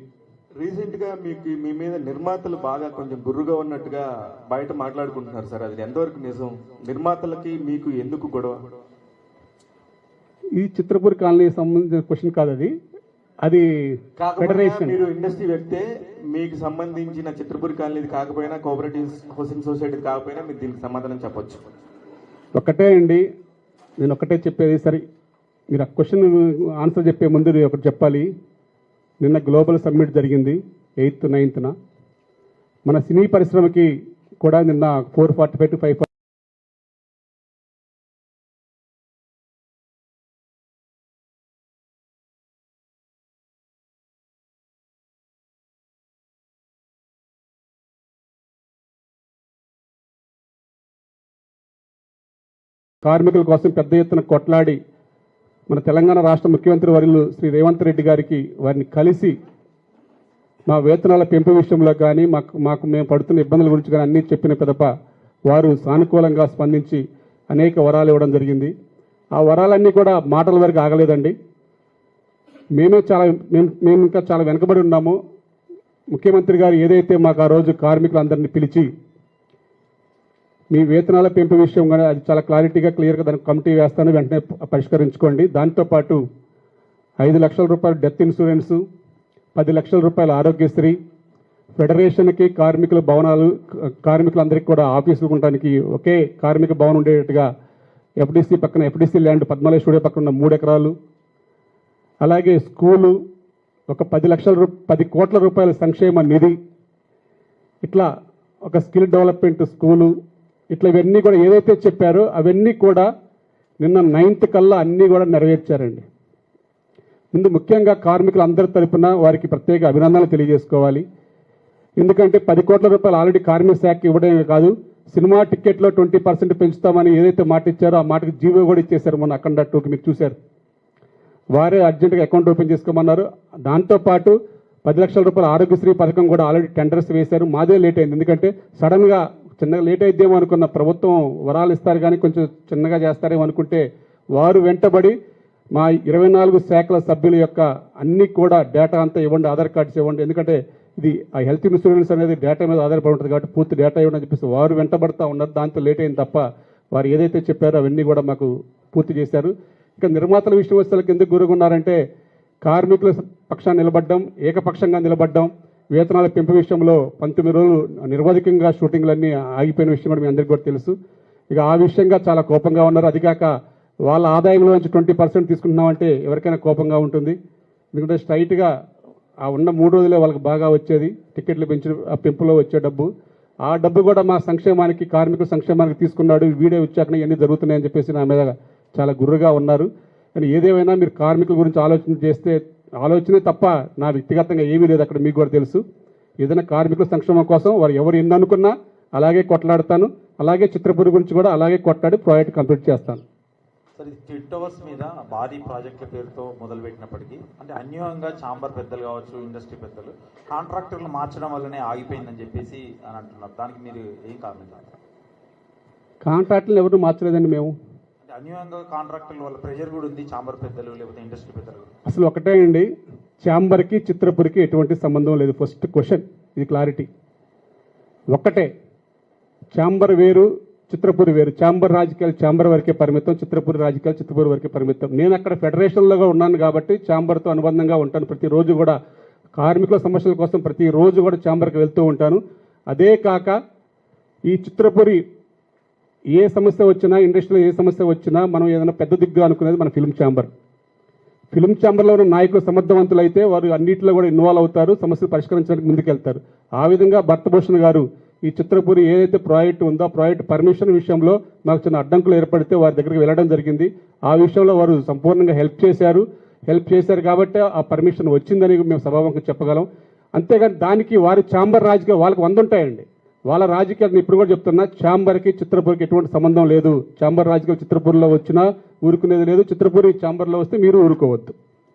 రీసెంట్ గా మీకు మీ మీద నిర్మాతలు బాగా కొంచెం గుర్రుగా ఉన్నట్టుగా బయట మాట్లాడుకుంటున్నారు సార్, అది ఎంతవరకు నిజం? నిర్మాతలకి మీకు ఎందుకు గొడవ? ఈ చిత్రపూర్ కాలనీ సంబంధించిన క్వశ్చన్ కాదు అది. అది ఫెడరేషన్. మీరు ఇండస్ట్రీ వ్యక్తే, మీకు సంబంధించిన చిత్రపూర్ కాలనీ కాకపోయినా కోఆపరేటివ్ హౌసింగ్ సొసైటీ కాకపోయినా మీరు దీనికి సమాధానం చెప్పొచ్చు. ఒకటే అండి, నేను ఒకటే చెప్పేది. సరే మీరు ఆ క్వశ్చన్ ఆన్సర్ చెప్పే ముందు ఒకటి చెప్పాలి. నిన్న గ్లోబల్ సమ్మిట్ జరిగింది 8th 9th. మన సినీ పరిశ్రమకి కూడా నిన్న 445 to 540 కార్మికుల కోసం పెద్ద ఎత్తున కొట్లాడి మన తెలంగాణ రాష్ట్ర ముఖ్యమంత్రి వర్యులు శ్రీ రేవంత్ రెడ్డి గారికి వారిని కలిసి మా వేతనాల పెంపు విషయంలో కానీ మాకు మేము పడుతున్న ఇబ్బందుల గురించి కానీ అన్నీ చెప్పిన పిదప వారు సానుకూలంగా స్పందించి అనేక వరాలు ఇవ్వడం జరిగింది. ఆ వరాలన్నీ కూడా మాటల వరకు ఆగలేదండి. మేము ఇంకా చాలా వెనుకబడి ఉన్నాము. ముఖ్యమంత్రి గారు ఏదైతే మాకు ఆ రోజు కార్మికులందరినీ పిలిచి మీ వేతనాల పెంపు విషయం కానీ అది చాలా క్లియర్గా దానికి కమిటీ వేస్తాను, వెంటనే పరిష్కరించుకోండి. దాంతోపాటు 5 లక్షల రూపాయలు డెత్ ఇన్సూరెన్సు, 10 లక్షల రూపాయల ఆరోగ్యశ్రీ, ఫెడరేషన్కి కార్మికుల భవనాలు, కార్మికులందరికీ కూడా ఆఫీసులు ఉండడానికి ఒకే కార్మిక భవనం ఉండేటట్టుగా ఎఫ్డిసి పక్కన ఎఫ్డిసి ల్యాండ్ పద్మాలయ స్టూడియో పక్కన ఉన్న 3 ఎకరాలు, అలాగే స్కూలు, ఒక 10 కోట్ల రూపాయల సంక్షేమ నిధి, ఇట్లా ఒక స్కిల్ డెవలప్మెంట్ స్కూలు, ఇట్లా ఇవన్నీ కూడా ఏదైతే చెప్పారో అవన్నీ కూడా నిన్న 9th కల్లా అన్నీ కూడా నెరవేర్చారండి. ముందు ముఖ్యంగా కార్మికులు అందరి తరపున వారికి ప్రత్యేక అభినందనలు తెలియజేసుకోవాలి. ఎందుకంటే 10 కోట్ల రూపాయలు ఆల్రెడీ కార్మిక శాఖకి ఇవ్వడమే కాదు, సినిమా టికెట్లో 20% పెంచుతామని ఏదైతే మాట ఇచ్చారో ఆ మాటకి జీవో కూడా ఇచ్చేశారు. మొన్న అఖండ 2కి మీరు చూశారు. వారే అర్జెంటుగా అకౌంట్ ఓపెన్ చేసుకోమన్నారు. దాంతోపాటు 10 లక్షల రూపాయల ఆరోగ్యశ్రీ పథకం కూడా ఆల్రెడీ టెండర్స్ వేశారు. మాదే లేట్ అయింది, ఎందుకంటే సడన్గా చిన్నగా లేట్ అయిద్దేమో అనుకున్న, ప్రభుత్వం వరాలు ఇస్తారు కానీ కొంచెం చిన్నగా చేస్తారేమో అనుకుంటే వారు వెంటబడి మా 24 శాఖల సభ్యుల యొక్క అన్ని కూడా డేటా అంతా ఇవ్వండి, ఆధార్ కార్డ్స్ ఇవ్వండి, ఎందుకంటే ఇది ఆ హెల్త్ ఇన్సూరెన్స్ అనేది డేటా మీద ఆధారపడి ఉంటుంది కాబట్టి పూర్తి డేటా ఇవ్వండి అని చెప్పేసి వారు వెంటబడతా ఉన్నారు. దాంతో లేట్ అయింది తప్ప వారు ఏదైతే చెప్పారో అవన్నీ కూడా మాకు పూర్తి చేశారు. ఇక నిర్మాతల విషయం వచ్చేసరికి ఎందుకు గురుగున్నారంటే, కార్మికుల పక్షాన్ని నిలబడ్డం, ఏకపక్షంగా నిలబడ్డం, వేతనాల పెంపు విషయంలో 19 రోజులు నిరవధికంగా షూటింగ్లన్నీ ఆగిపోయిన విషయం కూడా మీ అందరికీ కూడా తెలుసు. ఇక ఆ విషయంగా చాలా కోపంగా ఉన్నారు. అది కాక వాళ్ళ ఆదాయంలో నుంచి 20% తీసుకుంటున్నామంటే ఎవరికైనా కోపంగా ఉంటుంది. ఎందుకంటే స్ట్రైట్గా ఆ ఉన్న 3 రోజులే వాళ్ళకి బాగా వచ్చేది, టికెట్లు పెంచిన ఆ పెంపులో వచ్చే డబ్బు, ఆ డబ్బు కూడా మా సంక్షేమానికి, కార్మికుల సంక్షేమానికి తీసుకున్నాడు, వీడే వచ్చాకనే ఇవన్నీ జరుగుతున్నాయని చెప్పేసి నా మీద చాలా గుర్రుగా ఉన్నారు. కానీ ఏదేమైనా మీరు కార్మికుల గురించి ఆలోచన చేస్తే ఆలోచనే తప్ప నా వ్యక్తిగతంగా ఏమీ లేదు అక్కడ, మీకు కూడా తెలుసు. ఏదైనా కార్మికుల సంక్షేమం కోసం వారు ఎవరు ఎన్ని అనుకున్నా అలాగే కొట్లాడతాను. అలాగే చిత్రపురి గురించి కూడా అలాగే కొట్లాడి ప్రాజెక్ట్ కంప్లీట్ చేస్తాను. సార్, ఇది కిడ్ టవర్స్ మీద భారీ ప్రాజెక్టుల పేరుతో మొదలుపెట్టినప్పటికీ అంటే అన్యూనంగా ఛాంబర్ పెద్దలు కావచ్చు, ఇండస్ట్రీ పెద్దలు కాంట్రాక్టర్లు మార్చడం వల్లనే ఆగిపోయిందని చెప్పేసి అని అంటున్నారు. దానికి మీరు ఏం కారణం? కాంట్రాక్టులు ఎవరు మార్చలేదండి మేము. అంటే అన్యూనంగా కాంట్రాక్టర్ల వల్ల ప్రెషర్ కూడా ఉంది, ఛాంబర్ పెద్దలు లేకపోతే ఇండస్ట్రీ పెద్దలు. అసలు ఒకటే అండి, ఛాంబర్కి చిత్రపురికి ఎటువంటి సంబంధం లేదు. ఫస్ట్ క్వశ్చన్, ఇది క్లారిటీ. ఒక్కటే, ఛాంబర్ వేరు, చిత్రపూరి వేరు. ఛాంబర్ రాజకీయాలు ఛాంబర్ వరకే పరిమితం, చిత్రపూరి రాజకీయాలు చిత్రపూరి వరకే పరిమితం. నేను అక్కడ ఫెడరేషన్లోగా ఉన్నాను కాబట్టి ఛాంబర్తో అనుబంధంగా ఉంటాను. ప్రతిరోజు కూడా కార్మికుల సమస్యల కోసం ప్రతిరోజు కూడా ఛాంబర్కి వెళ్తూ ఉంటాను. అదే కాక ఈ చిత్రపూరి ఏ సమస్య వచ్చినా, ఇండస్ట్రీలో ఏ సమస్య వచ్చినా మనం ఏదైనా పెద్ద దిగ్గు అనుకునేది మన ఫిల్మ్ ఛాంబర్. ఫిల్మ్ ఛాంబర్లో ఉన్న నాయకులు సమర్థవంతులైతే వారు అన్నింటిలో కూడా ఇన్వాల్వ్ అవుతారు, సమస్యలు పరిష్కరించడానికి ముందుకెళ్తారు. ఆ విధంగా భరతభూషణ్ గారు ఈ చిత్రపూరి ఏదైతే ప్రాజెక్టు ఉందో ఆ ప్రాజెక్టు పర్మిషన్ విషయంలో మాకు చిన్న అడ్డంకులు ఏర్పడితే వారి దగ్గరికి వెళ్ళడం జరిగింది. ఆ విషయంలో వారు సంపూర్ణంగా హెల్ప్ చేశారు కాబట్టి ఆ పర్మిషన్ వచ్చిందని మేము సభాముఖంగా చెప్పగలం. అంతేగాని దానికి వారి ఛాంబర్ రాజకీయాలు వాళ్ళకి 100 ఉంటాయండి. వాళ్ళ రాజకీయాలు ఇప్పుడు కూడా చెప్తున్నా, ఛాంబర్కి చిత్రపూరికి ఎటువంటి సంబంధం లేదు. ఛాంబర్ రాజకీయాలు చిత్రపూరిలో వచ్చినా ఊరుకునేది లేదు, చిత్రపూరి ఛాంబర్లో వస్తే మీరు ఊరుకోవద్దు.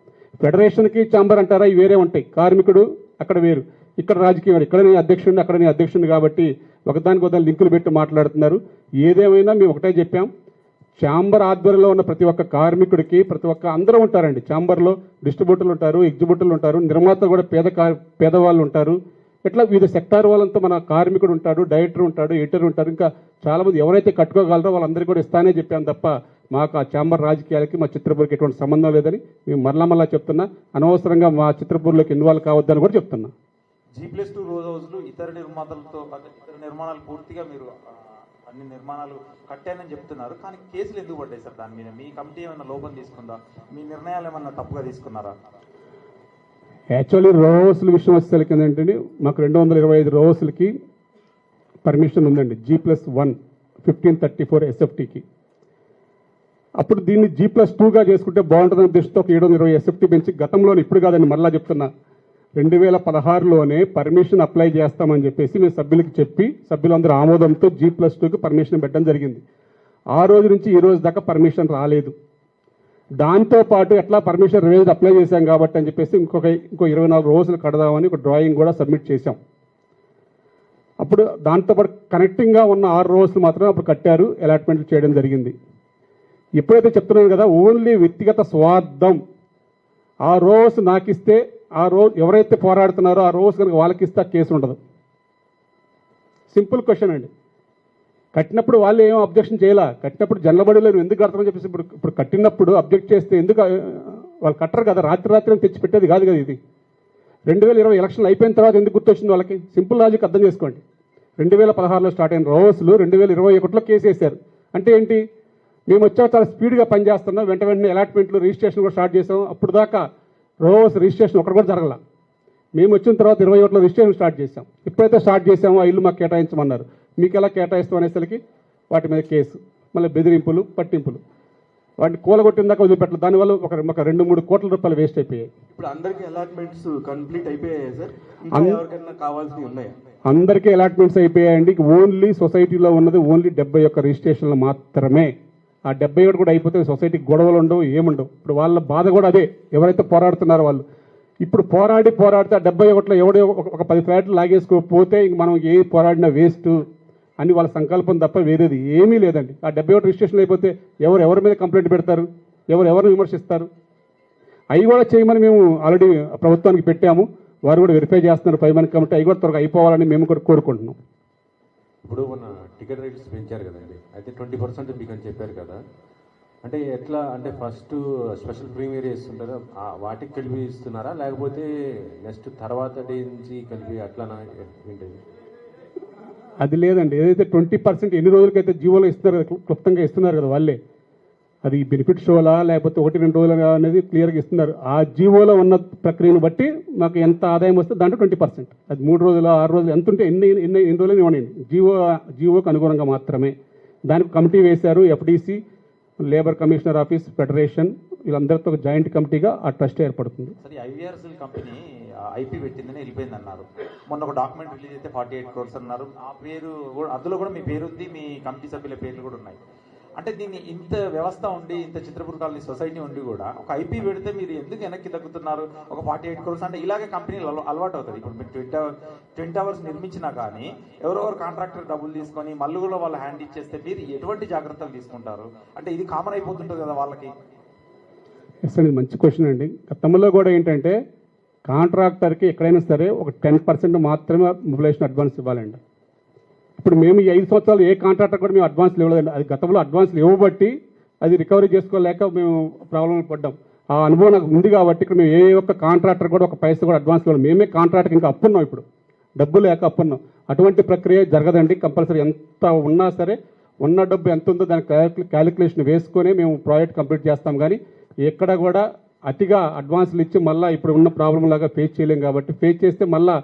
ఫెడరేషన్కి ఛాంబర్ అంటారా, ఇవి వేరే ఉంటాయి. కార్మికుడు అక్కడ వేరు, ఇక్కడ రాజకీయం, ఇక్కడ నేను అధ్యక్షుడిని, అక్కడ నేను అధ్యక్షుడిని కాబట్టి ఒకదానికి ఒకదాని లింకులు పెట్టి మాట్లాడుతున్నారు. ఏదేమైనా మేము ఒకటే చెప్పాం, ఛాంబర్ ఆధ్వర్యంలో ఉన్న ప్రతి ఒక్క కార్మికుడికి అందరూ ఉంటారండి. ఛాంబర్లో డిస్ట్రిబ్యూటర్లు ఉంటారు, ఎగ్జిబ్యూటర్లు ఉంటారు, నిర్మాతలు కూడా పేదవాళ్ళు ఉంటారు. ఇట్లా వివిధ సెక్టార్ వాళ్ళంతా మన కార్మికుడు ఉంటాడు, డైరెక్టర్ ఉంటాడు, ఎడిటర్ ఉంటారు, ఇంకా చాలామంది ఎవరైతే కట్టుకోగలరో వాళ్ళందరికీ కూడా ఇస్తానే చెప్పాను తప్ప మాకు ఆ ఛాంబర్ రాజకీయాలకి మా చిత్రపూర్కి ఎటువంటి సంబంధం లేదని మేము మరలా చెప్తున్నా. అనవసరంగా మా చిత్రపూర్లోకి ఇన్వాల్వ్ కావద్దని కూడా చెప్తున్నా. G+2 రోజు రోజులు ఇతర నిర్మాణాలు పూర్తిగా మీరు అన్ని నిర్మాణాలు కట్టానని చెప్తున్నారు. కానీ కేసులు ఎందుకు పడ్డాయి సార్? దాని మీద మీ కమిటీ ఏమైనా లోపం తీసుకుందా? మీ నిర్ణయాలు ఏమన్నా తప్పుగా తీసుకున్నారా? యాక్చువల్లీ రోస్ల విషయం వచ్చేసరికి ఏంటంటే మాకు 225 రోస్లకి పర్మిషన్ ఉందండి, G+1 1534 SFTకి. అప్పుడు దీన్ని G+2గా చేసుకుంటే బాగుంటుందని ఉద్దేశంతో ఒక 720 SFT పెంచి గతంలో, ఇప్పుడు కాదండి మరలా చెప్తున్నా, 2016లోనే పర్మిషన్ అప్లై చేస్తామని చెప్పేసి మేము సభ్యులకి చెప్పి సభ్యులందరూ ఆమోదంతో G+2కి పర్మిషన్ పెట్టడం జరిగింది. ఆ రోజు నుంచి ఈ రోజు దాకా పర్మిషన్ రాలేదు. దాంతోపాటు ఎట్లా పర్మిషన్ రివైజ్ అప్లై చేశాం కాబట్టి అని చెప్పేసి ఇంకో 24 రోజులు కడదామని ఒక డ్రాయింగ్ కూడా సబ్మిట్ చేశాం. అప్పుడు దాంతోపాటు కనెక్టింగ్గా ఉన్న 6 రోజులు మాత్రమే అప్పుడు కట్టారు, అలాట్మెంట్లు చేయడం జరిగింది. ఎప్పుడైతే చెప్తున్నాను కదా, ఓన్లీ వ్యక్తిగత స్వార్థం, ఆ రోజు నాకు ఇస్తే, ఆ రోజు ఎవరైతే పోరాడుతున్నారో ఆ రోజు కనుక వాళ్ళకి ఇస్తే కేసు ఉండదు. సింపుల్ క్వశ్చన్ అండి. కట్టినప్పుడు వాళ్ళు ఏం అబ్జెక్షన్ చేయాల, కట్టినప్పుడు జనలబడిలో ఎందుకు కడతామని చెప్పేసి ఇప్పుడు కట్టినప్పుడు అబ్జెక్ట్ చేస్తే ఎందుకు వాళ్ళు కట్టరు కదా, రాత్రి తెచ్చి పెట్టేది కాదు కదా. ఇది 2020 ఎలక్షన్లు అయిపోయిన తర్వాత ఎందుకు గుర్తొచ్చింది వాళ్ళకి? సింపుల్ లాజిక్ అర్థం చేసుకోండి. 2016లో స్టార్ట్ అయిన రోజులు 2021లో కేసు వేశారు. అంటే ఏంటి, మేము వచ్చాక చాలా స్పీడ్గా పనిచేస్తున్నాం, వెంటనే అలాట్మెంట్లు రిజిస్ట్రేషన్ కూడా స్టార్ట్ చేసాం. అప్పుడు దాకా రోజు రిజిస్ట్రేషన్ ఒకటి కూడా జరగల. మేము వచ్చిన తర్వాత 21లో రిజిస్ట్రేషన్ స్టార్ట్ చేసాం. ఎప్పుడైతే స్టార్ట్ చేసామో ఆ ఇల్లు మాకు కేటాయించమన్నారు. మీకు ఎలా కేటాయిస్తాం అనేసరికి వాటి మీద కేసు, మళ్ళీ బెదిరింపులు, పట్టింపులు. వాటిని కూలగొట్టిన దాకా వదిలిపెట్టలేదు. దానివల్ల ఒక 2-3 కోట్ల రూపాయలు వేస్ట్ అయిపోయాయి. ఇప్పుడు అందరికీ అలాట్మెంట్స్ కంప్లీట్ అయిపోయాయి సార్, ఎవరికైనా కావాల్సినవి ఉన్నాయా? అందరికీ అలాట్మెంట్స్ అయిపోయాయండి. ఓన్లీ సొసైటీలో ఉన్నది ఓన్లీ 71 రిజిస్ట్రేషన్లు మాత్రమే. ఆ 71 కూడా అయిపోతే సొసైటీకి గొడవలు ఉండవు, ఏముండవు. ఇప్పుడు వాళ్ళ బాధ కూడా అదే, ఎవరైతే పోరాడుతున్నారో వాళ్ళు. ఇప్పుడు పోరాడితే ఆ 71లో ఎవడో ఒక 10 ఫ్లాట్లు లాగేసుకోకపోతే ఇంక మనం ఏ పోరాడినా వేస్ట్ అని వాళ్ళ సంకల్పం తప్ప వేరేది ఏమీ లేదండి. ఆ 71 రిజిస్ట్రేషన్ అయిపోతే ఎవరి మీద కంప్లైంట్ పెడతారు, ఎవరిని విమర్శిస్తారు? అవి కూడా చేయమని మేము ఆల్రెడీ ప్రభుత్వానికి పెట్టాము. వారు కూడా వెరిఫై చేస్తున్నారు 5 మంది కమిటీ. అవి కూడా త్వరగా అయిపోవాలని మేము కూడా కోరుకుంటున్నాం. ఇప్పుడు మన టికెట్ రేట్స్ పెంచారు కదండి, అయితే 20% మీకు అని చెప్పారు కదా, అంటే ఎట్లా అంటే ఫస్ట్ స్పెషల్ ప్రీమియర్ ఇస్తుంటారా, వాటికి కలిపి ఇస్తున్నారా, లేకపోతే నెక్స్ట్ తర్వాత డే నుంచి కలిపి అట్లానా ఏంటది? అది లేదండి. ఏదైతే 20% ఎన్ని రోజులకైతే జీవోలో ఇస్తున్నారు, క్లుప్తంగా ఇస్తున్నారు కదా వాళ్ళే, అది బెనిఫిట్ షోలా లేకపోతే 1-2 రోజులు అనేది క్లియర్గా ఇస్తున్నారు. ఆ జీవోలో ఉన్న ప్రక్రియను బట్టి మాకు ఎంత ఆదాయం వస్తే దాంట్లో 20%, అది 3 రోజులు 6 రోజులు ఎంత ఉంటే ఎన్ని రోజులు ఇవ్వండి, జీవోకి అనుగుణంగా మాత్రమే. దానికి కమిటీ వేశారు. FDC, labour commissioner office, federation వీళ్ళందరితో ఒక జాయింట్ కమిటీగా ఆ ట్రస్ట్ ఏర్పడుతుంది. సరే, ఐవీఆర్సీఎల్ కంపెనీ ఐపీ పెట్టిందని వెళ్ళిపోయింది అన్నారు. మొన్న ఒక డాక్యుమెంట్ రిలీజ్ అయితే 48 crores అన్నారు. ఆ పేరు కూడా, అందులో కూడా మీ పేరు ఉంది, మీ కమిటీ సభ్యుల పేర్లు కూడా ఉన్నాయి. అంటే దీన్ని ఇంత వ్యవస్థ ఉండి, ఇంత చిత్రపూర్ కాలనీ సొసైటీ ఉండి కూడా ఒక ఐపీ పెడితే మీరు ఎందుకు వెనక్కి తగ్గుతున్నారు? ఒక 48 crores అంటే ఇలాగే కంపెనీలు అలవాటు అవుతుంది. ఇప్పుడు మీరు 20 hours నిర్మించినా కానీ ఎవరెవరు కాంట్రాక్టర్ డబ్బులు తీసుకొని మళ్ళీ కూడా వాళ్ళు హ్యాండ్ ఇచ్చేస్తే మీరు ఎటువంటి జాగ్రత్తలు తీసుకుంటారు? అంటే ఇది కామన్ అయిపోతుంటుంది కదా వాళ్ళకి. ఎస్ అండి, మంచి క్వశ్చన్ అండి. గతంలో కూడా ఏంటంటే కాంట్రాక్టర్కి ఎక్కడైనా సరే ఒక 10% మాత్రమే మొబిలైజేషన్ అడ్వాన్స్ ఇవ్వాలండి. ఇప్పుడు మేము ఈ 5 సంవత్సరాలు ఏ కాంట్రాక్టర్ కూడా మేము అడ్వాన్స్లు ఇవ్వలేదండి. అది గతంలో అడ్వాన్స్లు ఇవ్వబట్టి అది రికవరీ చేసుకోలేక మేము ప్రాబ్లంలు పడ్డాం. ఆ అనుభవం నాకు ఉంది కాబట్టి ఇక్కడ మేము ఏ ఒక్క కాంట్రాక్టర్ కూడా ఒక పైసా కూడా అడ్వాన్స్ ఇవ్వాలి. మేమే కాంట్రాక్టర్ ఇంకా అప్పున్నాం, ఇప్పుడు డబ్బు లేక అప్పున్నాం. అటువంటి ప్రక్రియ జరగదండి. కంపల్సరీ ఎంత ఉన్నా సరే ఉన్న డబ్బు ఎంత ఉందో దానికి క్యాలిక్యులేషన్ వేసుకొని మేము ప్రాజెక్ట్ కంప్లీట్ చేస్తాం. కానీ ఎక్కడ కూడా అతిగా అడ్వాన్స్లు ఇచ్చి మళ్ళీ ఇప్పుడు ఉన్న ప్రాబ్లం లాగా ఫేస్ చేయలేం. కాబట్టి ఫేస్ చేస్తే మళ్ళీ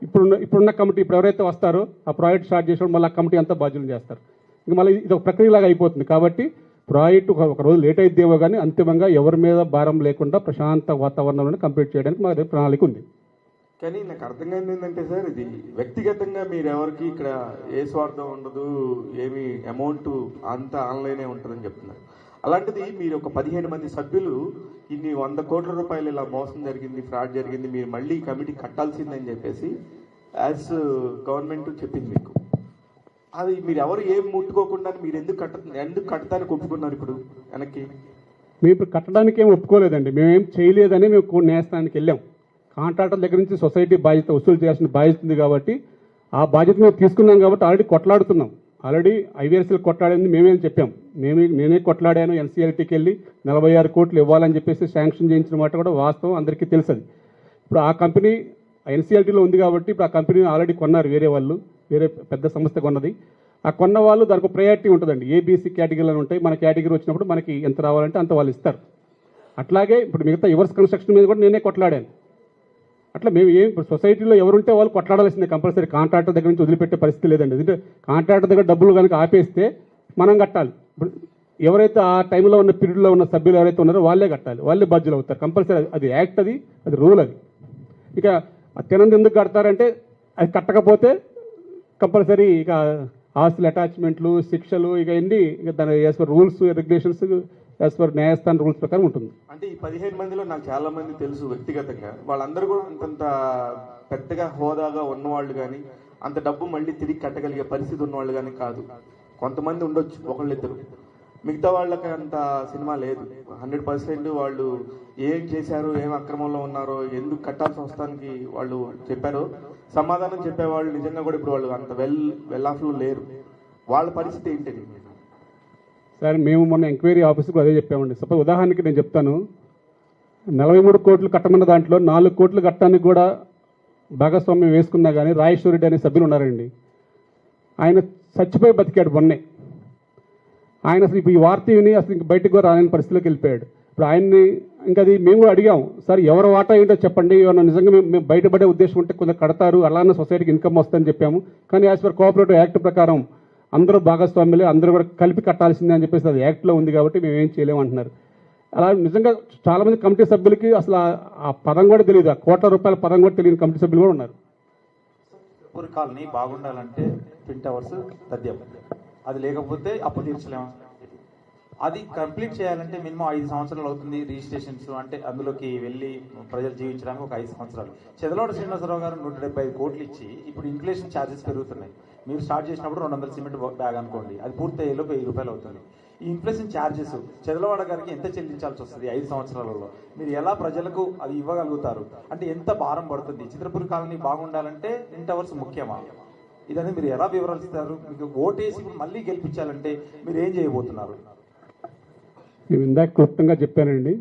ఇప్పుడున్న కమిటీ ఇప్పుడు ఎవరైతే వస్తారో ఆ ప్రాజెక్ట్ స్టార్ట్ చేసినప్పుడు మళ్ళీ ఆ కమిటీ అంతా బాధ్యులు చేస్తారు. ఇంక మళ్ళీ ఇది ఒక ప్రక్రియలాగా అయిపోతుంది. కాబట్టి ప్రాజెక్ట్ ఒక రోజు లేట్ అయిద్దేమో కానీ అంతిమంగా ఎవరి మీద భారం లేకుండా ప్రశాంత వాతావరణంలో కంప్లీట్ చేయడానికి మా దగ్గర ప్రణాళిక ఉంది. కానీ నాకు అర్థం కాని ఏంటంటే సార్, ఇది వ్యక్తిగతంగా మీరు ఎవరికి ఇక్కడ ఏ స్వార్థం ఉండదు, ఏమి అమౌంట్ అంతా ఆన్లైనే ఉంటుందని చెప్తున్నారు. అలాంటిది మీరు ఒక 15 మంది సభ్యులు ఇన్ని 100 కోట్ల రూపాయలు ఇలా మోసం జరిగింది, ఫ్రాడ్ జరిగింది, మీరు మళ్ళీ కమిటీ కట్టాల్సిందని చెప్పేసి యాజ్ గవర్నమెంట్ చెప్పింది మీకు. అది మీరు ఎవరు ఏం ముట్టుకోకుండా మీరు ఎందుకు కట్టడానికి ఒప్పుకున్నారు ఇప్పుడు వెనక్కి? మేము ఇప్పుడు కట్టడానికి ఏం ఒప్పుకోలేదండి. మేమేం చేయలేదని మేము న్యాయస్థానానికి వెళ్ళాం. కాంట్రాక్టర్ దగ్గర నుంచి సొసైటీ బాధ్యత వసూలు చేయాల్సిన బాధ్యత ఉంది కాబట్టి ఆ బాధ్యత మేము తీసుకున్నాం. కాబట్టి ఆల్రెడీ కొట్లాడుతున్నాం. ఆల్రెడీ ఐవీఆర్సీఎల్ కొట్లాడింది మేమేం చెప్పాం. నేనే కొట్లాడాను. ఎన్సీఎల్టీకి వెళ్ళి 46 కోట్లు ఇవ్వాలని చెప్పేసి శాంక్షన్ చేయించిన మాట కూడా వాస్తవం, అందరికీ తెలుసు. ఇప్పుడు ఆ కంపెనీ ఎన్సీఎల్టీలో ఉంది కాబట్టి ఇప్పుడు ఆ కంపెనీ ఆల్రెడీ కొన్నారు వేరే వాళ్ళు, వేరే పెద్ద సంస్థ కొన్నది. ఆ కొన్న వాళ్ళు దానికి ప్రయారిటీ ఉంటుందండి. ఏబీసీ కేటగిరీలు ఉంటాయి. మన కేటగిరీ వచ్చినప్పుడు మనకి ఎంత రావాలంటే అంత వాళ్ళు ఇస్తారు. అట్లాగే ఇప్పుడు మిగతా రివర్స్ కన్స్ట్రక్షన్ మీద కూడా నేనే కొట్లాడాను. అట్లా మేము ఇప్పుడు సొసైటీలో ఎవరుంటే వాళ్ళు కొట్లాడాల్సిందే కంపల్సరీ. కాంట్రాక్టర్ దగ్గర నుంచి వదిలిపెట్టే పరిస్థితి లేదండి. ఎందుకంటే కాంట్రాక్టర్ దగ్గర డబ్బులు కనుక ఆపేస్తే మనం కట్టాలి. ఇప్పుడు ఎవరైతే ఆ టైంలో ఉన్న పీరియడ్లో ఉన్న సభ్యులు ఎవరైతే ఉన్నారో వాళ్ళే కట్టాలి, వాళ్ళే బాధ్యులు అవుతారు కంపల్సరీ. అది యాక్ట్, అది రూల్. అది ఇక అత్యనంత ఎందుకు కడతారంటే అది కట్టకపోతే కంపల్సరీ ఇక ఆస్తుల అటాచ్మెంట్లు, శిక్షలు, ఇక ఎన్ని ఇక దాని as per rules regulations as per న్యాయస్థానం రూల్స్ ప్రకారం ఉంటుంది. అంటే ఈ 15 మందిలో నాకు చాలా మంది తెలుసు వ్యక్తిగతంగా. వాళ్ళందరూ కూడా అంతంత పెద్దగా హోదాగా ఉన్నవాళ్ళు కానీ అంత డబ్బు మళ్ళీ తిరిగి కట్టగలిగే పరిస్థితి ఉన్నవాళ్ళు కానీ కాదు. కొంతమంది ఉండొచ్చు, ఒకళ్ళిద్దరు. మిగతా వాళ్ళకి అంత సినిమా లేదు. 100% వాళ్ళు ఏం చేశారు, ఏం అక్రమంలో ఉన్నారో, ఎందుకు కట్టాల్సి వస్తానికి వాళ్ళు చెప్పారో సమాధానం చెప్పేవాళ్ళు నిజంగా కూడా ఇప్పుడు వాళ్ళు అంత వెల్ ఆఫ్లో లేరు. వాళ్ళ పరిస్థితి ఏంటండి? సార్, మేము మొన్న ఎంక్వైరీ ఆఫీస్కి అదే చెప్పామండి. సపోజ్ ఉదాహరణకి నేను చెప్తాను. 43 కోట్లు కట్టమన్న దాంట్లో 4 కోట్లు కట్టడానికి కూడా భాగస్వామ్యం వేసుకున్నా కానీ రాజేశ్వర రెడ్డి అనే సభ్యులు ఉన్నారండి. ఆయన చచ్చిపోయి బతికాడు మొన్నే. ఆయన అసలు ఇప్పుడు ఈ వార్త విని అసలు ఇంక బయటకు కూడా రాని పరిస్థితిలోకి వెళ్ళిపోయాడు. ఇప్పుడు ఆయన్ని ఇంకా అది మేము కూడా అడిగాం, సార్ ఎవరు వాటా ఏంటో చెప్పండి, ఏమన్నా నిజంగా మేము బయటపడే ఉద్దేశం ఉంటే కొంత కడతారు, అలానే సొసైటీకి ఇన్కమ్ వస్తుందని చెప్పాము. కానీ యాజ్ పర్ కోఆపరేటివ్ యాక్ట్ ప్రకారం అందరూ భాగస్వాములే, అందరూ కూడా కలిపి కట్టాల్సిందే అని చెప్పేసి అది యాక్ట్లో ఉంది కాబట్టి మేము ఏం చేయలేము అంటున్నారు. అలా నిజంగా చాలామంది కమిటీ సభ్యులకి అసలు ఆ పదం కూడా తెలియదు, ఆ ₹1,00,00,000 పదం కూడా తెలియని కమిటీ సభ్యులు కూడా ఉన్నారు. చిత్రపూర్ కాలనీ బాగుండాలంటే ట్విన్ టవర్స్ తథ్యం, అది లేకపోతే అప్పు తీర్చలేము. అది కంప్లీట్ చేయాలంటే మినిమం 5 సంవత్సరాలు అవుతుంది. రిజిస్ట్రేషన్స్ అంటే అందులోకి వెళ్ళి ప్రజలు జీవించడానికి ఒక 5 సంవత్సరాలు. చెదలవాడ శ్రీనివాసరావు గారు 175 కోట్లు ఇచ్చి ఇప్పుడు ఇన్ఫ్లేషన్ ఛార్జెస్ పెరుగుతున్నాయి. మీరు స్టార్ట్ చేసినప్పుడు 200 సిమెంట్ బ్యాగ్ అనుకోండి, అది పూర్తి అయ్యేలోపు ₹1000 అవుతుంది. ఈ ఇన్ఫ్లేషన్ ఛార్జెస్ చెదలవాడ గారికి ఎంత చెల్లించాల్సి వస్తుంది 5 సంవత్సరాలలో? మీరు ఎలా ప్రజలకు అది ఇవ్వగలుగుతారు? అంటే ఎంత భారం పడుతుంది? చిత్రపూర్ కాలనీ బాగుండాలంటే ట్విన్ టవర్స్ ముఖ్యమా? ఇదని మీరు ఎలా వివరిస్తారు? మీకు ఓటేసి మళ్ళీ గెలిపించాలంటే మీరు ఏం చేయబోతున్నారు? మేము ఇందాక క్లుప్తంగా చెప్పానండి.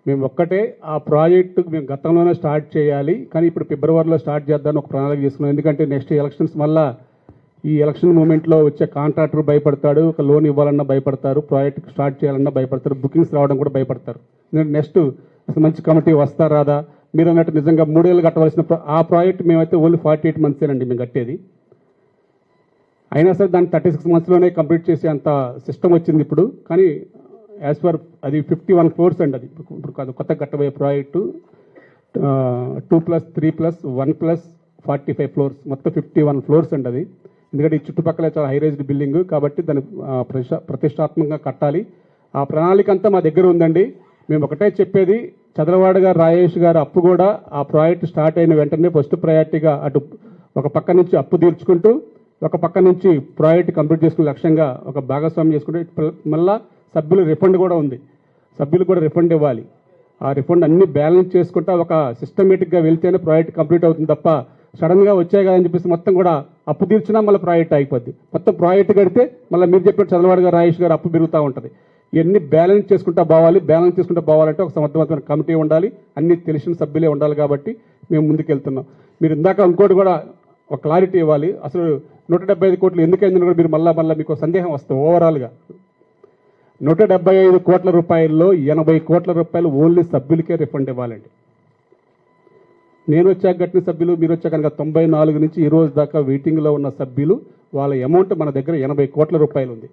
మేము ఒక్కటే ఆ ప్రాజెక్టు మేము గతంలోనే స్టార్ట్ చేయాలి, కానీ ఇప్పుడు ఫిబ్రవరిలో స్టార్ట్ చేద్దామని ఒక ప్రణాళిక చేసుకున్నాం. ఎందుకంటే నెక్స్ట్ ఎలక్షన్స్ మళ్ళా ఈ ఎలక్షన్ మూమెంట్లో వచ్చే కాంట్రాక్టర్ భయపడతాడు, ఒక లోన్ ఇవ్వాలన్నా భయపడతారు, ప్రాజెక్ట్ స్టార్ట్ చేయాలన్నా భయపడతారు, బుకింగ్స్ రావడం కూడా భయపడతారు. ఎందుకంటే నెక్స్ట్ అసలు మంచి కమిటీ వస్తా రాదా? మీరు అన్నట్టు నిజంగా 3 ఏళ్ళు కట్టవలసిన ఆ ప్రాజెక్ట్ మేమైతే ఓన్లీ 48 మంత్సేనండి మేము కట్టేది. అయినా సరే దాన్ని 36 మంత్స్లోనే కంప్లీట్ చేసే అంత సిస్టమ్ వచ్చింది ఇప్పుడు. కానీ యాజ్ పర్ అది 51 ఫ్లోర్స్ అండి. అది ఇప్పుడు కాదు, కొత్త కట్టబోయే ప్రాజెక్టు 2+3+1+45 ఫ్లోర్స్, మొత్తం 51 ఫ్లోర్స్ అండి అది. ఎందుకంటే ఈ చుట్టుపక్కల చాలా హై రైజ్డ్ బిల్డింగ్ కాబట్టి దాన్ని ప్రతిష్టాత్మకంగా కట్టాలి. ఆ ప్రణాళిక అంతా మా దగ్గర ఉందండి. మేము ఒకటే చెప్పేది, చదలవాడ గారు, రాజేష్ గారు అప్పు కూడా ఆ ప్రాజెక్ట్ స్టార్ట్ అయిన వెంటనే ఫస్ట్ ప్రయారిటీగా అటు ఒక పక్క నుంచి అప్పు తీర్చుకుంటూ ఒక పక్క నుంచి ప్రాజెక్ట్ కంప్లీట్ చేసుకునే లక్ష్యంగా ఒక భాగస్వామ్యం చేసుకుంటే మళ్ళా సభ్యులు రిఫండ్ కూడా ఉంది, సభ్యులు కూడా రిఫండ్ ఇవ్వాలి. ఆ రిఫండ్ అన్ని బ్యాలెన్స్ చేసుకుంటా ఒక సిస్టమేటిక్గా వెళ్తేనే ప్రాజెక్ట్ కంప్లీట్ అవుతుంది తప్ప సడన్గా వచ్చాయి కదా అని చెప్పేసి మొత్తం కూడా అప్పు తీర్చినా మళ్ళీ ప్రాజెక్ట్ అయిపోద్ది. మొత్తం ప్రాజెక్ట్ కడితే మళ్ళీ మీరు చెప్పినట్టు చదలవాడ గారు, రాజేష్ గారు అప్పు పెరుగుతూ ఉంటుంది. ఇవన్నీ బ్యాలెన్స్ చేసుకుంటా పోవాలి. బ్యాలెన్స్ చేసుకుంటూ పోవాలంటే ఒక సమర్థవంతమైన కమిటీ ఉండాలి, అన్ని తెలిసిన సభ్యులే ఉండాలి. కాబట్టి మేము ముందుకెళ్తున్నాం. మీరు ఇందాక ఇంకోటి కూడా ఒక క్లారిటీ ఇవ్వాలి. అసలు 175 కోట్లు ఎందుకైందని కూడా మీరు మళ్ళీ మీకు సందేహం వస్తుంది. ఓవరాల్గా 175 కోట్ల రూపాయల్లో 80 కోట్ల రూపాయలు ఓన్లీ సభ్యులకే రిఫండ్ ఇవ్వాలండి. నేను వచ్చాక కట్టిన సభ్యులు, మీరు వచ్చాక కనుక 94 నుంచి ఈ రోజు దాకా వెయిటింగ్లో ఉన్న సభ్యులు వాళ్ళ అమౌంట్ మన దగ్గర 80 కోట్ల రూపాయలు ఉంది.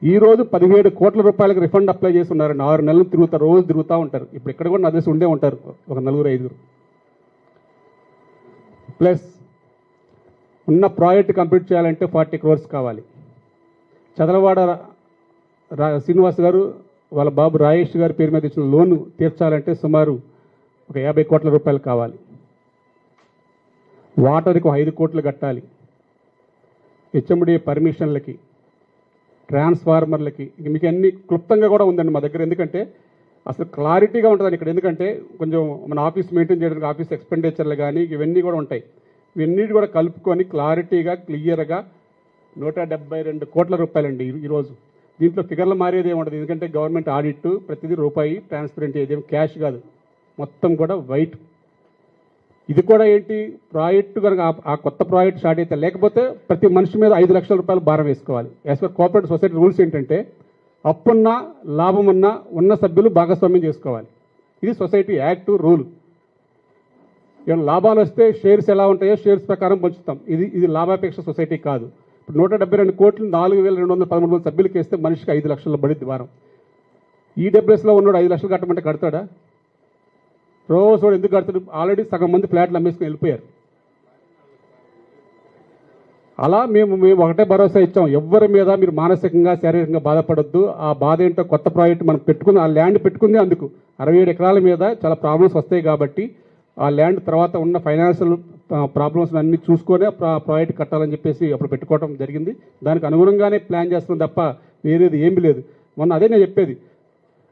ఈ రోజు 17 కోట్ల రూపాయలకు రిఫండ్ అప్లై చేసి ఉన్నారండి. 6 నెలలు తిరుగుతారు, రోజు తిరుగుతూ ఉంటారు. ఇప్పుడు ఇక్కడ కూడా నా తెలిసి ఉండే ఉంటారు ఒక 4-5. ప్లస్ ఉన్న ప్రాజెక్ట్ కంప్లీట్ చేయాలంటే 40 crores కావాలి. చదలవాడ శ్రీనివాస్ గారు వాళ్ళ బాబు రాజేష్ గారి పేరు మీద ఇచ్చిన లోన్ తీర్చాలంటే సుమారు ఒక 50 కోట్ల రూపాయలు కావాలి. వాటర్కి 5 కోట్లు కట్టాలి. హెచ్ఎండి పర్మిషన్లకి, ట్రాన్స్ఫార్మర్లకి, మీకు అన్ని క్లుప్తంగా కూడా ఉందండి మా దగ్గర. ఎందుకంటే అసలు క్లారిటీగా ఉంటుందండి ఇక్కడ. ఎందుకంటే కొంచెం మన ఆఫీస్ మెయింటైన్ చేయడానికి ఆఫీస్ ఎక్స్పెండిచర్లు కానీ ఇవన్నీ కూడా ఉంటాయి. ఇవన్నీ కూడా కలుపుకొని క్లారిటీగా క్లియర్గా 172 కోట్ల రూపాయలండి ఈరోజు. దీంట్లో ఫిగర్లు మారేది ఏముండదు. ఎందుకంటే గవర్నమెంట్ ఆడిట్ ప్రతిదీ రూపాయి ట్రాన్స్పరెంట్, ఏదేం క్యాష్ కాదు, మొత్తం కూడా వైట్. ఇది కూడా ఏంటి, ప్రాజెక్టు కనుక ఆ కొత్త ప్రాజెక్ట్ స్టార్ట్ అయితే, లేకపోతే ప్రతి మనిషి మీద 5 లక్షల రూపాయలు భారం వేసుకోవాలి. As per cooperative society rules ఏంటంటే అప్పున్నా లాభమున్నా ఉన్న సభ్యులు భాగస్వామ్యం చేసుకోవాలి. ఇది సొసైటీ యాక్ట్ రూల్. ఏమైనా లాభాలు వస్తే షేర్స్ ఎలా ఉంటాయో షేర్స్ ప్రకారం పంచుతాం. ఇది లాభాపేక్ష సొసైటీ కాదు. ఇప్పుడు 172 కోట్లు 4,213 మంది సభ్యులకి వేస్తే మనిషికి 5 లక్షల పడిద్ది వారం. ఈడబ్ల్యూఎస్లో ఉన్నాడు 5 లక్షలు కట్టమంటే కడతాడా? రోజు వాడు ఎందుకు కడతాడు? ఆల్రెడీ సగం మంది ఫ్లాట్లు అమ్మేసుకుని వెళ్ళిపోయారు. అలా మేము ఒకటే భరోసా ఇచ్చాం, ఎవరి మీద మీరు మానసికంగా శారీరకంగా బాధపడొద్దు. ఆ బాధ ఏంటో కొత్త ప్రాజెక్ట్ మనం పెట్టుకుని ఆ ల్యాండ్ పెట్టుకుంది అందుకు 67 ఎకరాల మీద చాలా ప్రాబ్లమ్స్ వస్తాయి కాబట్టి ఆ ల్యాండ్ తర్వాత ఉన్న ఫైనాన్షియల్ ప్రాబ్లమ్స్ అన్ని చూసుకొని ప్రాజెక్ట్ కట్టాలని చెప్పేసి అప్పుడు పెట్టుకోవడం జరిగింది. దానికి అనుగుణంగానే ప్లాన్ చేస్తున్నాం తప్ప వేరేది ఏమీ లేదు. మొన్న అదే నేను చెప్పేది,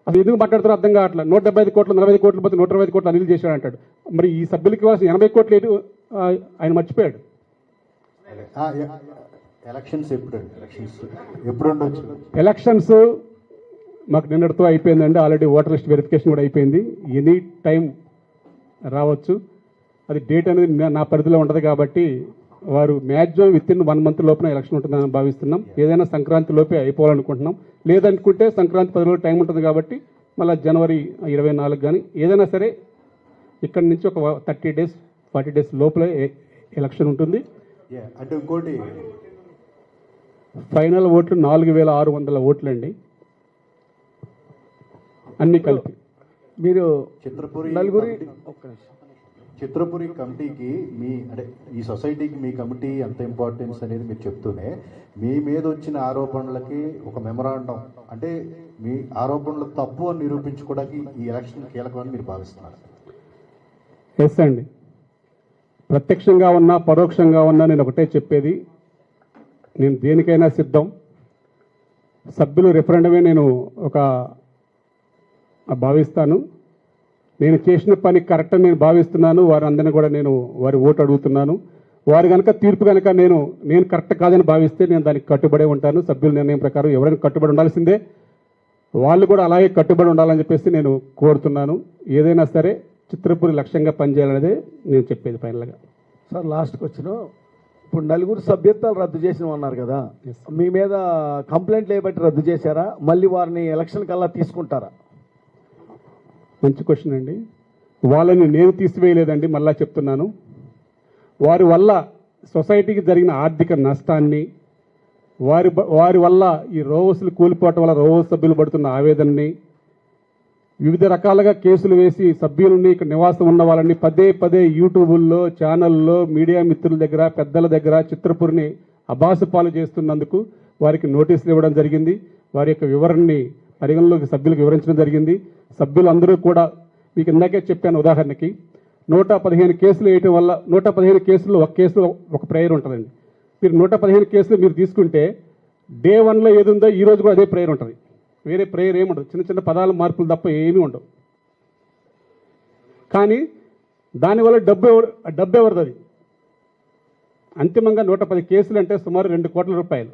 అసలు ఎందుకు మాట్లాడుతారో అర్థం కావట్లేదు. 175 కోట్లు 40 కోట్లు పోతే 120 కోట్లు అనిల్ చేశాడు అంటాడు. మరి ఈ సభ్యులకి ఇవ్వాల్సిన 80 కోట్లు ఏంటి ఆయన మర్చిపోయాడు. ఎలక్షన్స్ మాకు నిన్నటితో అయిపోయిందండి. ఆల్రెడీ ఓటర్ లిస్ట్ వెరిఫికేషన్ కూడా అయిపోయింది. ఎనీ టైం రావచ్చు. అది డేట్ అనేది నా పరిధిలో ఉంటుంది కాబట్టి వారు మ్యాక్సిమం విత్-ఇన్ 1 month లోపల ఎలక్షన్ ఉంటుందని భావిస్తున్నాం. ఏదైనా సంక్రాంతి లోపే అయిపోవాలనుకుంటున్నాం. లేదనుకుంటే సంక్రాంతి 10 రోజులు టైం ఉంటుంది కాబట్టి మళ్ళీ జనవరి 24 కానీ ఏదైనా సరే ఇక్కడి నుంచి ఒక 30 days 40 days లోపలే ఎలక్షన్ ఉంటుంది. అంటే ఇంకోటి ఫైనల్ ఓట్లు 4,600 ఓట్లండి అన్ని కలిపి. మీరు చిత్రపురి నలుగురి చిత్రపురి కమిటీకి మీ అంటే ఈ సొసైటీకి మీ కమిటీ ఎంత ఇంపార్టెన్స్ అనేది మీరు చెప్తూనే మీ మీద వచ్చిన ఆరోపణలకి ఒక మెమరాండం అంటే మీ ఆరోపణలు తప్పు అని నిరూపించుకోవడానికి ఈ ఎలక్షన్ కీలకమని మీరు భావిస్తున్నారు? ఎస్ అండి, ప్రత్యక్షంగా ఉన్నా పరోక్షంగా ఉన్నా నేను ఒకటే చెప్పేది, నేను దేనికైనా సిద్ధం. సభ్యులు రెఫరెండమే నేను ఒక భావిస్తాను. నేను చేసిన పని కరెక్ట్ అని నేను భావిస్తున్నాను. వారందరినీ కూడా నేను వారి ఓటు అడుగుతున్నాను. వారు కనుక తీర్పు కనుక నేను కరెక్ట్ కాదని భావిస్తే నేను దానికి కట్టుబడే ఉంటాను. సభ్యుల నిర్ణయం ప్రకారం ఎవరైనా కట్టుబడి ఉండాల్సిందే, వాళ్ళు కూడా అలాగే కట్టుబడి ఉండాలని చెప్పేసి నేను కోరుతున్నాను. ఏదైనా సరే చిత్రపురి లక్ష్యంగా పనిచేయాలనేదే నేను చెప్పేది ఫైనల్గా. సార్ లాస్ట్ క్వశ్చన్, ఇప్పుడు నలుగురు సభ్యత్వాలు రద్దు చేసిన అన్నారు కదా, మీ మీద కంప్లైంట్లు ఏబట్టి రద్దు చేశారా, మళ్ళీ వారిని ఎలక్షన్ కల్లా తీసుకుంటారా? మంచి క్వశ్చన్ అండి. వాళ్ళని నేను తీసివేయలేదండి, మళ్ళా చెప్తున్నాను. వారి వల్ల సొసైటీకి జరిగిన ఆర్థిక నష్టాన్ని, వారి వల్ల ఈ రోవస్లు కూలిపోవటం వల్ల రోవస్ సభ్యులు పడుతున్న ఆవేదనని, వివిధ రకాలుగా కేసులు వేసి సభ్యులని ఇక్కడ నివాసం ఉన్న వాళ్ళని పదే యూట్యూబుల్లో, ఛానల్లో, మీడియా మిత్రుల దగ్గర, పెద్దల దగ్గర చిత్రపురిని అభాసుపాలు చేస్తున్నందుకు వారికి నోటీసులు ఇవ్వడం జరిగింది. వారి యొక్క వివరణని పరిగణలోకి సభ్యులకు వివరించడం జరిగింది. సభ్యులందరూ కూడా మీకు ఇందాకే చెప్పాను, ఉదాహరణకి 115 కేసులు వేయటం వల్ల 115 కేసుల్లో ఒక కేసులో ఒక ప్రేయర్ ఉంటుందండి. మీరు 115 కేసులు మీరు తీసుకుంటే డే 1లో ఏది ఉందో ఈ రోజు కూడా అదే ప్రేయర్ ఉంటుంది. వేరే ప్రేయర్ ఏమి ఉండదు, చిన్న పదాల మార్పులు తప్ప ఏమీ ఉండవు. కానీ దానివల్ల డబ్బు ఎవరిది? అది అంతిమంగా 110 కేసులు అంటే సుమారు 2 కోట్ల రూపాయలు.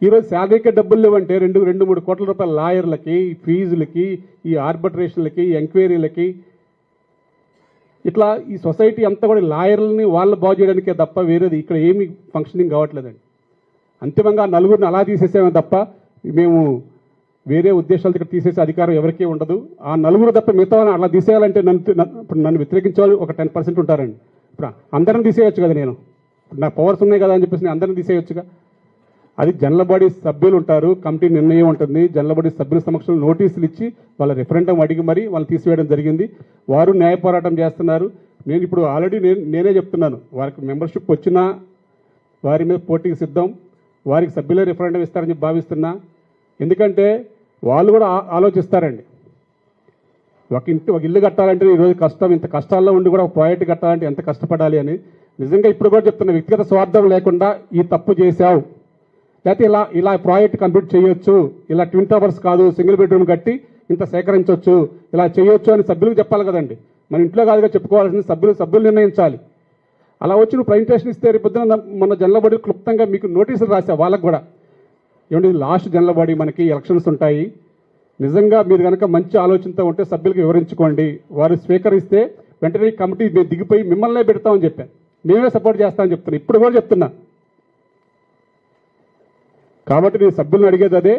ఈరోజు శాలరీకే డబ్బులు లేవంటే 2-3 కోట్ల రూపాయల లాయర్లకి, ఫీజులకి, ఈ ఆర్బిట్రేషన్లకి, ఎంక్వైరీలకి, ఇట్లా ఈ సొసైటీ అంతా కూడా లాయర్లని వాళ్ళు బాగు చేయడానికే తప్ప వేరేది ఇక్కడ ఏమీ ఫంక్షనింగ్ కావట్లేదండి. అంతిమంగా నలుగురిని అలా తీసేసామే తప్ప మేము వేరే ఉద్దేశాలతో ఇక్కడ తీసేసే అధికారం ఎవరికీ ఉండదు. ఆ నలుగురు తప్ప మిగతా అలా తీసేయాలంటే నన్ను వ్యతిరేకించే వాళ్ళు ఒక 10% ఉంటారండి. ఇప్పుడు అందరిని తీసేయచ్చు కదా, నేను నా పవర్స్ ఉన్నాయి కదా అని చెప్పేసి నేను అందరిని తీసేయచ్చుగా. అది జనరల్ బాడీ సభ్యులు ఉంటారు, కమిటీ నిర్ణయం ఉంటుంది. జనరల్ బాడీ సభ్యుల సమక్షంలో నోటీసులు ఇచ్చి వాళ్ళ రెఫరెండం అడిగి మరీ వాళ్ళు తీసివేయడం జరిగింది. వారు న్యాయ పోరాటం చేస్తున్నారు. నేను ఇప్పుడు ఆల్రెడీ నేనే చెప్తున్నాను, వారికి మెంబర్షిప్ వచ్చినా వారి మీద పోటీకి సిద్ధం. వారికి సభ్యులే రెఫరెండం ఇస్తారని చెప్పి భావిస్తున్నా. ఎందుకంటే వాళ్ళు కూడా ఆలోచిస్తారండి, ఒక ఇల్లు కట్టాలంటే ఈరోజు కష్టం, ఇంత కష్టాల్లో ఉండి కూడా ఒక ప్రాజెక్ట్ కట్టాలంటే ఎంత కష్టపడాలి అని. నిజంగా ఇప్పుడు కూడా చెప్తున్నా, వ్యక్తిగత స్వార్థం లేకుండా ఈ తప్పు చేశావు, లేకపోతే ఇలా ప్రాజెక్ట్ కంప్లీట్ చేయొచ్చు, ఇలా ట్విన్ టవర్స్ కాదు సింగిల్ బెడ్రూమ్ కట్టి ఇంత సేకరించవచ్చు, ఇలా చేయొచ్చు అని సభ్యులకు చెప్పాలి కదండి. మన ఇంట్లో కాదుగా చెప్పుకోవాల్సింది, సభ్యులు నిర్ణయించాలి. అలా వచ్చి నువ్వు ప్రజెంటేషన్ ఇస్తే రేపొద్దున మన జనరల్ బాడీ క్లుప్తంగా మీకు నోటీసులు రాసా వాళ్ళకు కూడా, ఏమంటే లాస్ట్ జనరల్ బాడీ మనకి ఎలక్షన్స్ ఉంటాయి, నిజంగా మీరు కనుక మంచి ఆలోచనతో ఉంటే సభ్యులకు వివరించుకోండి. వారు స్వీకరిస్తే వెంటనే కమిటీ మేము దిగిపోయి మిమ్మల్నే పెడతామని చెప్పాను. మేమే సపోర్ట్ చేస్తామని చెప్తున్నా, ఇప్పుడు కూడా చెప్తున్నా. కాబట్టి నేను సభ్యులను అడిగేది అదే,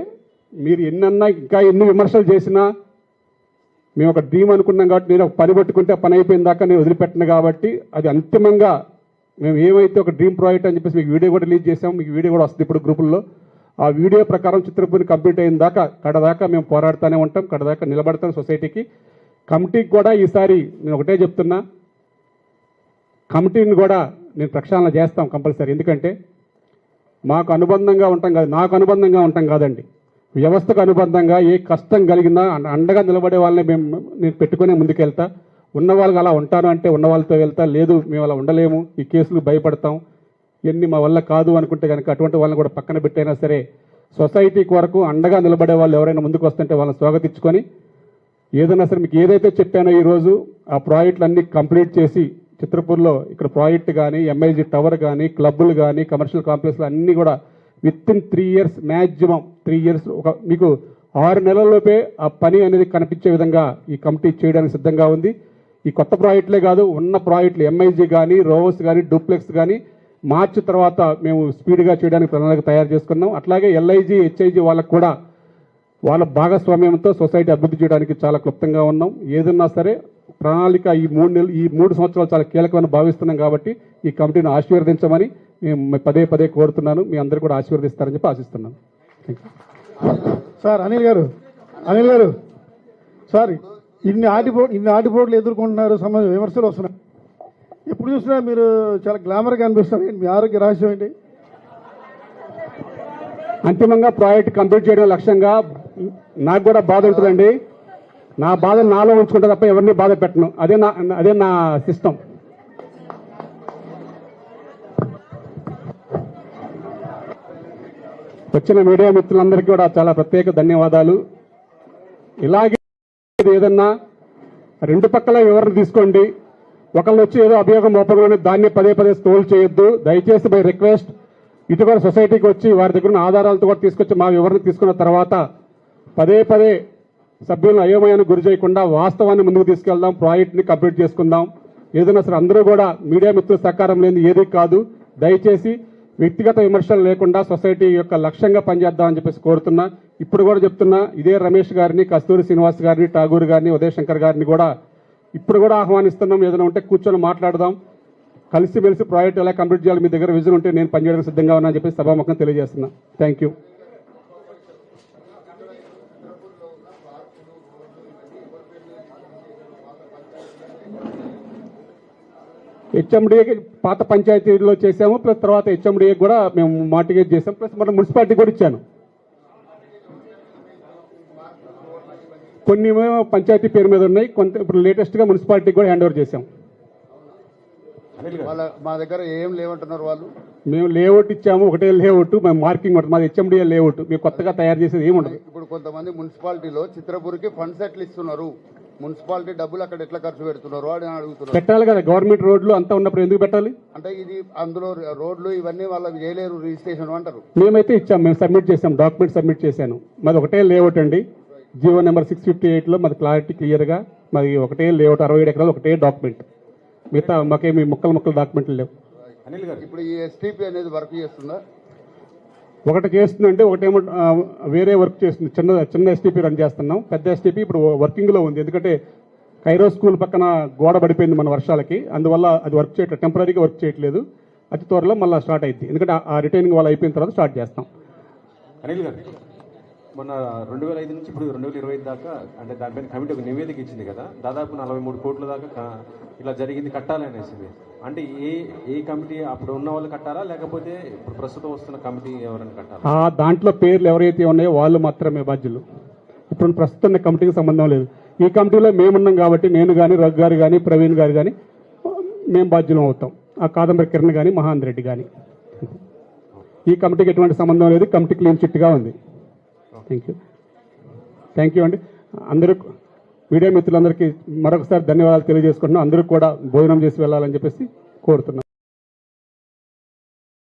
మీరు ఎన్నన్నా ఇంకా ఎన్ని విమర్శలు చేసినా మేము ఒక డ్రీమ్ అనుకున్నాం కాబట్టి, నేను ఒక పని పట్టుకుంటే పని అయిపోయిన దాకా నేను వదిలిపెట్టను కాబట్టి, అది అంతిమంగా మేము ఏమైతే ఒక డ్రీమ్ ప్రాజెక్ట్ అని చెప్పేసి మీకు వీడియో కూడా రిలీజ్ చేసాం, మీకు వీడియో కూడా వస్తుంది ఇప్పుడు గ్రూపుల్లో. ఆ వీడియో ప్రకారం చిత్రపూర్ని కంప్లీట్ అయిన దాకా కడదాకా మేము పోరాడుతూనే ఉంటాం, కడదాకా నిలబడతాం సొసైటీకి. కమిటీకి కూడా ఈసారి నేను ఒకటే చెప్తున్నా, కమిటీని కూడా నేను ప్రక్షాళన చేస్తాం కంపల్సరీ. ఎందుకంటే మాకు అనుబంధంగా ఉంటాం కాదు, నాకు అనుబంధంగా ఉంటాం కాదండి, వ్యవస్థకు అనుబంధంగా ఏ కష్టం కలిగినా అండగా నిలబడే వాళ్ళని నేను పెట్టుకునే ముందుకెళ్తా. ఉన్న వాళ్ళకి అలా ఉంటాను అంటే ఉన్న వాళ్ళతో వెళ్తా, లేదు మేము అలా ఉండలేము, ఈ కేసులు భయపడతాం, ఇవన్నీ మా వల్ల కాదు అనుకుంటే కనుక అటువంటి వాళ్ళని కూడా పక్కన పెట్టైనా సరే సొసైటీ కొరకు అండగా నిలబడే వాళ్ళు ఎవరైనా ముందుకు వస్తుంటే వాళ్ళని స్వాగతించుకొని, ఏదైనా సరే మీకు ఏదైతే చెప్పానో ఈరోజు ఆ ప్రాజెక్టులు అన్నీ కంప్లీట్ చేసి చిత్రపూర్లో ఇక్కడ ప్రాజెక్ట్ కానీ, ఎంఐజీ టవర్ కానీ, క్లబ్బులు కానీ, కమర్షియల్ కాంప్లెక్స్లు అన్నీ కూడా విత్-ఇన్ 3 years మ్యాక్సిమం 3 years ఒక మీకు 6 నెలల్లోపే ఆ పని అనేది కనిపించే విధంగా ఈ కమిటీ చేయడానికి సిద్ధంగా ఉంది. ఈ కొత్త ప్రాజెక్టులే కాదు, ఉన్న ప్రాజెక్టులు ఎంఐజీ కానీ, రోవర్స్ కానీ, డూప్లెక్స్ కానీ మార్చి తర్వాత మేము స్పీడ్గా చేయడానికి ప్రణాళిక తయారు చేసుకున్నాం. అట్లాగే ఎల్ఐజీ, హెచ్ఐజీ వాళ్ళకు కూడా వాళ్ళ భాగస్వామ్యంతో సొసైటీ అభివృద్ధి చేయడానికి చాలా క్లుప్తంగా ఉన్నాం. ఏదన్నా సరే ప్రణాళిక ఈ 3 సంవత్సరాలు చాలా కీలకమని భావిస్తున్నాం కాబట్టి ఈ కమిటీని ఆశీర్వదించమని మేము పదే పదే కోరుతున్నాను. మీ అందరూ కూడా ఆశీర్వదిస్తారని చెప్పి ఆశిస్తున్నాను. సార్ అనిల్ గారు సార్ ఇన్ని ఆటిపోట్లు ఎదుర్కొంటున్నారు, విమర్శలు వస్తున్నాయి. ఎప్పుడు చూసినా మీరు చాలా గ్లామర్గా అనిపిస్తారు. మీ ఆరోగ్య రహస్యం ఏంటి? అంతిమంగా ప్రాజెక్ట్ కంప్లీట్ చేయడం లక్ష్యంగా నాకు కూడా బాధ ఉంటుందండి. నా బాధ నాలో ఉంచుకుంటే తప్ప ఎవరిని బాధ పెట్టను. అదే నా సిస్టమ్. వచ్చిన మీడియా మిత్రులందరికీ కూడా చాలా ప్రత్యేక ధన్యవాదాలు. ఇలాగే ఏదన్నా రెండు పక్కల వివరణ తీసుకోండి. ఒకళ్ళు వచ్చి ఏదో అభియోగం మోపగానే దాన్ని పదే పదే స్టోల్ చేయొద్దు. దయచేసి బై రిక్వెస్ట్ ఇటు కూడా సొసైటీకి వచ్చి వారి దగ్గర ఉన్న ఆధారాలతో కూడా తీసుకొచ్చి మా వివరణ తీసుకున్న తర్వాత పదే పదే సభ్యులను అయోమయానికి గురి చేయకుండా వాస్తవాన్ని ముందుకు తీసుకెళ్దాం, ప్రాజెక్ట్ని కంప్లీట్ చేసుకుందాం. ఏదైనా సరే అందరూ కూడా మీడియా మిత్రుల సహకారం లేని ఏది కాదు. దయచేసి వ్యక్తిగత విమర్శలు లేకుండా సొసైటీ యొక్క లక్ష్యంగా పనిచేద్దామని చెప్పేసి కోరుతున్నా. ఇప్పుడు కూడా చెప్తున్నా, ఇదే రమేష్ గారిని, కస్తూరి శ్రీనివాస్ గారిని, ఠాగూర్ గారిని, ఉదయ్ శంకర్ గారిని కూడా ఇప్పుడు కూడా ఆహ్వానిస్తున్నాం. ఏదైనా ఉంటే కూర్చొని మాట్లాడదాం, కలిసిమెలిసి ప్రాజెక్ట్ ఎలా కంప్లీట్ చేయాలి, మీ దగ్గర విజన్ ఉంటే నేను పనిచేయడానికి సిద్ధంగా ఉన్నా అని చెప్పేసి సభాముఖం తెలియజేస్తున్నా. Thank you. హెచ్ఎండిఏకి పాత పంచాయతీలో చేసాము, ప్లస్ తర్వాత హెచ్ఎండిఏ కూడా మేము మార్టిగేజ్ చేసాం, ప్లస్ మన మున్సిపాలిటీ కూడా ఇచ్చాను. కొన్ని పంచాయతీ పేరు మీద ఉన్నాయి, కొంత ఇప్పుడు లేటెస్ట్గా మున్సిపాలిటీకి కూడా హ్యాండ్ ఓవర్ చేసాం. మా దగ్గర ఏం లేవంటున్నారు వాళ్ళు. మేము లేఅవుట్ ఇచ్చాము, ఒకటే లేఅవుట్, మేము మార్కింగ్ ఉంటుంది, మాది హెచ్ఎండిఏ లేఅవుట్. మేము కొత్తగా తయారు చేసేది ఏముండదు. ఇప్పుడు కొంతమంది మున్సిపాలిటీలో చిత్రపూర్కి ఫండ్స్ ఎట్లా ఇస్తున్నారు, మున్సిపాలిటీ డబ్బులు అక్కడ ఎట్లా ఖర్చు పెడుతున్నారు అని అడుగుతున్నారు. పెట్టాలి కదా, గవర్నమెంట్ రోడ్లు అంతా ఉన్నప్పుడు ఎందుకు పెట్టాలి? అంటే ఇది అందులో రోడ్లు ఇవన్నీ వాళ్ళకి చేయలేరు, రిజిస్ట్రేషన్ అంటారు. మేమైతే ఇచ్చాం, మేము సబ్మిట్ చేసాం, డాక్యుమెంట్ సబ్మిట్ చేశాను. మాది ఒకటే లేఅవుట్ అండి, జీవో నెంబర్ 658లో మాది క్లారిటీ క్లియర్గా, మాది ఒకటే లేఅవుట్, 67 ఎకరాలు ఒకటే డాక్యుమెంట్. మిగతా మాకేమి ముక్కలు డాక్యుమెంట్లు లేవు. అనిల్ గారు, ఇప్పుడు ఈ ఎస్టీపీ అనేది వర్క్ చేస్తుందా? ఒకటి చేస్తుందంటే ఒకటేమో వేరే వర్క్ చేస్తుంది. చిన్న ఎస్టీపీ రన్ చేస్తున్నాం. పెద్ద ఎస్టీపీ ఇప్పుడు వర్కింగ్లో ఉంది. ఎందుకంటే కైరో స్కూల్ పక్కన గోడ పడిపోయింది మన వర్షాలకి, అందువల్ల అది వర్క్ చేయట్లేదు, టెంపరీగా వర్క్ చేయట్లేదు. అతి త్వరలో మళ్ళీ స్టార్ట్ అయింది, ఎందుకంటే ఆ రిటైనింగ్ వాళ్ళు అయిపోయిన తర్వాత స్టార్ట్ చేస్తాం. అనిల్ గారు, మొన్న 2005 నుంచి ఇప్పుడు 2025 దాకా అంటే దానిపైన కమిటీ ఒక నివేదిక ఇచ్చింది కదా, దాదాపు 43 కోట్ల దాకా ఇలా జరిగింది కట్టాలి అనేసింది. అంటే ఏ కమిటీ అప్పుడు ఉన్న వాళ్ళు కట్టారా, లేకపోతే ఇప్పుడు ప్రస్తుతం వస్తున్న కమిటీ ఎవరైనా కట్టారా? దాంట్లో పేర్లు ఎవరైతే ఉన్నాయో వాళ్ళు మాత్రమే బాధ్యులు. ఇప్పుడు ప్రస్తుతం కమిటీకి సంబంధం లేదు. ఈ కమిటీలో మేమున్నాం కాబట్టి నేను కానీ, రఘు గారు కానీ, ప్రవీణ్ గారు కానీ మేము బాధ్యులం అవుతాం. ఆ కాదంబరి కిరణ్ కానీ, మహాన్ రెడ్డి కానీ. ఈ కమిటీకి ఎటువంటి సంబంధం లేదు, కమిటీ క్లీన్ చిట్గా ఉంది. థ్యాంక్ యూ అండి. అందరూ మీడియా మిత్రులందరికీ మరొకసారి ధన్యవాదాలు తెలియజేసుకుంటున్నాం. అందరూ కూడా భోజనం చేసి వెళ్ళాలని చెప్పేసి కోరుతున్నాం.